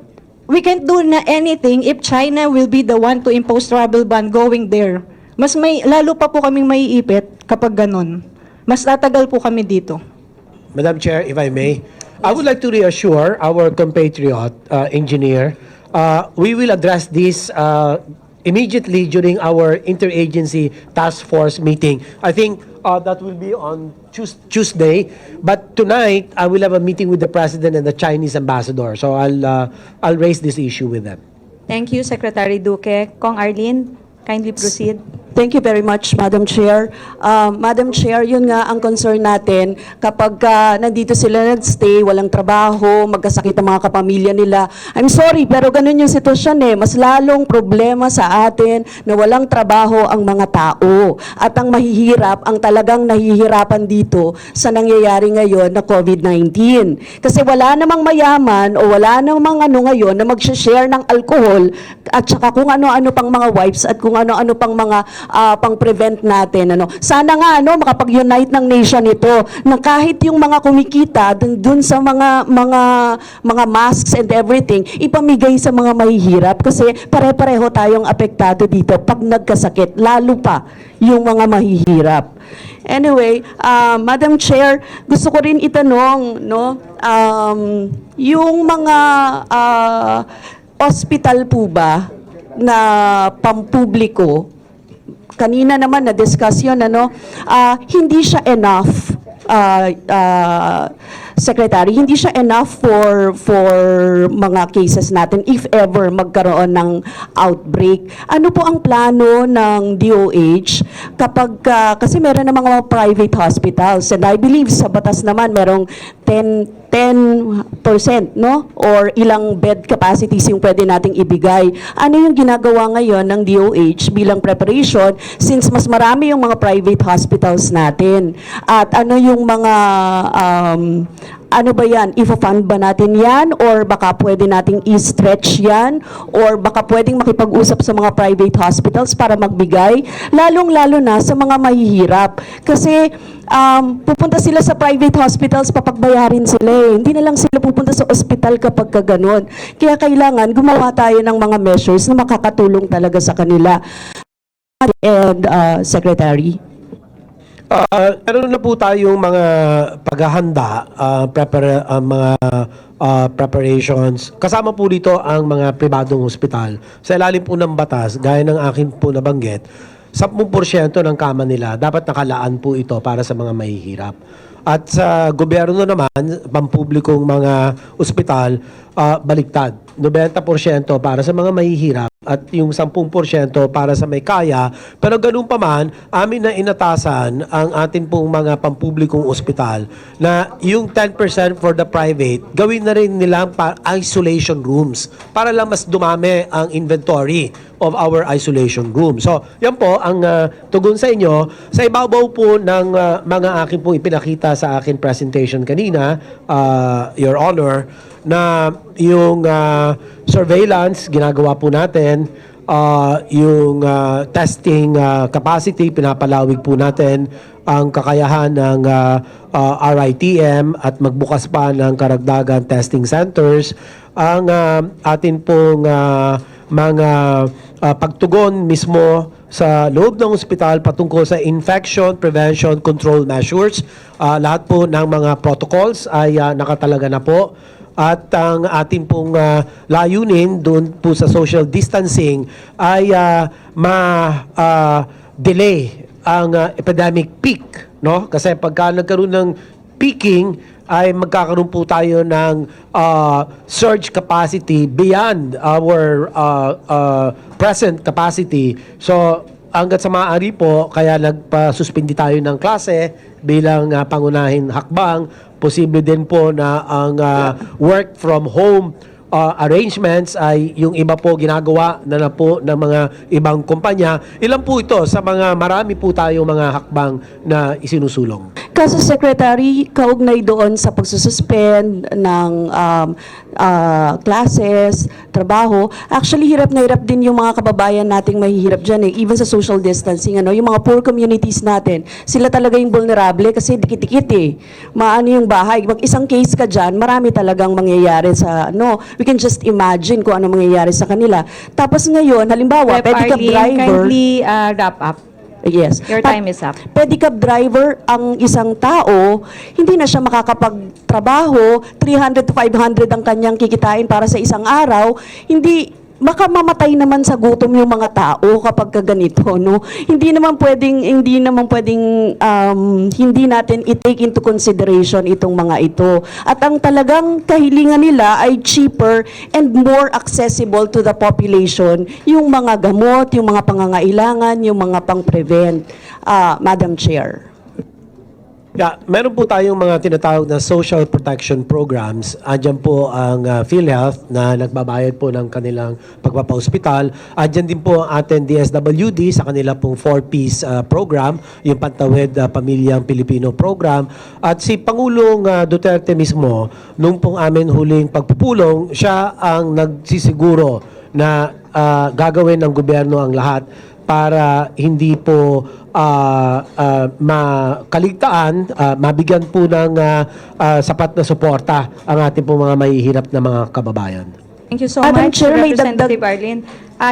S22: we can't do anything if China will be the one to impose travel ban going there. Lalo pa po kaming maiipit kapag ganun. Mas tatagal po kami dito.
S5: Madam Chair, if I may, I would like to reassure our compatriot engineer, we will address this immediately during our interagency task force meeting. I think that will be on Tuesday, but tonight I will have a meeting with the President and the Chinese ambassador. So I'll raise this issue with them.
S3: Thank you, Secretary Duque. Kong Arlene, kindly proceed.
S18: Thank you very much, Madam Chair. Madam Chair, yun nga ang concern natin. Kapag nandito sila nag-stay, walang trabaho, magkasakit ang mga kapamilya nila. I'm sorry, pero ganun yung sitwasyon eh. Mas lalong problema sa atin na walang trabaho ang mga tao. At ang mahihirap, ang talagang nahihirapan dito sa nangyayari ngayon na COVID-19. Kasi wala namang mayaman o wala namang ano ngayon na mag-share ng alcohol at saka kung ano-ano pang mga wipes at kung ano-ano pang mga pang-prevent natin. Sana nga makapag-unite ng nation ito na kahit yung mga kumikita dun sa mga masks and everything, ipamigay sa mga mahihirap kasi pare-pareho tayong apektado dito pag nagkasakit, lalo pa yung mga mahihirap. Anyway, Madam Chair, gusto ko rin itanong, yung mga hospital po ba na pampubliko, kanina naman na-discuss yun, hindi siya enough, Secretary, hindi siya enough for mga cases natin if ever magkaroon ng outbreak. Ano po ang plano ng DOH kapag, kasi meron ng mga private hospitals and I believe sa batas naman merong 10% or ilang bed capacities yung pwede nating ibigay. Ano yung ginagawa ngayon ng DOH bilang preparation since mas marami yung mga private hospitals natin? At ano yung mga ano ba yan? Ifa-fund ba natin yan? Or baka pwede nating i-stretch yan? Or baka pwedeng makipag-usap sa mga private hospitals para magbigay? Lalong-lalo na sa mga mahihirap. Kasi pupunta sila sa private hospitals, papagbayarin sila eh. Hindi na lang sila pupunta sa ospital kapag kaganon. Kaya kailangan gumawa tayo ng mga measures na makakatulong talaga sa kanila. And Secretary.
S5: Meron na po tayong mga paghahanda, mga preparations. Kasama po dito ang mga pribadong ospital. Sa ilalim po ng batas, gaya ng akin po nabanggit, 10% ng kama nila, dapat nakalaan po ito para sa mga mahihirap. At sa gobyerno naman, pampublikong mga ospital, baliktad. 90% para sa mga mahihirap at yung 10% para sa may kaya. Pero ganun pa man, amin na inatasan ang atin pong mga pampublikong ospital na yung 10% for the private, gawin na rin nilang isolation rooms para lang mas dumami ang inventory of our isolation room. So, yan po ang tugon sa inyo. Sa ibabaw po ng mga akin pong ipinakita sa akin presentation kanina, Your Honor, na yung surveillance, ginagawa po natin, yung testing capacity, pinapalawig po natin ang kakayahan ng RITM at magbukas pa ng karagdagan testing centers. Ang atin pong mga pagtugon mismo sa loob ng ospital patungkol sa infection prevention control measures, lahat po ng mga protocols ay nakatalaga na po. At ang ating pong layunin doon po sa social distancing ay ma-delay ang epidemic peak, no? Kasi pagka nagkaroon ng peaking ay magkakaroon po tayo ng surge capacity beyond our present capacity. So hanggat sa maaari po, kaya nagpa-suspindi tayo ng klase bilang pangunahing hakbang. Posible din po na ang work from home arrangements ay yung iba po ginagawa na po ng mga ibang kumpanya. Ilan po ito sa mga marami po tayo mga hakbang na isinusulong?
S18: Kasi Secretary, kaugnay doon sa pagsususpend ng classes, trabaho, actually hirap na hirap din yung mga kababayan nating mahihirap dyan eh, even sa social distancing. Yung mga poor communities natin, sila talaga yung vulnerable kasi dikit-dikit eh. Maano yung bahay. Pag isang case ka dyan, marami talagang mangyayari sa, we can just imagine kung ano mangyayari sa kanila. Tapos ngayon, halimbawa,
S3: Rep.
S18: pedicab
S3: Arlene,
S18: driver.
S3: kindly wrap up.
S18: Yes.
S3: Your time is up.
S18: Pedicab driver ang isang tao, hindi na siya makakapagtrabaho, 300 to 500 ang kanyang kikitain para sa isang araw, hindi baka mamatay naman sa gutom yung mga tao kapag ganito, no? Hindi naman pwedeng hindi natin i-take into consideration itong mga ito. At ang talagang kahilingan nila ay cheaper and more accessible to the population, yung mga gamot, yung mga pangangailangan, yung mga pang-prevent, Madam Chair.
S5: Yeah, meron po tayong mga tinatawag na social protection programs. Andyan po ang PhilHealth na nagbabayad po ng kanilang pagpapa-hospital. Andyan din po ang ating DSWD sa kanila pong 4-piece program, yung Pantawid Pamilyang Pilipino program. At si Pangulong Duterte mismo, nung pong amin huling pagpupulong, siya ang nagsisiguro na gagawin ng gobyerno ang lahat para hindi po makaligtaan, mabigyan po ng sapat na suporta ang ating po mga mahihirap na mga kababayan.
S3: Thank you so
S18: Madam
S3: much,
S18: Chair, may
S3: Representative
S18: dagdag-
S3: Arlene.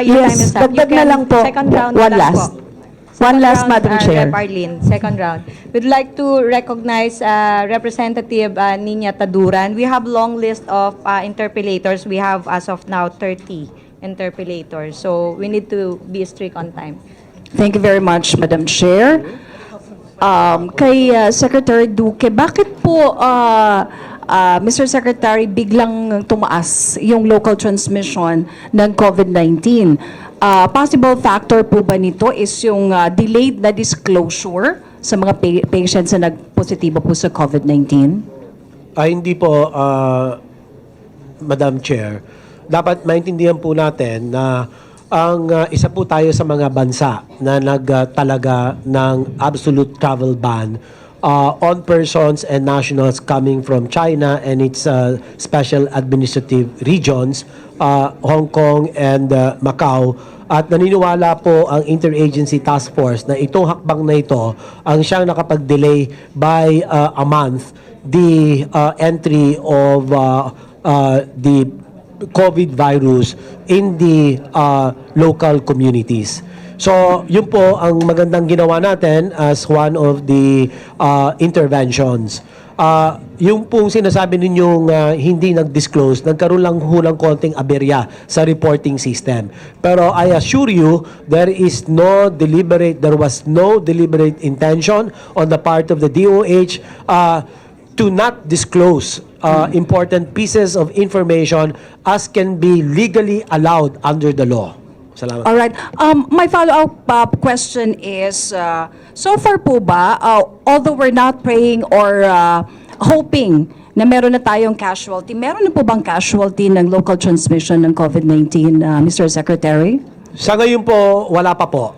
S3: Your time is
S18: Yes,
S3: up.
S18: dagdag
S3: You
S18: na
S3: can-
S18: lang po.
S3: Second round
S18: One
S3: na lang
S18: last.
S3: po.
S18: One
S3: Second
S18: last,
S3: round,
S18: Madam Chair.
S3: Rep. Arlene, second round. We'd like to recognize Representative Nina Taduran. We have long list of interpellators. We have as of now 30 interpellators. So we need to be strict on time.
S18: Thank you very much, Madam Chair. Kay Secretary Duque, bakit po, Mr. Secretary, biglang tumaas yung local transmission ng COVID-19? Possible factor po ba nito is yung delayed na disclosure sa mga patients na nagpositibo po sa COVID-19?
S5: Hindi po, Madam Chair. Dapat maintindihan po natin na ang isa po tayo sa mga bansa na nagtalaga ng absolute travel ban on persons and nationals coming from China and its special administrative regions, Hong Kong and Macau. At naniniwala po ang Interagency Task Force na itong hakbang na ito ang siyang nakapag-delay by a month the entry of the COVID virus in the local communities. So, yun po ang magandang ginawa natin as one of the interventions. yung pong sinasabi ninyong hindi nag-disclose, nagkaroon lang ho ng konting aberya sa reporting system. Pero I assure you, there was no deliberate intention on the part of the DOH to not disclose important pieces of information as can be legally allowed under the law. Salamat.
S18: All right. My follow-up question is, so far po ba, although we're not praying or hoping na meron na tayong casualty, meron na po bang casualty ng local transmission ng COVID-19, Mr. Secretary?
S5: Sa ngayon po, wala pa po.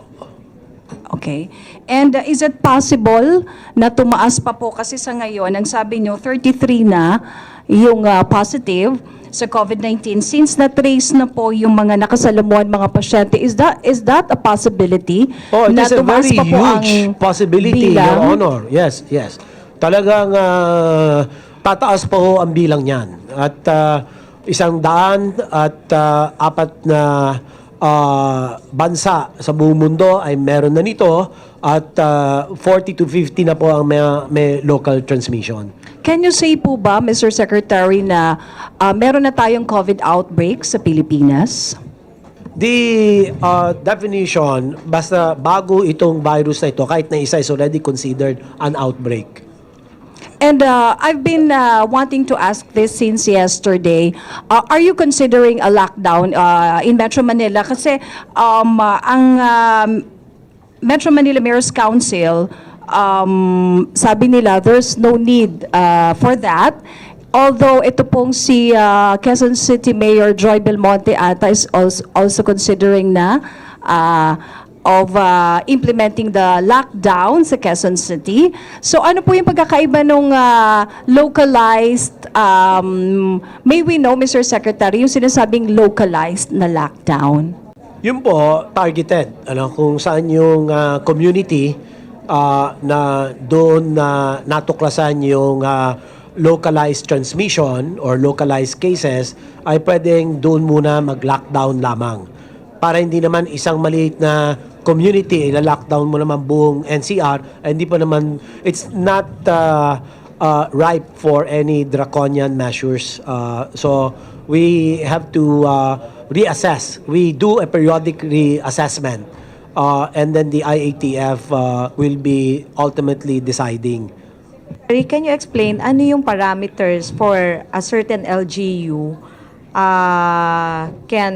S18: Okay. And is it possible na tumaas pa po? Kasi sa ngayon, ang sabi nyo, 33 na yung positive sa COVID-19. Since na-trace na po yung mga nakasalamuhan mga pasyente, is that a possibility?
S5: Oh, it
S18: na
S5: is a
S18: tumaas
S5: very
S18: pa po ang
S5: huge possibility,
S18: bilang?
S5: Your Honor. Yes, yes. Talagang tataas pa ho ang bilang niyan. At 100 at 4 na bansa sa buong mundo ay meron na nito at 40 to 50 na po ang may local transmission.
S18: Can you say po ba, Mr. Secretary, na meron na tayong COVID outbreak sa Pilipinas?
S5: The definition, basta bago itong virus na ito, kahit na isa is already considered an outbreak.
S18: And I've been wanting to ask this since yesterday. Are you considering a lockdown in Metro Manila? Kasi ang Metro Manila Mayor's Council, sabi nila there's no need for that. Although ito pong si Quezon City Mayor Joy Belmonte ata is also considering na of implementing the lockdown sa Quezon City. So ano po yung pagkakaiba nung localized, may we know, Mr. Secretary, yung sinasabing localized na lockdown?
S5: Yun po, targeted. Kung saan yung community na doon na natuklasan yung localized transmission or localized cases, ay pwedeng doon muna mag-lockdown lamang. Para hindi naman isang maliit na community, ila-lockdown mo naman buong NCR, hindi pa naman, it's not ripe for any draconian measures. So we have to reassess. We do a periodic reassessment. And then the IATF will be ultimately deciding.
S3: Can you explain ano yung parameters for a certain LGU can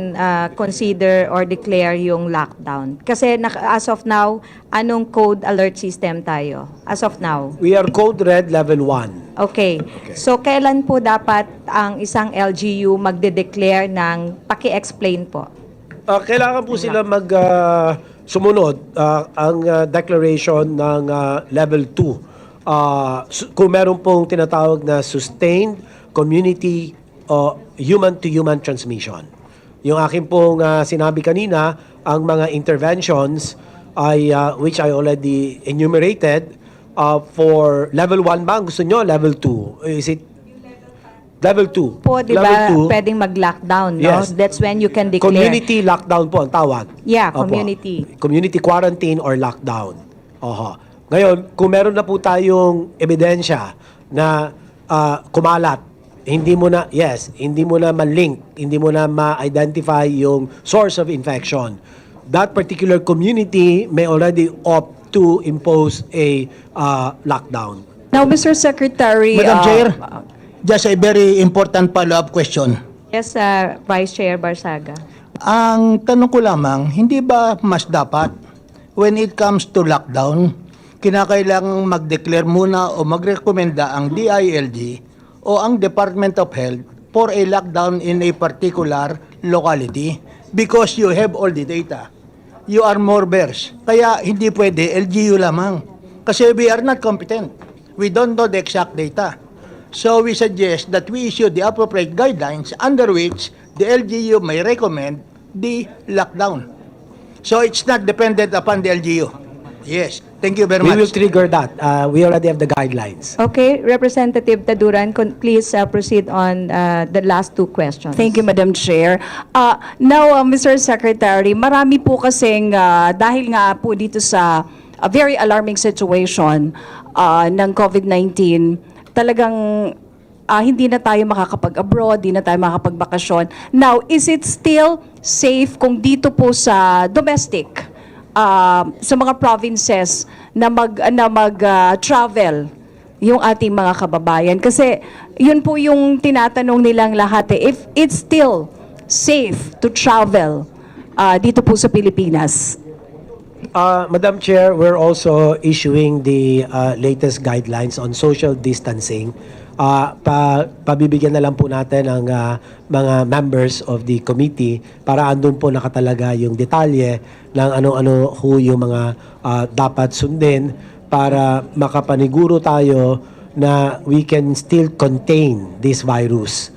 S3: consider or declare yung lockdown? Kasi as of now, anong code alert system tayo? As of now?
S5: We are code red level 1.
S3: Okay. So, kailan po dapat ang isang LGU magde-declare ng, paki-explain po?
S5: Kailangan po sila sumunod ang declaration ng level 2. Kung meron pong tinatawag na sustained community human-to-human transmission. Yung akin pong sinabi kanina, ang mga interventions ay which I already enumerated for level 1 ba? Gusto nyo? Level 2? Is it level 2?
S3: Po, di ba, pwedeng mag-lockdown, no?
S5: Yes.
S3: That's when you can declare.
S5: Community lockdown po ang tawag.
S3: Yeah,
S5: Opo.
S3: community.
S5: Community quarantine or lockdown. Oho. Ngayon, kung meron na po tayong ebidensya na kumalat, hindi mo na ma-link, hindi mo na ma-identify yung source of infection, that particular community may already opt to impose a lockdown.
S18: Now, Mr. Secretary,
S2: Madam Chair, just a very important follow-up question.
S3: Yes, Vice Chair Barsaga.
S2: Ang tanong ko lamang, hindi ba mas dapat when it comes to lockdown, kinakailangang mag-declare muna o magrekomenda ang DILG o ang Department of Health for a lockdown in a particular locality because you have all the data. You are more versed. Kaya hindi pwede LGU lamang. Kasi we are not competent. We don't know the exact data. So we suggest that we issue the appropriate guidelines under which the LGU may recommend the lockdown. So it's not dependent upon the LGU. Yes. Thank you very
S5: We
S2: much.
S5: will trigger that. We already have the guidelines.
S3: Okay, Representative Taduran, please proceed on the last two questions.
S18: Thank you, Madam Chair. Now, Mr. Secretary, marami po kasing, dahil nga po dito sa a very alarming situation ng COVID-19, talagang hindi na tayo makakapag-abroad, hindi na tayo makakapagbakasyon. Now, is it still safe kung dito po sa domestic, sa mga provinces na mag-travel yung ating mga kababayan? Kasi yun po yung tinatanong nilang lahat eh. If it's still safe to travel dito po sa Pilipinas.
S5: Madam Chair, we're also issuing the latest guidelines on social distancing. Pabibigyan na lang po natin ang mga members of the committee para andun po nakatalaga yung detalye ng ano-ano ho yung mga dapat sundin para makapaniguro tayo na we can still contain this virus.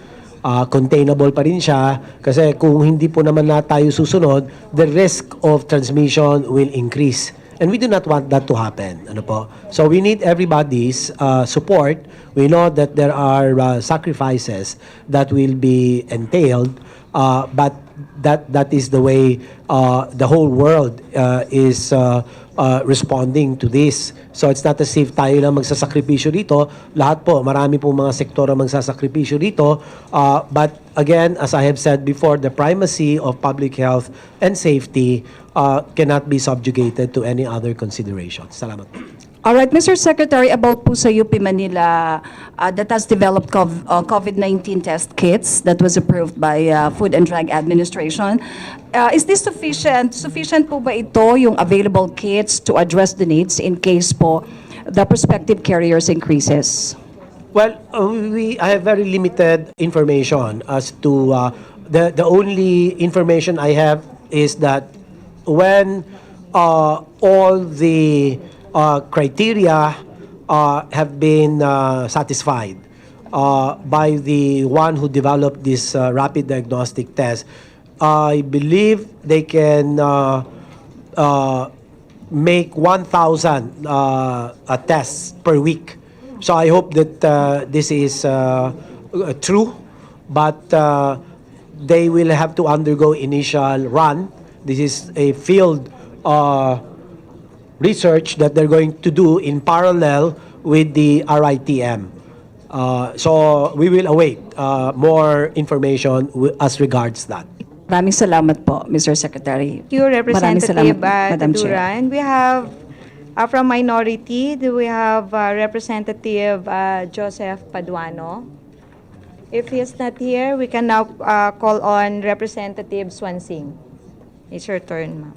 S5: Containable pa rin siya kasi kung hindi po naman na tayo susunod, the risk of transmission will increase. And we do not want that to happen. Ano po? So we need everybody's support. We know that there are sacrifices that will be entailed, but that is the way the whole world is responding to this. So it's not as if tayo lang magsasakripisyo dito. Lahat po, marami po mga sektor ang magsasakripisyo dito. But again, as I have said before, the primacy of public health and safety cannot be subjugated to any other considerations. Salamat po.
S18: All right, Mr. Secretary, about po sa UP Manila that has developed COVID-19 test kits that was approved by Food and Drug Administration. Is this sufficient? Sufficient po ba ito, yung available kits to address the needs in case po the prospective carriers increases?
S5: Well, I have very limited information as to the only information I have is that when all the criteria have been satisfied by the one who developed this rapid diagnostic test, I believe they can make 1,000 tests per week. So I hope that this is true, but they will have to undergo initial run. This is a field research that they're going to do in parallel with the RITM. So we will await more information as regards that.
S18: Maraming salamat po, Mr. Secretary.
S3: Thank you,
S18: Maraming
S3: Representative
S18: salamat, Madam Chair.
S3: Taduran. We have from minority, we have Representative Joseph Paduano. If he is not here, we can now call on Representative Swansing. It's your turn, ma'am.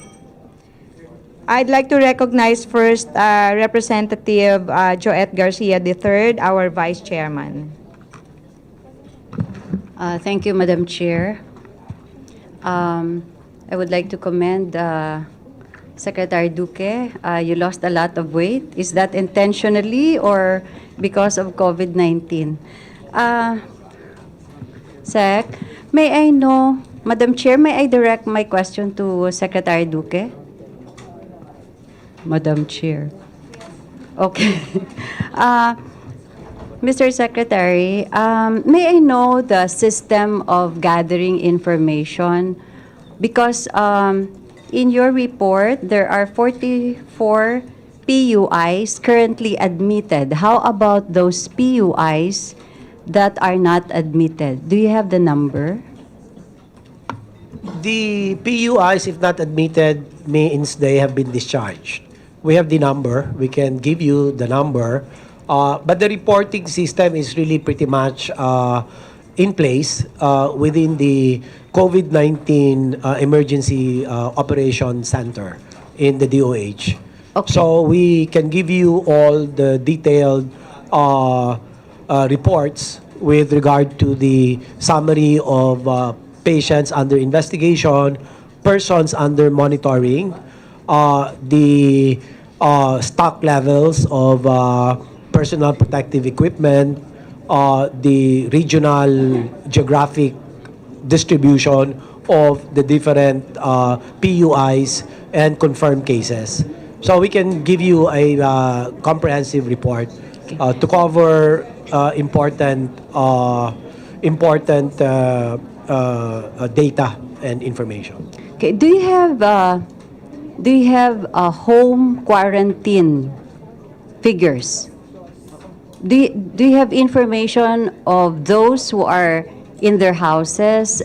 S3: I'd like to recognize first Representative Joette Garcia III, our Vice Chairman.
S1: Thank you, Madam Chair. I would like to commend Secretary Duque. You lost a lot of weight. Is that intentionally or because of COVID-19? Sec, may I know, Madam Chair, may I direct my question to Secretary Duque? Madam Chair. Okay. Mr. Secretary, may I know the system of gathering information? Because in your report, there are 44 PUIs currently admitted. How about those PUIs that are not admitted? Do you have the number?
S5: The PUIs, if not admitted, means they have been discharged. We have the number. We can give you the number. But the reporting system is really pretty much in place within the COVID-19 Emergency Operation Center in the DOH.
S1: Okay.
S5: So we can give you all the detailed reports with regard to the summary of patients under investigation, persons under monitoring, the stock levels of personal protective equipment, the regional geographic distribution of the different PUIs and confirmed cases. So we can give you a comprehensive report to cover important data and information.
S1: Okay. Do you have home quarantine figures? do you have information of those who are in their houses?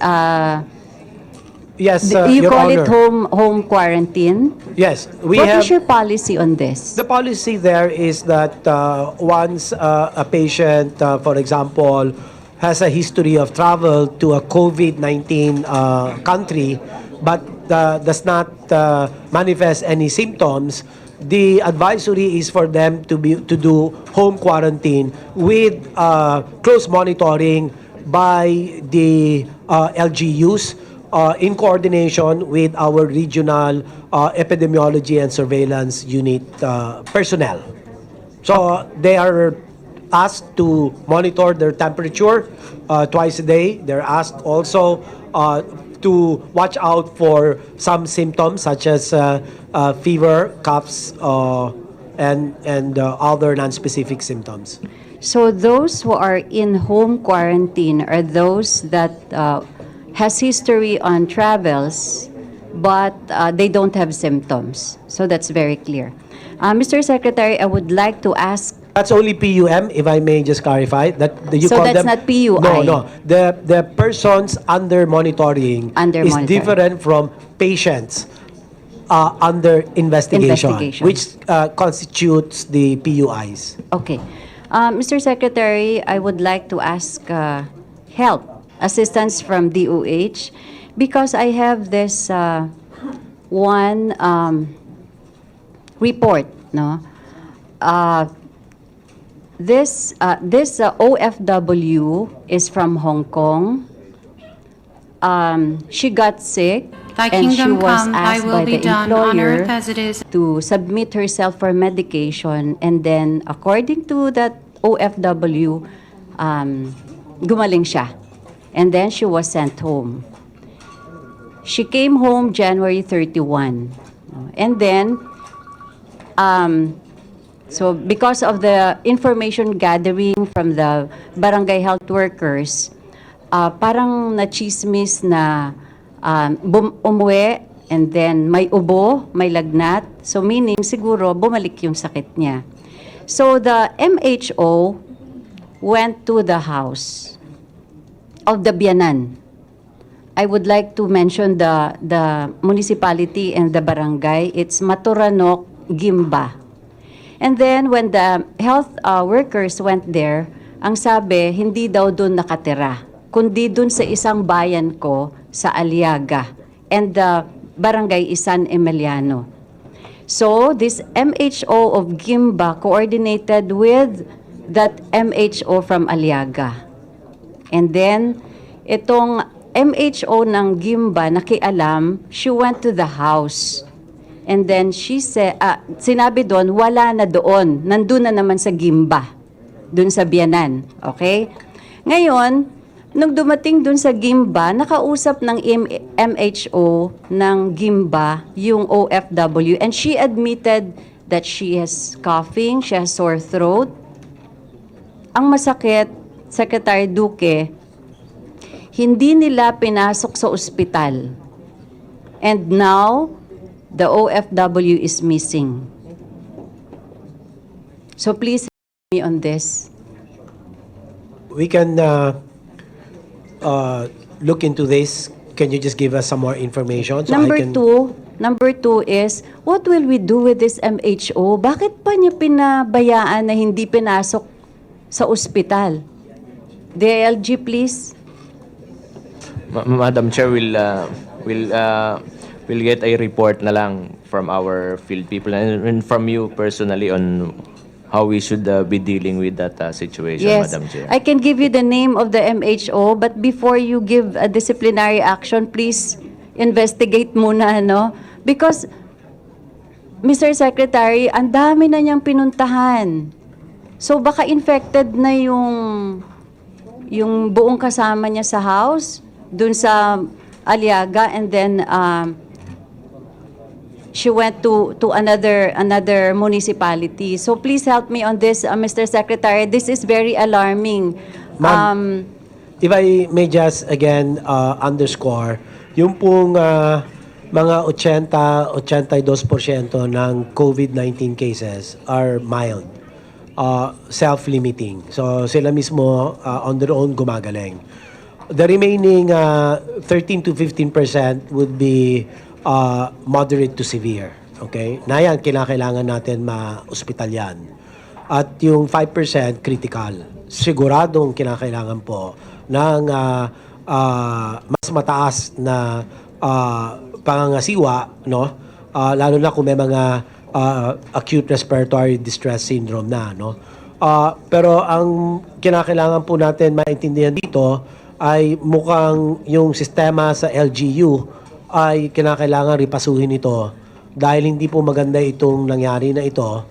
S5: Yes,
S1: You
S5: Your
S1: call
S5: Honor.
S1: it home quarantine?
S5: Yes, we
S1: What
S5: have.
S1: is your policy on this?
S5: The policy there is that once a patient, for example, has a history of travel to a COVID-19 country, but does not manifest any symptoms, the advisory is for them to do home quarantine with close monitoring by the LGUs. In coordination with our regional epidemiology and surveillance unit personnel. So they are asked to monitor their temperature twice a day. They're asked also to watch out for some symptoms such as fever, coughs, and other non-specific symptoms.
S1: So those who are in home quarantine are those that has history on travels, but they don't have symptoms. So that's very clear. Mr. Secretary, I would like to ask.
S5: That's only PUM, if I may just clarify. You
S1: So
S5: call
S1: that's
S5: them,
S1: not PUI?
S5: No. The persons under monitoring
S1: Under
S5: is
S1: monitoring.
S5: different from patients under investigation,
S1: Investigation.
S5: which constitutes the PUIs.
S1: Okay. Mr. Secretary, I would like to ask help, assistance from DOH, because I have this one report, no? This OFW is from Hong Kong. She got sick, and she was asked by the employer to submit herself for medication, and then according to that OFW, gumaling siya. And then she was sent home. She came home January 31. And then, so because of the information gathering from the barangay health workers, parang na-chismis na umuwi, and then may ubo, may lagnat. So meaning, siguro, bumalik yung sakit niya. So the MHO went to the house of the Bianan. I would like to mention the municipality and the barangay. It's Maturanok, Gimba. And then when the health workers went there, ang sabi, hindi daw doon nakatira, kundi doon sa isang bayan ko sa Aliaga. And the barangay is San Emiliano. So this MHO of Gimba coordinated with that MHO from Aliaga. And then, itong MHO ng Gimba, nakialam, she went to the house. And then she said, sinabi doon, wala na doon. Nandun na naman sa Gimba. Doon sa Bianan. Okay? Ngayon, nung dumating doon sa Gimba, nakausap ng MHO ng Gimba yung OFW. And she admitted that she has coughing, she has sore throat. Ang masakit, Secretary Duque, hindi nila pinasok sa ospital. And now, the OFW is missing. So please help me on this.
S5: We can look into this. Can you just give us some more information? So
S1: Number two is, what will we do with this MHO? Bakit pa niya pinabayaan na hindi pinasok sa ospital? DILG, please.
S11: Madam Chair, we'll get a report na lang from our field people and from you personally on how we should be dealing with that situation,
S1: Yes,
S11: Madam Chair.
S1: I can give you the name of the MHO, but before you give a disciplinary action, please investigate muna, no? Because, Mr. Secretary, ang dami na niyang pinuntahan. So baka infected na yung buong kasama niya sa house, dun sa Aliaga, and then she went to another municipality. So please help me on this, Mr. Secretary. This is very alarming.
S5: Ma'am, if I may just again underscore, yung pong mga 82% ng COVID-19 cases are mild. self-limiting. So sila mismo on their own gumagaling. The remaining 13 to 15% would be moderate to severe. Okay? Na yan, kailangan natin ma-hospital yan. At yung 5% critical. Siguradong kinakailangan po ng mas mataas na pangangasiwa, no? Lalo na kung may mga acute respiratory distress syndrome na, no? Pero ang kinakailangan po natin maintindihan dito ay mukhang yung sistema sa LGU ay kinakailangan ripasuhin ito dahil hindi po maganda itong nangyari na ito.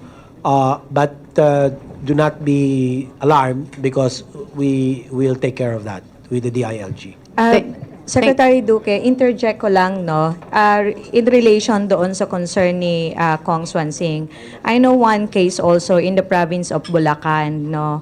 S5: But do not be alarmed because we will take care of that with the DILG.
S3: Secretary Duque, interject ko lang, no, in relation doon sa concern ni Kong Swansing. I know one case also in the province of Bulacan, no.